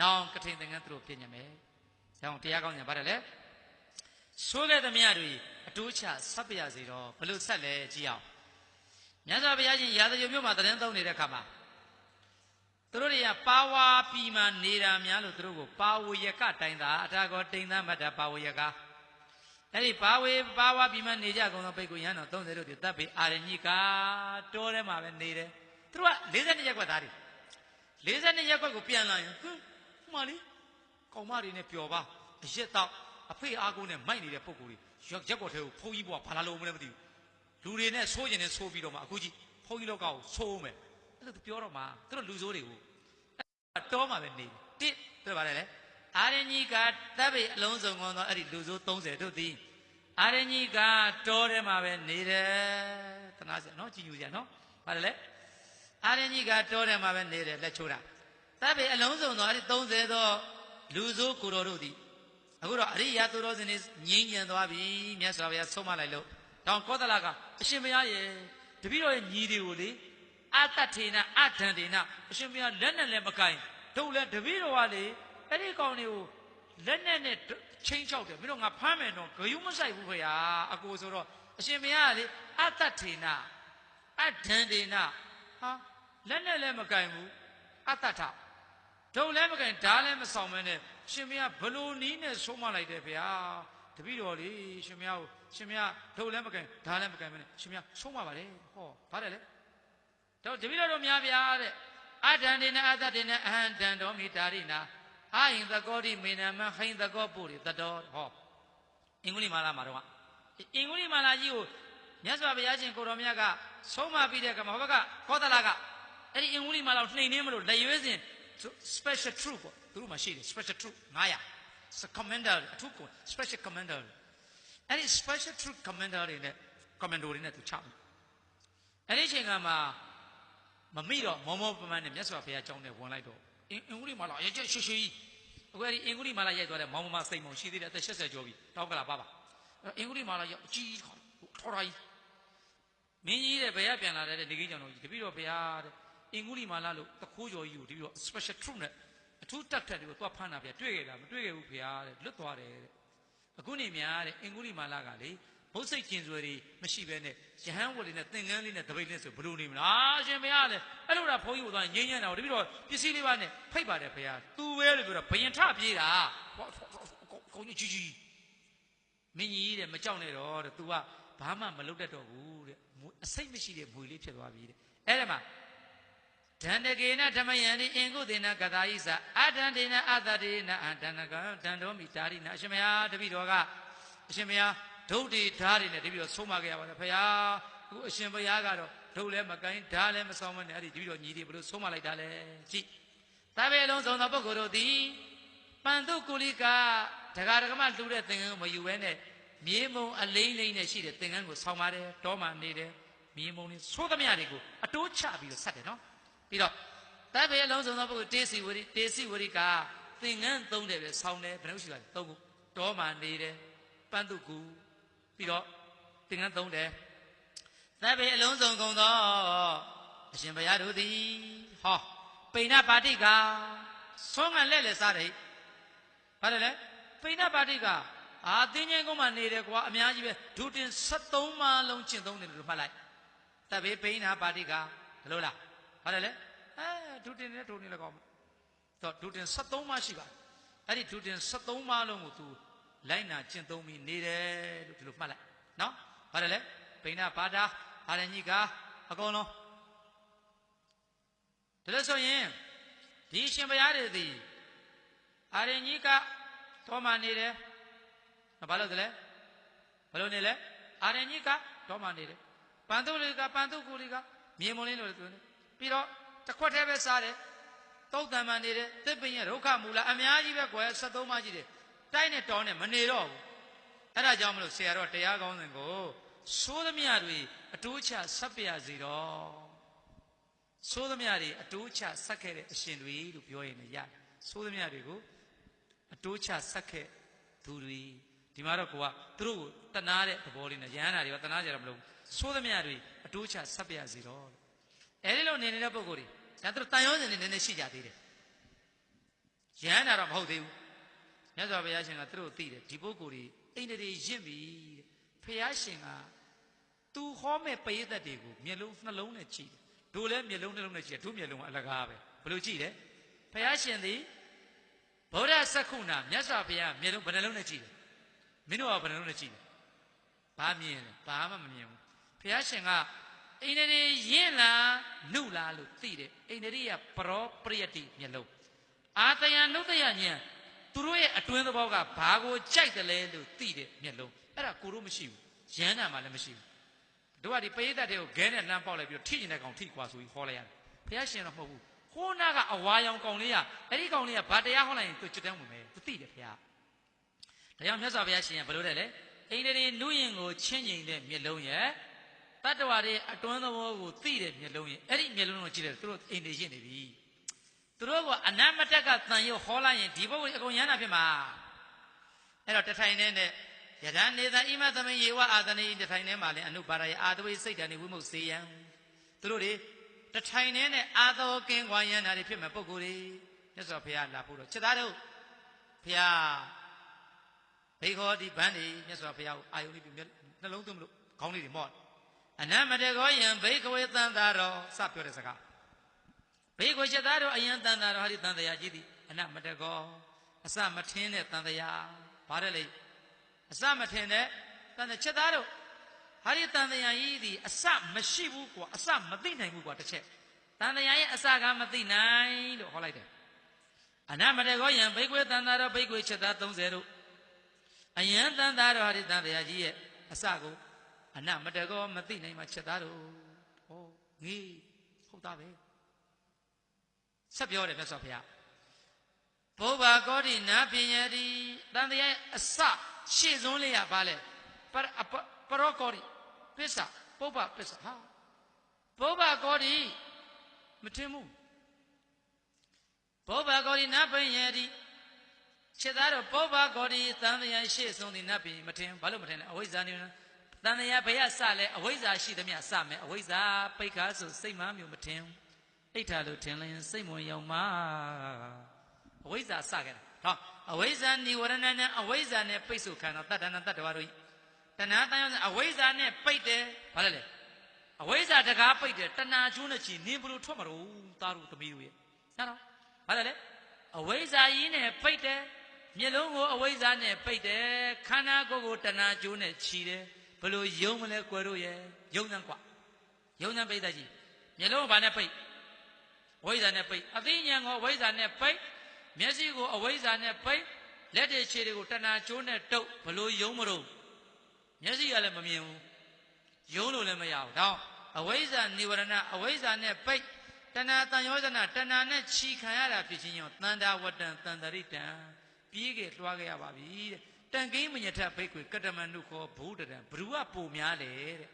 နောင်ကထိန်သင်္ကန်းသူတို့ပြည့်ညတ်မယ်။ကြောင့်တရားကောင်းညာဗါတယ်လေဆိုးတဲ့သမျှတွေအတိုးချဆက်ပြရစီတော့ဘလို့ဆက်လဲကြည့်အောင်မြတ်စွာဘုရားရှင်ရာဇဂုံမြို့မှာတရင်သုံးနေတဲ့ခါမှာသူတို့တွေကပါဝါပြည်မှာနေတာများလို့သူတို့ကိုပါဝရကတိုင်တာအထာကောတိန်သမတ္တပါဝရကအဲ့ဒီပါဝါပြည်မှာနေကြကုန်သောပိတ်ကိုရဟန်းတော်30တို့တည်တပ်ပြီးအာရဏိကတောထဲမှာပဲနေတယ်သူတို့က42ရက်ကွက်သားတွေ42ရက်ကွက်ကိုပြန်လာရင်ဟွန်းမှန်လေကောင်မတွေနဲ့ပျော်ပါအရက်တော့အဖေအားကိုးနဲ့မိုက်နေတဲ့ပုံကိုယ်ကြီးရက်ကွက်ထဲကိုဖုန်းကြီးဘွားဘာလာလို့မလဲမသိဘူးလူတွေနဲ့ဆိုးကျင်နေဆိုးပြီးတော့မှအခုကြီးဖုန်းကြီးလောက်ကကိုဆိုးမယ်အဲ့လိုသူပြောတော့မှသူတို့လူဆိုးတွေကိုတောမှာပဲနေတစ်သူတို့ဗါတယ်လေအာရဏိကတပ်ပိအလုံးစုံကောင်းသောအဲ့ဒီလူဆိုး30တို့သည်အာရဏိကတောထဲမှာပဲနေတယ်တနာစရာနော်ကြည်ညိုစရာနော်ဗါတယ်လေအာရဏိကတောထဲမှာပဲနေတယ်လက်ချိုးတာတပ်ပိအလုံးစုံသောအဲ့ဒီ30သောလူဆိုးကိုတော်တို့သည်အခုတော့အရိယာသူတော်စင်တွေငြိမ်းချမ်းသွားပြီမြတ်စွာဘုရားဆုံးမလိုက်လို့တောင်ကောသလကအရှင်ဘုရားရဲ့တပည့်တော်ရဲ့ညီတွေကိုလေအတ္တထေနအဒန္တေနအရှင်ဘုရားလက်နဲ့လည်းမကင်တို့လည်းတပည့်တော်ကလေအဲ့ဒီကောင်တွေကိုလက်နဲ့ချင်းချောက်တယ်မင်းတို့ငါဖမ်းမယ်တော့ဂယုမဆိုင်ဘူးခင်ဗျာအကိုဆိုတော့အရှင်ဘုရားကလေအတ္တထေနအဒန္တေနဟာလက်နဲ့လည်းမကင်ဘူးအတ္တထတို့လည်းမကင်ဓာလည်းမဆောင်မနဲ့ရှင်မရဘလို့နီးနဲ့ဆုံးမလိုက်တယ်ဗျာတပည့်တော်လေရှင်မရကိုရှင်မရတို့လည်းမကင်ဓာလည်းမကင်မနဲ့ရှင်မရဆုံးမပါလေဟောဗါတယ်လေတို့တပည့်တော်တို့များဗျာတဲ့အဒန္တေနအတ္တတေနအဟံတံတော်မိတာရိနာအာယင်သကောတိမေနမဟိန်သကောပုရိတတော်ဟောအင်္ဂုလိမာလာမှာတော့အင်္ဂုလိမာလာကြီးကိုမြတ်စွာဘုရားရှင်ကိုတော်မြတ်ကဆုံးမပြီးတဲ့ကမှာဟောဘကကောသလကအဲ့ဒီအင်္ဂုလိမာလာကိုနှိမ်နှင်းမလို့လက်ရွေးစဉ် special truth ပေါ့သူတို့မှရှိတယ် special truth 900 commander အထူးကို special commander အဲ့ဒီ special truth commander တွေနဲ့ commando တွေနဲ့သူချတယ်အဲ့ဒီအချိန်ကမှမမိတော့မောမောပမန်းနဲ့မြတ်စွာဘုရားကြောင်းနဲ့ဝင်လိုက်တော့အင်္ဂုလိမာလာအကျရွှေကြီးအခုအဲ့ဒီအင်္ဂုလိမာလာရိုက်သွားတဲ့မောင်မစိတ်မုံရှိသေးတယ်အသက်80ကျော်ပြီတောက်ကလာပါအင်္ဂုလိမာလာရောက်အကြီးထော်ထားကြီးမင်းကြီးတဲ့ဘယ်ရပြန်လာတဲ့နေကင်းကြောင်တော်ကြီးတပည့်တော်ဘုရားတဲ့အင်္ဂုလိမာလာလို့တခိုးကျော်ကြီးကိုတပည့်တော် special truth နဲ့အထူးတက်ထက်တွေကိုသွားဖမ်းတာဗျာတွေ့ခဲ့တာမတွေ့ခဲ့ဘူးဗျာတဲ့လွတ်သွားတယ်တဲ့အခုနေများတဲ့အင်္ဂုလိမာလာကလေ မုတ်စိတ်ကျင်စွယ်တွေမရှိဘဲနဲ့ယဟန်ဝတ်တွေနဲ့သင်္ကန်းလေးနဲ့တပိတ်လေးဆိုဘလို့နေမလားအရှင်ဘုရားလည်းအဲ့လိုလားဘုန်းကြီးကိုသွားငြိမ်းချမ်းတာတပည့်တော်ပစ္စည်းလေးပါနဲ့ဖိတ်ပါတယ်ဘုရားသူပဲလို့ပြောတော့ဘယင်ထပြေးတာကိုကြီးကြီးမင်းကြီးတဲ့မကြောက်နဲ့တော့တဲ့ तू ကဘာမှမလုပ်တတ်တော့ဘူးတဲ့အစိတ်မရှိတဲ့မွေလေးဖြစ်သွားပြီတဲ့အဲ့ဒါမှဒန္တကေနဓမ္မယံဒီအင်္ဂုတေနကတာယိသအဒန္တေနအသတေနအဒန္နကံဒန္တောမိတာရိနအရှင်မယားတပည့်တော်ကအရှင်မယားဒုတ်တိဓာတ်တွေနဲ့တပည့်တော်ဆုံးမခဲ့ရပါတယ်ဖယားအခုအရှင်ဘုရားကတော့ဒုတ်လည်းမကိုင်းဓာတ်လည်းမဆောင်မနဲ့အဲ့ဒီတပည့်တော်ညီတွေဘလို့ဆုံးမလိုက်တာလဲကြည့်ဒါပဲလုံးစုံသောပုဂ္ဂိုလ်တို့သည်ပန္တုကုလိကဒကာဒကမလှူတဲ့သင်္ကန်းကိုမယူဘဲနဲ့မြေမုံအလိမ့်လိမ့်နဲ့ရှိတဲ့သင်္ကန်းကိုဆောင်ပါတယ်တောမှနေတယ်မြေမုံတွေသိုးသမျှတွေကိုအတိုးချပြီးတော့ဆက်တယ်နော်ပြီးတော့တပ်ပဲလုံးစုံသောပုဂ္ဂိုလ်တေစီဝရိကသင်္ကန်းသုံးတယ်ပဲဆောင်းတယ်ဘယ်နှုတ်ရှိပါလဲသုံးခုတောမှနေတယ်ပန်းတုကူပြီးတော့သင်္ကန်းသုံးတယ်တပ်ပဲအလုံးစုံကုန်သောအရှင်ဘုရားတို့သည်ဟောပိဏပါတိကဆွမ်းငံလက်လက်စားတယ်ဘာလဲလဲပိဏပါတိကသင်္ကြန်ကုန်းမှာနေတယ်ကွာအများကြီးပဲဒုတင်73ပါးလုံးကျင့်သုံးတယ်လို့မှတ်လိုက်တပ်ပဲပိဏပါတိကဘယ်လိုလားဘာလဲလဲဒုတင်နဲ့ဒုနေလည်းကောင်းတော့ဒုတင်73ပါးရှိပါတယ်အဲ့ဒီဒုတင်73ပါးလုံးကို तू လိုက်နာကျင့်သုံးပြီးနေတယ်လို့ဒီလိုမှတ်လိုက်နော်ဘာလဲလဲပိဏပါတာအာရဏိကအကုန်လုံးဒါလို့ဆိုရင်ဒီရှင်ဘုရားတွေသည်အာရဏိကတော်မှနေတယ်ဘာလို့လဲဘယ်လိုနေလဲအာရဏိကတော်မှနေတယ်ပန္တုလိကပန္တုကူလိကမြေမုံလေးလို့ပြောနေပြီးတော့တစ်ခွက်တည်းပဲစားတယ်တုတ်တံမှနေတယ်သစ်ပင်ရဲ့ဒုက္ခမူလအများကြီးပဲကွယ်73ပါးကြီးတယ်တိုက်နဲ့တောင်းနဲ့မနေတော့ဘူးအဲ့ဒါကြောင့်မလို့ဆရာတော်တရားကောင်းစဉ်ကိုသိုးသမျှတွေအတိုးချဆက်ပြစီတော့သိုးသမျှတွေအတိုးချဆက်ခဲ့တဲ့အရှင်တွေလို့ပြောရင်လည်းရသိုးသမျှတွေကိုအတိုးချဆက်ခဲ့သူတွေဒီမှာတော့ကိုကသူတို့ကိုတနာတဲ့သဘောလေးနဲ့ရဟန္တာတွေကတနာကြတော့မလို့သိုးသမျှတွေအတိုးချဆက်ပြစီတော့အဲဒီလိုနေနေတဲ့ပုဂ္ဂိုလ်တွေဒါသူတို့တန်ရုံးစင်နေနေရှိကြသေးတယ်ရဟန္တာတော့မဟုတ်သေးဘူးမြတ်စွာဘုရားရှင်ကသူတို့သိတယ်ဒီပုဂ္ဂိုလ်တွေအိန္ဒြေရင့်ပြီတဲ့ဘုရားရှင်ကသူဟောမဲ့ပရိသတ်တွေကိုမျက်လုံးနှလုံးနဲ့ကြည့်တယ်တို့လည်းမျက်လုံးနှလုံးနဲ့ကြည့်တယ်တို့မျက်လုံးကအလကားပဲဘယ်လိုကြည့်လဲဘုရားရှင်သည်ဗုဒ္ဓစက္ခုနာမြတ်စွာဘုရားမျက်လုံးဘယ်နှလုံးနဲ့ကြည့်တယ်မင်းတို့ကဘယ်နှလုံးနဲ့ကြည့်တယ်ဘာမြင်လဲဘာမှမမြင်ဘူးဘုရားရှင်ကအိန္ဒြေရင့်လားနုလားလို့သိတယ်အိန္ဒြေကပရောပရိယတိမျက်လုံးအာတယနုတ္တယဉာဏ်သူတို့ရဲ့အတွင်းသဘောကဘာကိုကြိုက်တယ်လဲလို့သိတယ်မျက်လုံးအဲ့ဒါကိုတို့မရှိဘူးရဟန္တာမှလည်းမရှိဘူးတို့ကဒီပရိသတ်တွေကိုဂဲနဲ့လှမ်းပေါက်လိုက်ပြီးထိကျင်တဲ့ကောင်ထိကွာဆိုပြီးဟောလိုက်ရတယ်ဘုရားရှင်တော့မဟုတ်ဘူးဟိုးနာကအဝါရောင်ကောင်လေးကအဲ့ဒီကောင်လေးကဘာတရားဟောလိုက်ရင်သူကျွတ်တန်းဝင်မယ်သူသိတယ်ဘုရားဒါကြောင့်မြတ်စွာဘုရားရှင်ကဘယ်လိုလဲအိန္ဒြေနုရင်ကိုချင်းကျင်တဲ့မျက်လုံးရဲ့တတ္တဝါတွေအတွင်းသဘောကိုသိတဲ့မျက်လုံးရဲ့အဲ့ဒီမျက်လုံးကိုကြည့်တယ်သူတို့အိန္ဒြေရင့်နေပြီသူတို့ကအနမတက်ကတန်ရုပ်ဟောလိုက်ရင်ဒီဘုရားအကုန်ရဟန္တာဖြစ်မှာအဲ့တော့တထိုင်နဲ့ယထာနေသဣမသမိယေဝအာသနေတထိုင်ထဲမှာလည်းအနုပါရယအာတဝိစိတ်တန်နေဝိမုတ်စေယံသူတို့တွေတထိုင်နဲ့အာသောကင်းကွာယန္တာတွေဖြစ်မဲ့ပုဂ္ဂိုလ်တွေမြတ်စွာဘုရားလာဖို့တော့ချက်သားတို့ဘုရားဘေခောဒီဗန်းတွေမြတ်စွာဘုရားကိုအာယုန်လေးပြနှလုံးသွင်းမလို့ခေါင်းလေးတွေမော့အနမတကောယံဘေခဝေသံသာရောစပြောတဲ့စကားဘေခွေချက်သားတို့အယံတန်တာရောဟာဒီတန်တရားကြီးသည်အနမတကောအစမထင်းတဲ့တန်တရားဘာတဲ့လေအစမထင်တဲ့တန်တဲ့ချက်သားတို့ဟာဒီတန်တရားကြီးသည်အစမရှိဘူးကွာအစမသိနိုင်ဘူးကွာတစ်ချက်တန်တရားရဲ့အစကမသိနိုင်လို့ဟောလိုက်တယ်အနမတကောယံဘေခွေတန်တာရောဘေခွေချက်သား30တို့အယံတန်တာရောဟာဒီတန်တရားကြီးရဲ့အစကိုအနမတကောမသိနိုင်မှချက်သားတို့ဟောငေးဟုတ်တာပဲဆက်ပြောတယ်မြတ်စွာဘုရားဘုဗ္ဗကောတိနာပညာတိတန်တရားအစရှေ့ဆုံးလေးရပါလေပရောကောတိပစ္စာပုဗ္ဗပစ္စာဟာဘုဗ္ဗကောတိမထင်ဘူးဘုဗ္ဗကောတိနာပညာတိခြေသားတော့ဘုဗ္ဗကောတိတန်တရားရှေ့ဆုံးဒီနတ်ပင်မထင်ဘာလို့မထင်လဲအဝိဇ္ဇာနေတန်တရားဘယ်ရစလဲအဝိဇ္ဇာရှိသမျှစမယ်အဝိဇ္ဇာပိတ်ခါဆိုစိတ်မှမျိုးမထင်အိဋ္ဌာလို့ထင်ရင်စိတ်မဝင်ရောက်မှာအဝိဇ္ဇာစခဲ့တာဟောအဝိဇ္ဇာနိဝရဏနဲ့အဝိဇ္ဇာနဲ့ပိတ်ဆိုခံတော့တတ္တနာတတ္တဝါတို့တ တဏှာတန်ရောအဝိဇ္ဇာနဲ့ပိတ်တယ်ဘာလဲလဲအဝိဇ္ဇာတကားပိတ်တယ်တဏှာကျိုးနဲ့ချီနင်းဘလို့ထွက်မှာတော့သားတို့သမီးတို့ရဲ့နားတော့ဘာလဲလဲအဝိဇ္ဇာကြီးနဲ့ပိတ်တယ်မျက်လုံးကိုအဝိဇ္ဇာနဲ့ပိတ်တယ်ခန္ဓာကိုယ်ကိုတဏှာကျိုးနဲ့ချီတယ်ဘလို့ယုံမလဲကွယ်တို့ရဲ့ယုံတယ်ကွာယုံတယ်ပိတ်တယ်ကြီးမျက်လုံးကဘာနဲ့ပိတ်အဝိဇ္ဇာနဲ့ပိတ်အသိဉာဏ်ကိုအဝိဇ္ဇာနဲ့ပိတ်မျက်စိကိုအဝိဇ္ဇာနဲ့ပိတ်လက်တွေခြေတွေကိုတဏှာကျိုးနဲ့တုပ်ဘလို့ယုံမလို့မျက်စိကလည်းမမြင်ဘူးယုံလို့လည်းမရဘူးဒါအဝိဇ္ဇာနိဝရဏအဝိဇ္ဇာနဲ့ပိတ်တဏှာတန်ရောဇနာတဏှာနဲ့ခြီခံရတာဖြစ်ချင်းရောတန္တာဝတ္တံတန္တရိတံပြေးခဲ့လွှားခဲ့ရပါပြီတဲ့တန်ကိမညထဘိက္ခွေကတ္တမနုခောဘုဒ္ဓံဘ누구ကပုံများလေတဲ့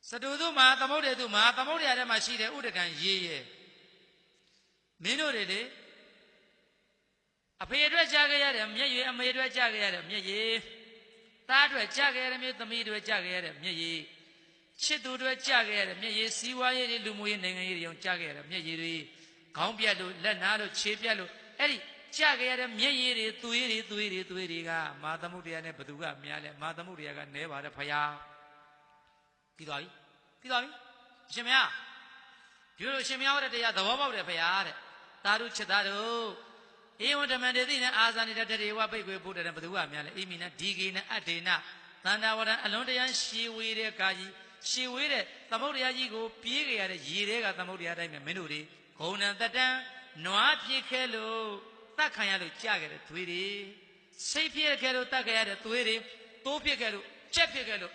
စတုသုမဟာသမုဒ္ဒေသူမဟာသမုဒ္ဒေထဲမှာရှိတဲ့ဥဒကံရေးရဲ့မင်းတို့တွေလေအဖေအတွက်ကြားခဲ့ရတဲ့မျက်ရည်အမေအတွက်ကြားခဲ့ရတဲ့မျက်ရည်သားအတွက်ကြားခဲ့ရတဲ့မျက်သမီးအတွက်ကြားခဲ့ရတဲ့မျက်ရည်ချစ်သူအတွက်ကြားခဲ့ရတဲ့မျက်ရည်စီးပွားရေးတွေလူမှုရေးနိုင်ငံရေးတွေအောင်ကြားခဲ့ရတဲ့မျက်ရည်တွေခေါင်းပြတ်လို့လက်နာလို့ခြေပြတ်လို့အဲ့ဒီကြားခဲ့ရတဲ့မျက်ရည်တွေသွေးတွေကမာသမုဒ္ဒရာနဲ့ဘသူကများလဲမာသမုဒ္ဒရာကနဲပါတယ်ဖယားပြီးသွားပြီအရှင်မယားဒီလိုရှင်မယားဟောတဲ့တရားသဘောပေါက်တယ်ဖယားတဲ့သာဓုချစ်သားတို့ဧဝံဓမ္မတေတိနဲ့အာဇာနိတတေဝဘိက္ခွေဘုဒ္ဓံဘသူကများလဲအိမိနဒီဂိနအတ္တေနသန္တာဝရံအလွန်တရာရှည်ဝေးတဲ့ကာကြီးရှည်ဝေးတဲ့သမုဒ္ဒရာကြီးကိုပြေးကြရတဲ့ရေတွေကသမုဒ္ဒရာတိုင်းမှာမင်းတို့တွေဂုဏံတတံနွားပြေးခဲလို့တတ်ခံရလို့ကြခဲ့တဲ့သွေးတွေစိတ်ပြေးခဲလို့တတ်ခဲ့ရတဲ့သွေးတွေတိုးပြေးခဲလို့ကြက်ပြေးခဲလို့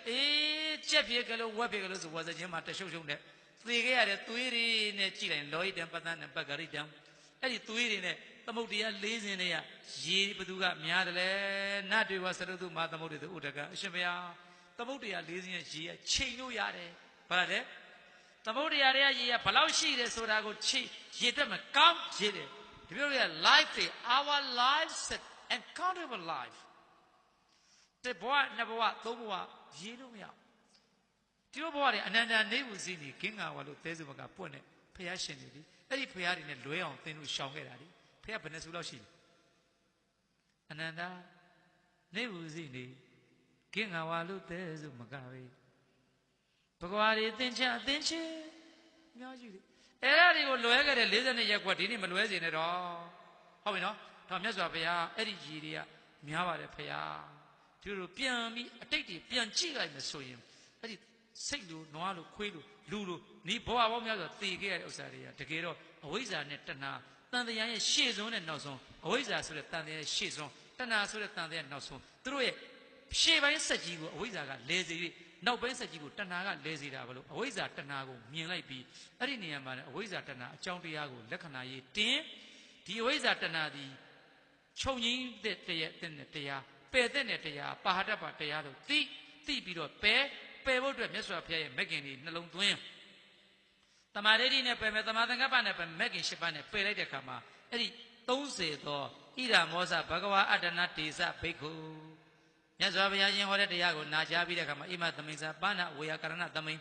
ကြက်ပြေးခဲလို့ဝက်ပြေးခဲလို့ဆိုဝါစချင်းမှာတရှုပ်ရှုပ်နဲ့သေခဲ့ရတဲ့သွေးတွေနဲ့ကြည့်လိုက်လောဟိတံပတ္တနဲ့ပက္ခရိတံအဲ့ဒီသွေးတွေနဲ့သမုဒ္ဒရာ၄စင်တွေကရေဘသူကများတယ်လဲနတ်တွေဝစရုတုမဟာသမုဒ္ဒေသူဥဒကအရှင်ဘုရားသမုဒ္ဒရာ၄စင်ရဲ့ရေကချိန်လို့ရတယ်ဘာလဲသမုဒ္ဒရာရဲ့ရေကဘလောက်ရှိတယ်ဆိုတာကိုချိန်ရေတက်မကောင်းရေတယ်ဒီလိုရ life တွေ our lives uncountable life တဲ့ဘဝနှစ်ဘဝသုံးဘဝရေလို့မရဒီလိုဘဝတွေအနန္တနေဘူးစီနေခင်းငါဝါလို့သဲစုဘကပွတ်နေဖះရှင်တွေဒီအဲ့ဒီဖះတွေနဲ့လွဲအောင်သင်လို့ရှောင်ခဲ့တာဒီဖះဘယ်နှစုလောက်ရှိလဲအနန္တနေဘူးစီနေခင်းငါဝါလို့သဲစုမကပဲဘဂဝါတွေသင်္ချအသင်္ချေအများကြီးအဲ့ဒါတွေကိုလွဲခဲ့တဲ့42ရက်ကွက်ဒီနေ့မလွဲစေနဲ့တော့ဟုတ်ပြီနော်ဒါမြတ်စွာဘုရားအဲ့ဒီကြီးတွေကများပါတယ်ဖះဒီလိုပြန်ပြီးအတိတ်တွေပြန်ကြည့်လိုက်မယ်ဆိုရင်အဲ့ဒီစိတ်လိုနွားလိုခွေးလိုလူလိုဒီဘဝပေါင်းများစွာတည်ခဲ့ရတဲ့ဥစ္စာတွေကတကယ်တော့အဝိဇ္ဇာနဲ့တဏှာတန်တရားရဲ့ရှေ့ဆုံးနဲ့နောက်ဆုံးအဝိဇ္ဇာဆိုတဲ့တန်တရားရဲ့ရှေ့ဆုံးတဏှာဆိုတဲ့တန်တရားရဲ့နောက်ဆုံးသူတို့ရဲ့ရှေ့ပိုင်းဆက်ကြီးကိုအဝိဇ္ဇာကလဲစေပြီးနောက်ပိုင်းဆက်ကြီးကိုတဏှာကလဲစေတာဘလို့အဝိဇ္ဇာတဏှာကိုမြင်လိုက်ပြီးအဲ့ဒီနေရာမှာအဝိဇ္ဇာတဏှာအကြောင်းတရားကိုလက္ခဏာရေးတင်ဒီအဝိဇ္ဇာတဏှာဒီခြုံငင်းတဲ့တရားပယ်တဲ့တရားပါဟတ္တပတရားတို့သိပြီးတော့ပယ်ဖို့အတွက်မြတ်စွာဘုရားရဲ့မဂ်ကင်တွေနှလုံးသွင်းတမာရိဋ္ဌိနဲ့ပယ်မယ်တမာသင်္ကပ္ပနဲ့ပယ်မဂ်ကင်၈ပါးနဲ့ပယ်လိုက်တဲ့အခါမှာအဲ့ဒီ30သောဣဒာမောဇဘဂဝါအတ္တနာတေဇဘိက္ခုမြတ်စွာဘုရားရှင်ဟောတဲ့တရားကိုနာကြားပြီးတဲ့အခါမှာဣမသမိန်စာပါဏဝေယကရဏသမိန်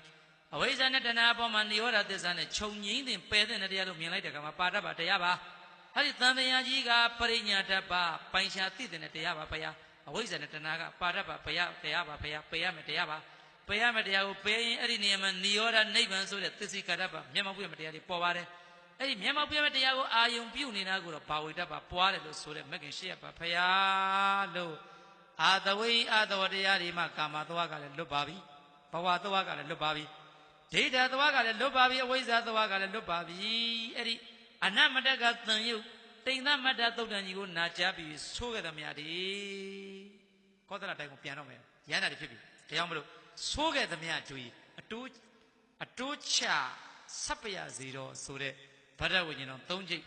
အဝိဇ္ဇာနဲ့တဏှာအပေါ်မှာနိရောဓသစ္စာနဲ့ခြုံငင်းတင်ပယ်တဲ့တရားလို့မြင်လိုက်တဲ့အခါမှာပါတ္တပါတရားပါအဲ့ဒီသံတရားကြီးကပရိညာတ္တပါပိုင်ရှာသိတဲ့တရားပါဘုရားအဝိဇ္ဇာနဲ့တဏှာကပါတ္တပါဘုရားတရားပါဘုရားပယ်ရမယ်တရားပါပယ်ရမယ့်တရားကိုပယ်ရင်အဲ့ဒီနေရာမှာနိရောဓနိဗ္ဗာန်ဆိုတဲ့သစ္စိကတ္တပမျက်မှောက်ပြမယ့်တရားတွေပေါ်ပါတယ်အဲ့ဒီမျက်မှောက်ပြမယ့်တရားကိုအာယုံပြုနေတာကိုတော့ဘာဝေတ္တပပွားတယ်လို့ဆိုတဲ့မဂ္ဂင်၈ရပ်ပါဖယားလို့အာတဝိအာတဝတရားတွေမှာကာမသွားကလည်းလွတ်ပါပြီဘဝသွားကလည်းလွတ်ပါပြီဒိဋ္ဌသွားကလည်းလွတ်ပါပြီအဝိဇ္ဇာသွားကလည်းလွတ်ပါပြီအဲ့ဒီအနမတ္တကသံယုတ်တိန်သမတ္တသုတ်တန်ကြီးကိုနာကြားပြီးဆိုးခဲ့သမျှဒီကောသလတိုင်းကိုပြန်တော့မယ်ရဟန္တာတွေဖြစ်ပြီဒါကြောင့်မလို့ဆိုးခဲ့သမျှကျွေးအတိုးချဆပ်ပရစီတော်ဆိုတဲ့ဗဒ္ဒဝိညာဉ်တော်၃ကြိတ်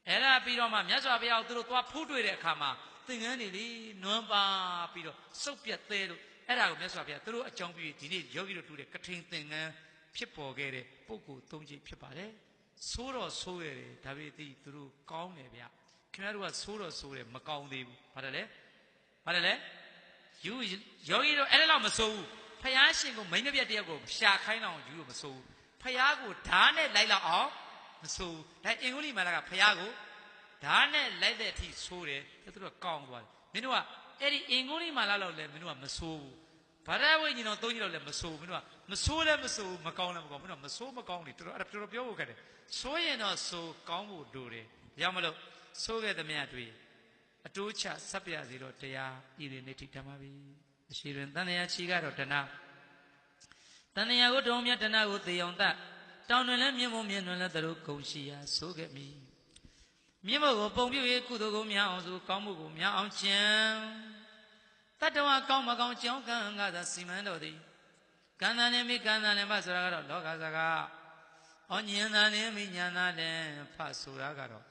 အဲ့ဒါပြီးတော့မှမြတ်စွာဘုရားကိုသူတို့သွားဖူးတွေ့တဲ့အခါမှာသင်္ကန်းတွေလေနွမ်းပါပြီးတော့စုပ်ပြတ်သေးလို့အဲ့ဒါကိုမြတ်စွာဘုရားသူတို့အကြောင်းပြုဒီနေ့ယောဂီတို့တူတဲ့ကထိန်သင်္ကန်းဖြစ်ပေါ်ခဲ့တဲ့ပုဂ္ဂိုလ်၃ကြိတ်ဖြစ်ပါတယ်ဆိုးတော့ဆိုးရတယ်ဒါပေမဲ့သူတို့ကောင်းတယ်ဗျခင်ဗျားတို့ကဆိုးတော့ဆိုးတယ်မကောင်းသေးဘူးဘာလဲယောဂီတို့အဲ့ဒါတော့မဆိုးဘူးဖယားရှင်ကိုမိန်းမပြတ်တယောက်ကိုရှာခိုင်းအောင်ယူလို့မဆိုးဘူးဖယားကိုဓာတ်နဲ့လိုက်လောက်အောင်မဆိုးဘူးဒါအင်္ဂုလိမာလာကဖယားကို ဒါနဲ့လိုက်တဲ့အထိဆိုးတယ်သူတို့ကကောင်းသွားတယ်မင်းတို့ကအဲ့ဒီအင်္ဂုလိမာလလောက်လဲမင်းတို့ကမဆိုးဘူးဗရဝိညာဉ်တော်သုံးကြီးလောက်လဲမဆိုးဘူးမင်းတို့ကမဆိုးလဲမဆိုးဘူးမကောင်းလဲမကောင်းမင်းတို့ကမဆိုးမကောင်းနေတော်တော်ပြောဖို့ခက်တယ်ဆိုးရင်တော့ဆိုးကောင်းဖို့လိုတယ်ဒါကြောင့်မလို့ဆိုးခဲ့သမျှတွေ့အတိုးချဆက်ပြစီတော့တရားဤတွေနေထိဓမ္မပြီအရှိတွင်တန်တရားချီကတော့တဏတန်တရားကိုတုံးမြတ်တဏကိုသေအောင်တတ်တောင်းတွင်လဲမြင့်မို့မြင့်တွင်လဲသူတို့ဂုံရှိရာဆိုခဲ့မိမြင့်မို့ကိုပုံပြု၍ကုသိုလ်ကိုများအောင်ဆိုကောင်းမှုကိုများအောင်ကျင့်တတ္တဝါကောင်းမကောင်းကြောင်းကံငါသာစီမံတော်သည်ကံသာနဲ့မိကံသာနဲ့မဆိုတာကတော့လောကစကားဩဉာဏ်သာနဲ့မိညာသာနဲ့ဖဆိုတာကတော့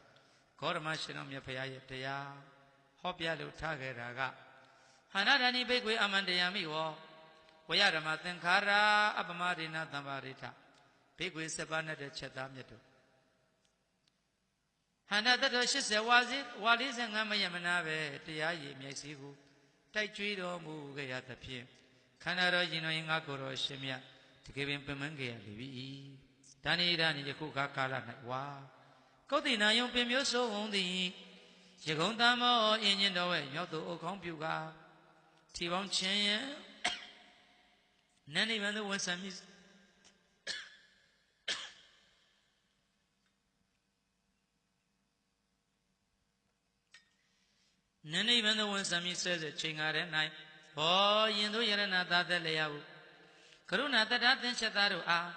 ဂေါရမရှင်တော်မြတ်ဖရာရဲ့တရားဟောပြလို့ထားခဲ့တာကဟန္တာဒဏိဘိက္ခွေအမန္တယမိဝောဝယဓမ္မသင်္ခါရအပမရိဏသံပါရိထဘိက္ခွေ7ပါးနဲ့တဲ့ချက်သားမြတ်တို့ဟန္တာတတော်80ဝါ45မယမနာပဲတရားရည်မြိုက်စီကိုတိုက်ကြွေးတော်မူခဲ့ရသဖြင့်ခန္ဓာတော်ရင်တော်ရင်ငါကိုယ်တော်ရှင်မြတ်တကယ်ပင်ပင်မခဲ့ရလိပြီဒါနိဒာနိယခုခါကာလ၌ဝါကုတ်တိနာယုံပင်မျိုးဆိုးဟုံးသည်ရကုံတမောအင်းညင်တော်ရဲ့မြောက်သူအုတ်ခေါင်းပြုကာထီပေါင်းချင်းရဲ့နန်းနိဗ္ဗာန်သို့ဝန်ဆံမိနန်းနိဗ္ဗာန်သို့ဝန်ဆံမိဆဲဆဲချိန်ကားတဲ့၌ဘောယင်တို့ယရဏသာသက်လျာဟုကရုဏာတတ္ထသင်္ချက်သားတို့အား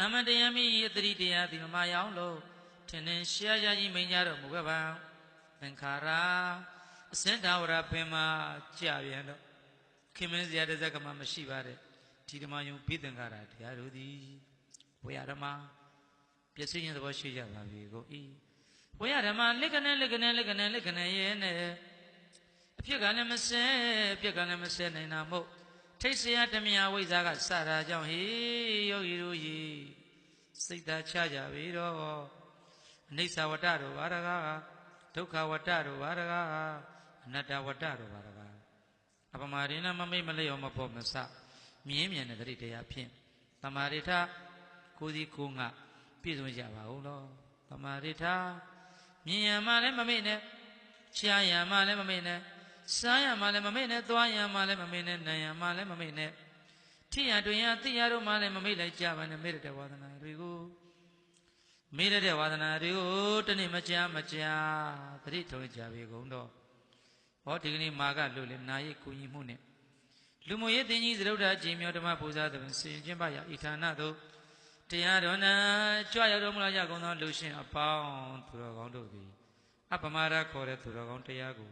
အမတယမိယတတိတရားဒီမမယောင်လို့ထင်ထင်ရှားရှားကြီးမိန်ကြတော်မူခဲ့ပါသင်္ခါရအစင်သာဝရပင်မှာကြာပြန်တော့ခင်မင်းစရာတစ်စက်ကမှမရှိပါတဲ့ဒီဓမ္မယုံပြီးသင်္ခါရတရားတို့သည်ဘုရားဓမ္မပြည့်စုံခြင်းသဘောရှိကြပါပြီကိုဤဘုရားဓမ္မလက်ကနေရဲနဲ့အဖြစ်ကလည်းမစဲပြက်ကလည်းမစဲနိုင်တာမို့ထိတ်เสียတမြဝိဇ္ဇာကစတာကြောင့်ဟေးယောဂီတို့ဤစိတ်သာချကြပြီတော့အနိစ္စဝတ္တတို့ဘာရကားဒုက္ခဝတ္တတို့ဘာရကားအနတ္တဝတ္တတို့ဘာရကားအပမရိဏမမိတ်မလျော်မဖို့မစမြင်းမြန်တဲ့တတိတရားဖြင့်တမာရိထကိုစီကိုငါပြည့်စုံကြပါဦးလို့တမာရိထမြင်ရမှလည်းမမိတ်နဲ့ရှားရမှလည်းမမိတ်နဲ့စားရမှလည်းမမိတ်နဲ့သွားရမှလည်းမမိတ်နဲ့နိုင်ရမှလည်းမမိတ်နဲ့ထိရတွင်ရသိရတို့မှလည်းမမိတ်လိုက်ကြပါနဲ့မေတ္တဝါဒနာတွေကိုမေတ္တဝါဒနာတွေကိုတနေ့မကြာသတိထုံးကြပြီကုန်တော့ဟောဒီကနေ့မာကလို့လေနာယိကူညီမှုနဲ့လူမှုရေးသင်ကြီးသရုပ်ဓာကြီးမြောဓမ္မပူဇာသဖြင့်ဆင်ကျင့်ပါရဤဌာနသို့တရားတော်နာကြွရောက်တော်မူလာကြကုန်သောလူရှင်အပေါင်းသူတော်ကောင်းတို့သည်အပမရခေါ်တဲ့သူတော်ကောင်းတရားကို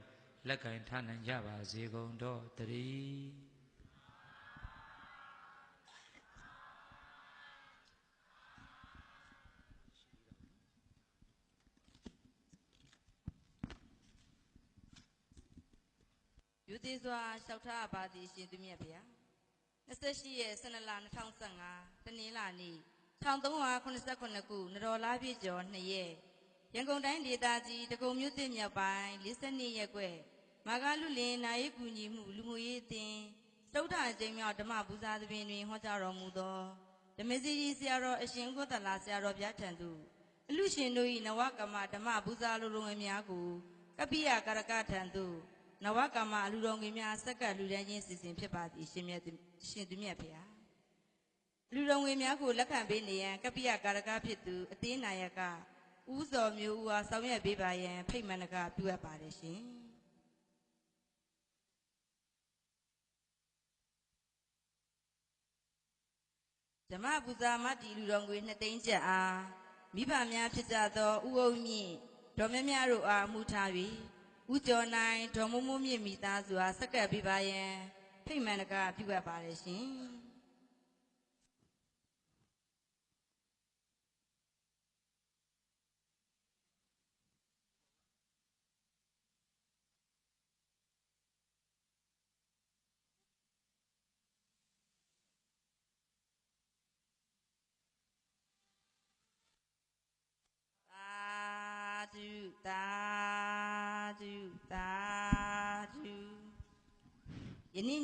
လက်ကင်ထားနိုင်ကြပါစေကုန်တော့တည်းယူသေးစွာလျှောက်ထားပါသည်ရှင်သူမြတ်ဗျာ28ရက်12လ2015တနင်္လာနေ့1389ခုနတော်လားပြည့်ကျော်2ရက်ရန်ကုန်တိုင်းဒေသကြီးတကုံမြို့သစ်မြောက်ပိုင်း42ရက်ကွယ်မာဂလူလင်နာယီကူညီမှုလူမှုရေးအသင်းသုဒ္ဓအကျိန်မြောက်ဓမ္မပူဇာသဘင်တွင်ဟောကြားတော်မူသောဓမ္မစီရီဆရာတော်အရှင်ကိုသလာဆရာတော်ဗျာထံသို့အလူရှင်တို့၏နဝကမ္မဓမ္မပူဇာလူတော်ငယ်များကိုကပ္ပိယကာရကထံသို့နဝကမ္မလူတော်ငယ်များဆက်ကလူတန်းချင်းစီစဉ်ဖြစ်ပါသည်ရှင်သူမြတ်ဖေဟာလူတော်ငယ်များကိုလက်ခံပေးနေရန်ကပ္ပိယကာရကဖြစ်သူအသင်းနာယကဦးစော်မျိုးဦးအားဆောင်ရွက်ပေးပါရန်ဖိတ်မှန်တကားပြုအပ်ပါတယ်ရှင်ဓမ္မပူဇာမတ္တိလူတော်ငွေ2သိန်းကျပ်အားမိဘများဖြစ်ကြသောဥအုံမြင့်ဒေါ်မြများတို့အားမှုထား၍ဥကျော်နိုင်ဒေါ်မိုးမိုးမြင့်မိသားစုအားဆက်ကပ်ပေးပါရန်ဖိတ်မှန်တကားပြုအပ်ပါတယ်ရှင်သာဓုယနေ့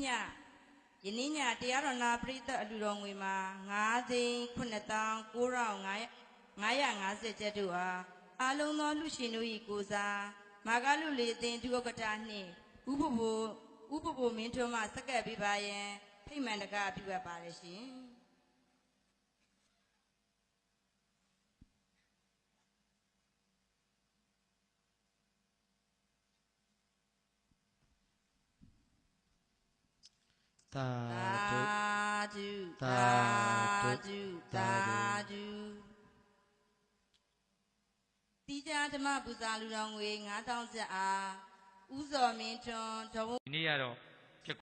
ညတရားတော်နာပရိသတ်အလူတော်ငွေမှာ9,9,9,550ကျပ်တို့အား အာလုံးသောလူရှင်တို့၏ကိုစားမာကလူလေအသင်းဒုက္ကတာနှင့်ဥပဘိုမင်းထွန်းမှစက္ကပ်ပေးပါရန်ဖိတ်မှန်တကားပြုအပ်ပါတယ်ရှင် သာ သာ ဓု ဓု သာ သာ ဓု ဓုသာဓုတိကျဓမ္မပူဇာလူတော်ငွေ9000ကျပ်အားဥဇော်မင်းထွန်းတော် ဒီနေ့ကတော့